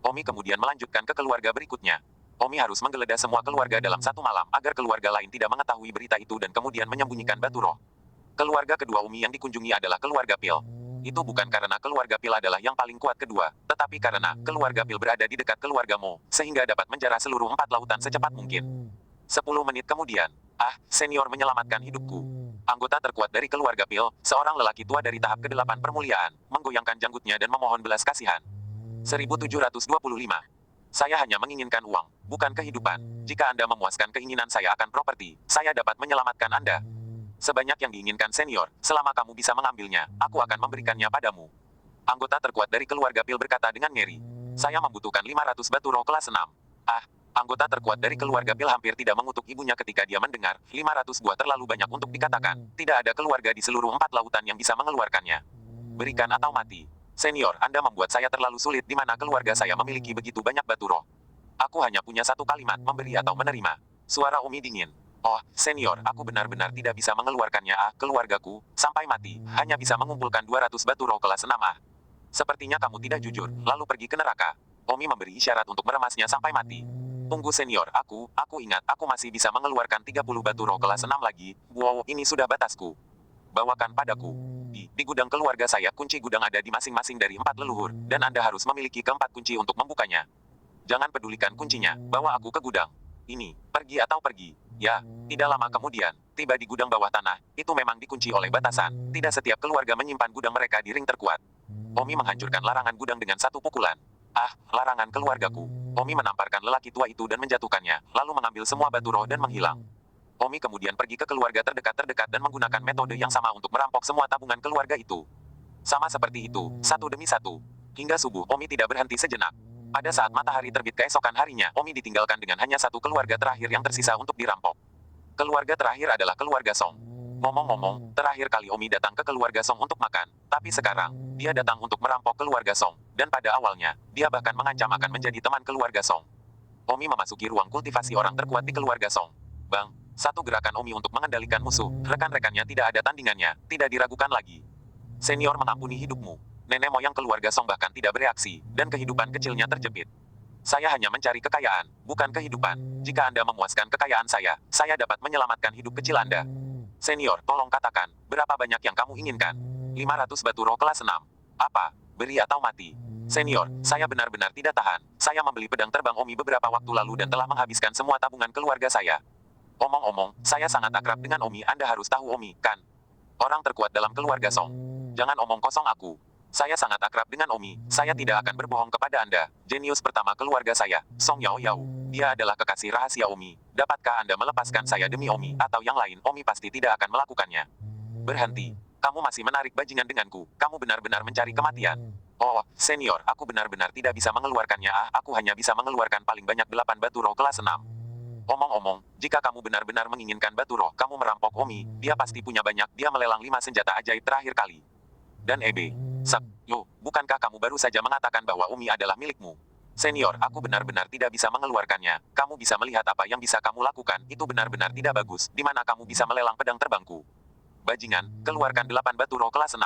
Omi kemudian melanjutkan ke keluarga berikutnya. Omi harus menggeledah semua keluarga dalam satu malam agar keluarga lain tidak mengetahui berita itu dan kemudian menyembunyikan batu roh. Keluarga kedua Umi yang dikunjungi adalah keluarga Pil. Itu bukan karena keluarga Pil adalah yang paling kuat kedua, tetapi karena keluarga Pil berada di dekat keluarga Mo, sehingga dapat menjarah seluruh 4 lautan secepat mungkin. 10 menit kemudian, senior menyelamatkan hidupku. Anggota terkuat dari keluarga Pil, seorang lelaki tua dari tahap ke-8 permuliaan, menggoyangkan janggutnya dan memohon belas kasihan. 1725. Saya hanya menginginkan uang, bukan kehidupan. Jika Anda memuaskan keinginan saya akan properti, saya dapat menyelamatkan Anda. Sebanyak yang diinginkan senior, selama kamu bisa mengambilnya, aku akan memberikannya padamu. Anggota terkuat dari keluarga Pil berkata dengan ngeri. Saya membutuhkan 500 batu roh kelas 6. Anggota terkuat dari keluarga Pil hampir tidak mengutuk ibunya ketika dia mendengar, 500 buah terlalu banyak untuk dikatakan. Tidak ada keluarga di seluruh 4 lautan yang bisa mengeluarkannya. Berikan atau mati. Senior, Anda membuat saya terlalu sulit di mana keluarga saya memiliki begitu banyak batu roh. Aku hanya punya satu kalimat, memberi atau menerima. Suara Umi dingin. Senior, aku benar-benar tidak bisa mengeluarkannya. Keluargaku, sampai mati, hanya bisa mengumpulkan 200 batu roh kelas 6. Sepertinya kamu tidak jujur, lalu pergi ke neraka. Omi memberi isyarat untuk meremasnya sampai mati. Tunggu senior, aku ingat, aku masih bisa mengeluarkan 30 batu roh kelas 6 lagi. Wow, ini sudah batasku. Bawakan padaku. Di gudang keluarga saya, kunci gudang ada di masing-masing dari 4 leluhur, dan Anda harus memiliki keempat kunci untuk membukanya. Jangan pedulikan kuncinya, bawa aku ke gudang. Ini, pergi atau pergi. Ya, tidak lama kemudian, tiba di gudang bawah tanah, itu memang dikunci oleh batasan. Tidak setiap keluarga menyimpan gudang mereka di ring terkuat. Omi menghancurkan larangan gudang dengan satu pukulan. Larangan keluargaku. Omi menamparkan lelaki tua itu dan menjatuhkannya, lalu mengambil semua batu roh dan menghilang. Omi kemudian pergi ke keluarga terdekat dan menggunakan metode yang sama untuk merampok semua tabungan keluarga itu. Sama seperti itu, satu demi satu. Hingga subuh, Omi tidak berhenti sejenak. Pada saat matahari terbit keesokan harinya, Omi ditinggalkan dengan hanya satu keluarga terakhir yang tersisa untuk dirampok. Keluarga terakhir adalah keluarga Song. Ngomong-ngomong, terakhir kali Omi datang ke keluarga Song untuk makan, tapi sekarang, dia datang untuk merampok keluarga Song, dan pada awalnya, dia bahkan mengancam akan menjadi teman keluarga Song. Omi memasuki ruang kultivasi orang terkuat di keluarga Song. Bang, satu gerakan Omi untuk mengendalikan musuh, rekan-rekannya tidak ada tandingannya, tidak diragukan lagi. Senior mengampuni hidupmu. Nenek moyang keluarga Song bahkan tidak bereaksi, dan kehidupan kecilnya terjepit. Saya hanya mencari kekayaan, bukan kehidupan. Jika Anda memuaskan kekayaan saya dapat menyelamatkan hidup kecil Anda. Senior, tolong katakan, berapa banyak yang kamu inginkan? 500 batu roh kelas 6. Apa? Beri atau mati? Senior, saya benar-benar tidak tahan. Saya membeli pedang terbang Omi beberapa waktu lalu dan telah menghabiskan semua tabungan keluarga saya. Omong-omong, saya sangat akrab dengan Omi. Anda harus tahu Omi, kan? Orang terkuat dalam keluarga Song. Jangan omong kosong aku. Saya sangat akrab dengan Omi. Saya tidak akan berbohong kepada Anda. Jenius pertama keluarga saya, Song Yao Yao. Dia adalah kekasih rahasia Omi. Dapatkah Anda melepaskan saya demi Omi atau yang lain? Omi pasti tidak akan melakukannya. Berhenti. Kamu masih menarik bajingan denganku. Kamu benar-benar mencari kematian. Oh, senior, aku benar-benar tidak bisa mengeluarkannya. Aku hanya bisa mengeluarkan paling banyak 8 batu roh kelas 6. Omong-omong, jika kamu benar-benar menginginkan batu roh, kamu merampok Omi. Dia pasti punya banyak. Dia melelang 5 senjata ajaib terakhir kali. Dan EB. Yo, bukankah kamu baru saja mengatakan bahwa Omi adalah milikmu? Senior, aku benar-benar tidak bisa mengeluarkannya. Kamu bisa melihat apa yang bisa kamu lakukan. Itu benar-benar tidak bagus. Di mana kamu bisa melelang pedang terbangku? Bajingan, keluarkan 8 batu roh kelas 6.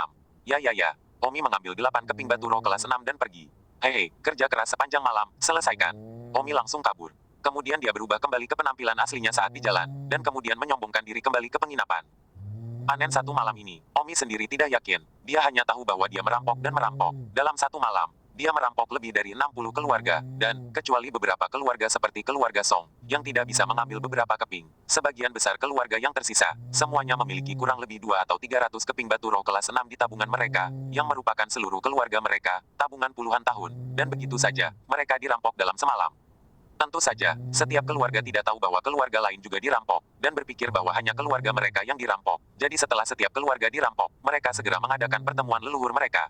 Ya. Omi mengambil 8 keping batu roh kelas 6 dan pergi. Hei, kerja keras sepanjang malam, selesaikan. Omi langsung kabur. Kemudian dia berubah kembali ke penampilan aslinya saat di jalan, dan kemudian menyombongkan diri kembali ke penginapan. Panen satu malam ini, Omi sendiri tidak yakin. Dia hanya tahu bahwa dia merampok dan merampok. Dalam satu malam, dia merampok lebih dari 60 keluarga, dan, kecuali beberapa keluarga seperti keluarga Song, yang tidak bisa mengambil beberapa keping, sebagian besar keluarga yang tersisa, semuanya memiliki kurang lebih 2 atau 300 keping batu roh kelas 6 di tabungan mereka, yang merupakan seluruh keluarga mereka, tabungan puluhan tahun, dan begitu saja, mereka dirampok dalam semalam. Tentu saja, setiap keluarga tidak tahu bahwa keluarga lain juga dirampok, dan berpikir bahwa hanya keluarga mereka yang dirampok. Jadi setelah setiap keluarga dirampok, mereka segera mengadakan pertemuan leluhur mereka.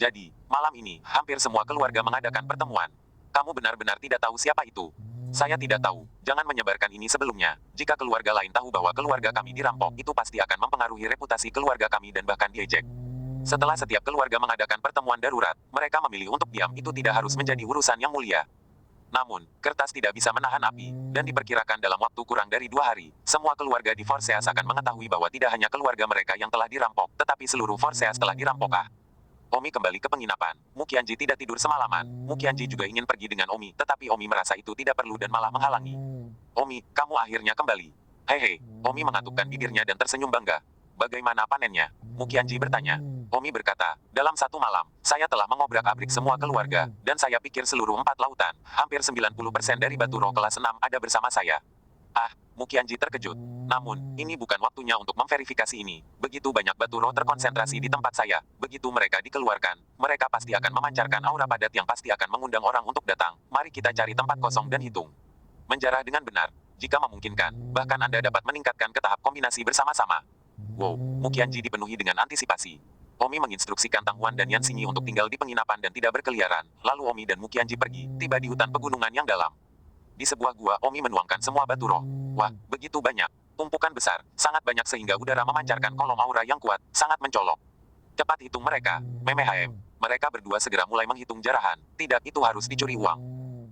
Jadi, malam ini, hampir semua keluarga mengadakan pertemuan. Kamu benar-benar tidak tahu siapa itu? Saya tidak tahu. Jangan menyebarkan ini sebelumnya. Jika keluarga lain tahu bahwa keluarga kami dirampok, itu pasti akan mempengaruhi reputasi keluarga kami dan bahkan diejek. Setelah setiap keluarga mengadakan pertemuan darurat, mereka memilih untuk diam. Itu tidak harus menjadi urusan yang mulia. Namun, kertas tidak bisa menahan api, dan diperkirakan dalam waktu kurang dari 2 hari, semua keluarga di Forseas akan mengetahui bahwa tidak hanya keluarga mereka yang telah dirampok, tetapi seluruh Forseas telah dirampok. Omi kembali ke penginapan. Mukianji tidak tidur semalaman. Mukianji juga ingin pergi dengan Omi, tetapi Omi merasa itu tidak perlu dan malah menghalangi. Omi, kamu akhirnya kembali. Hehe, Omi mengatupkan bibirnya dan tersenyum bangga. Bagaimana panennya? Mukianji bertanya. Omi berkata, dalam satu malam, saya telah mengobrak-abrik semua keluarga, dan saya pikir seluruh 4 lautan, hampir 90% dari batu roh kelas 6 ada bersama saya. Mukianji terkejut. Namun, ini bukan waktunya untuk memverifikasi ini. Begitu banyak batu roh terkonsentrasi di tempat saya, begitu mereka dikeluarkan, mereka pasti akan memancarkan aura padat yang pasti akan mengundang orang untuk datang. Mari kita cari tempat kosong dan hitung. Menjarah dengan benar. Jika memungkinkan, bahkan Anda dapat meningkatkan ke tahap kombinasi bersama-sama. Wow, Mukianji dipenuhi dengan antisipasi. Omi menginstruksikan Tang Huan dan Yan Xingyi untuk tinggal di penginapan dan tidak berkeliaran. Lalu Omi dan Mukianji pergi, tiba di hutan pegunungan yang dalam. Di sebuah gua, Omi menuangkan semua batu roh. Wah, begitu banyak. Tumpukan besar, sangat banyak sehingga udara memancarkan kolom aura yang kuat, sangat mencolok. Cepat hitung mereka, Memehm. Mereka berdua segera mulai menghitung jarahan. Tidak, itu harus dicuri uang.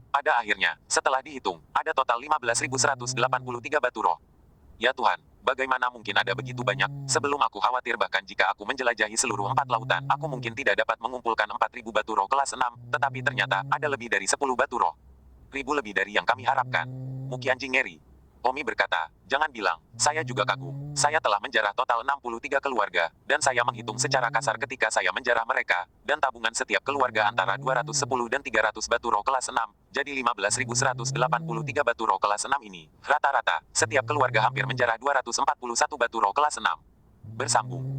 Pada akhirnya, setelah dihitung, ada total 15.183 batu roh. Ya Tuhan, bagaimana mungkin ada begitu banyak? Sebelum aku khawatir bahkan jika aku menjelajahi seluruh 4 lautan, aku mungkin tidak dapat mengumpulkan 4.000 batu roh kelas 6, tetapi ternyata, ada lebih dari 10 batu roh. Ribu lebih dari yang kami harapkan. Mukianji ngeri. Omi berkata, jangan bilang, saya juga kagum. Saya telah menjarah total 63 keluarga, dan saya menghitung secara kasar ketika saya menjarah mereka, dan tabungan setiap keluarga antara 210 dan 300 batu roh kelas 6, jadi 15.183 batu roh kelas 6 ini. Rata-rata, setiap keluarga hampir menjarah 241 batu roh kelas 6. Bersambung.